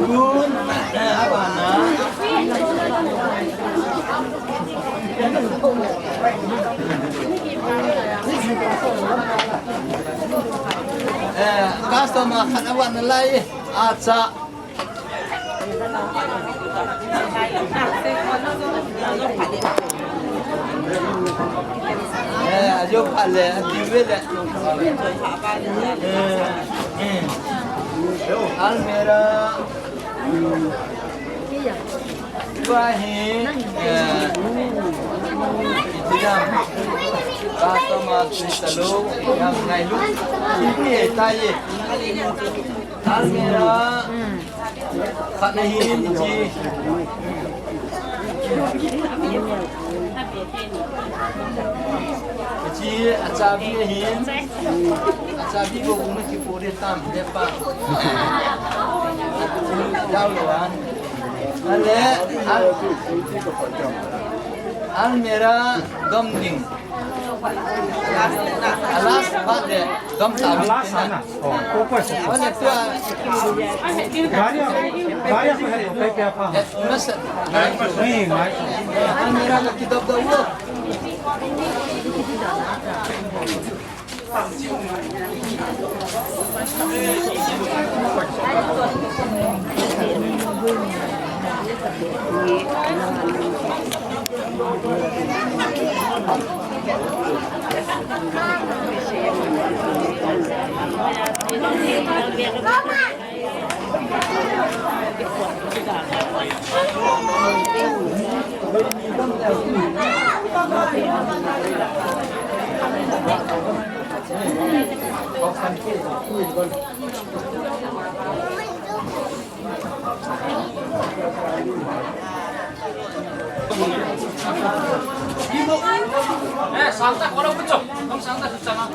luôn apa na customer khanawan lai acha ajo phale diwele Almera Ibrahim Itiram Customer Cristalo yang ngailu ini taye Almera Khanahin ji ji acabi hin acabi ko guna ki pore tam depa jauhan ale almera gamding alas bade gam tabi sana. Oh, kok sih? wala tua Gaya apa hari kayak apa? mas Nih, naik. almera ka kitab dawo 상타 걸어붙죠. 그럼 상타 줬잖아.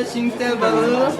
Singtel baru.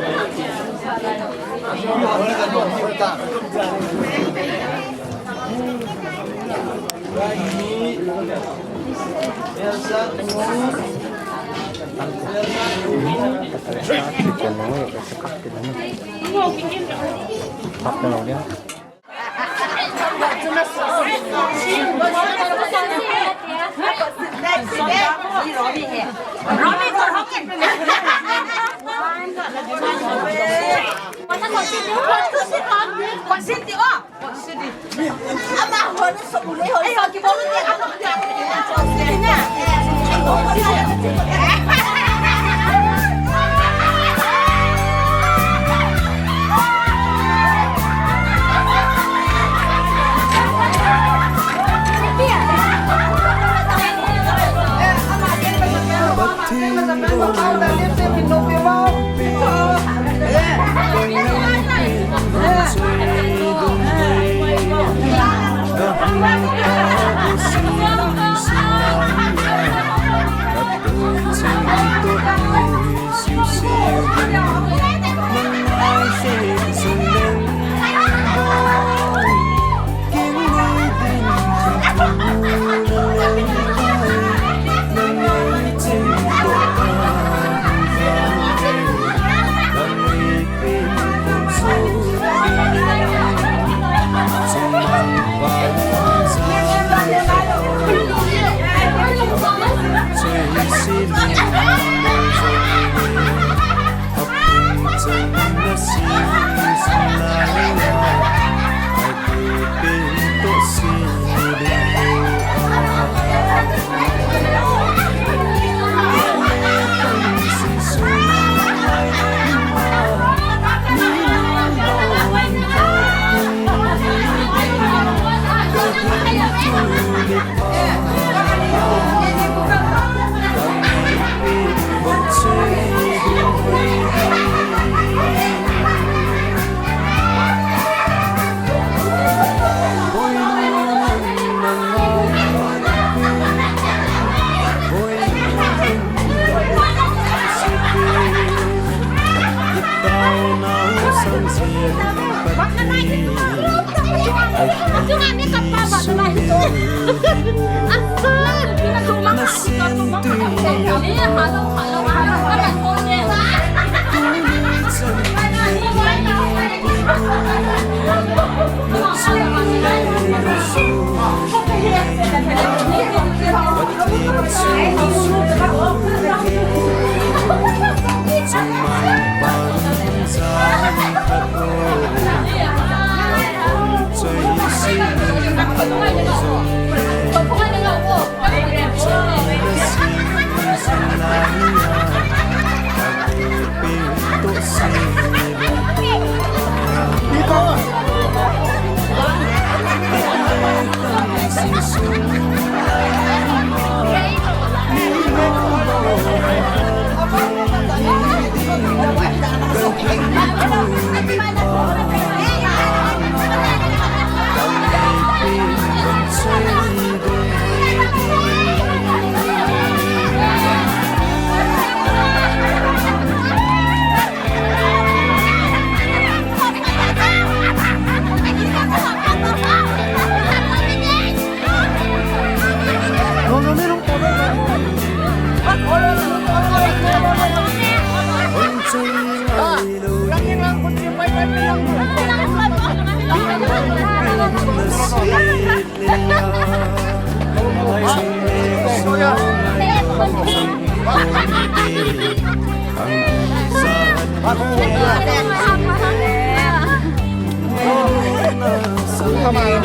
Come on.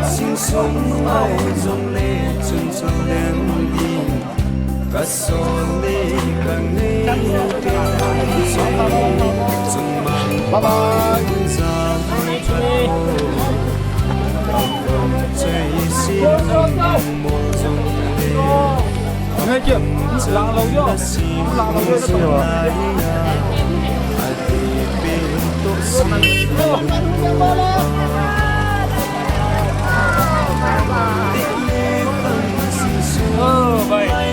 心中爱中的种种两地，可所里跟你的中满拜拜，最心目中的。Nghe chưa? Lặng lâu chưa? Lặng lâu chưa? Tôi nói vậy.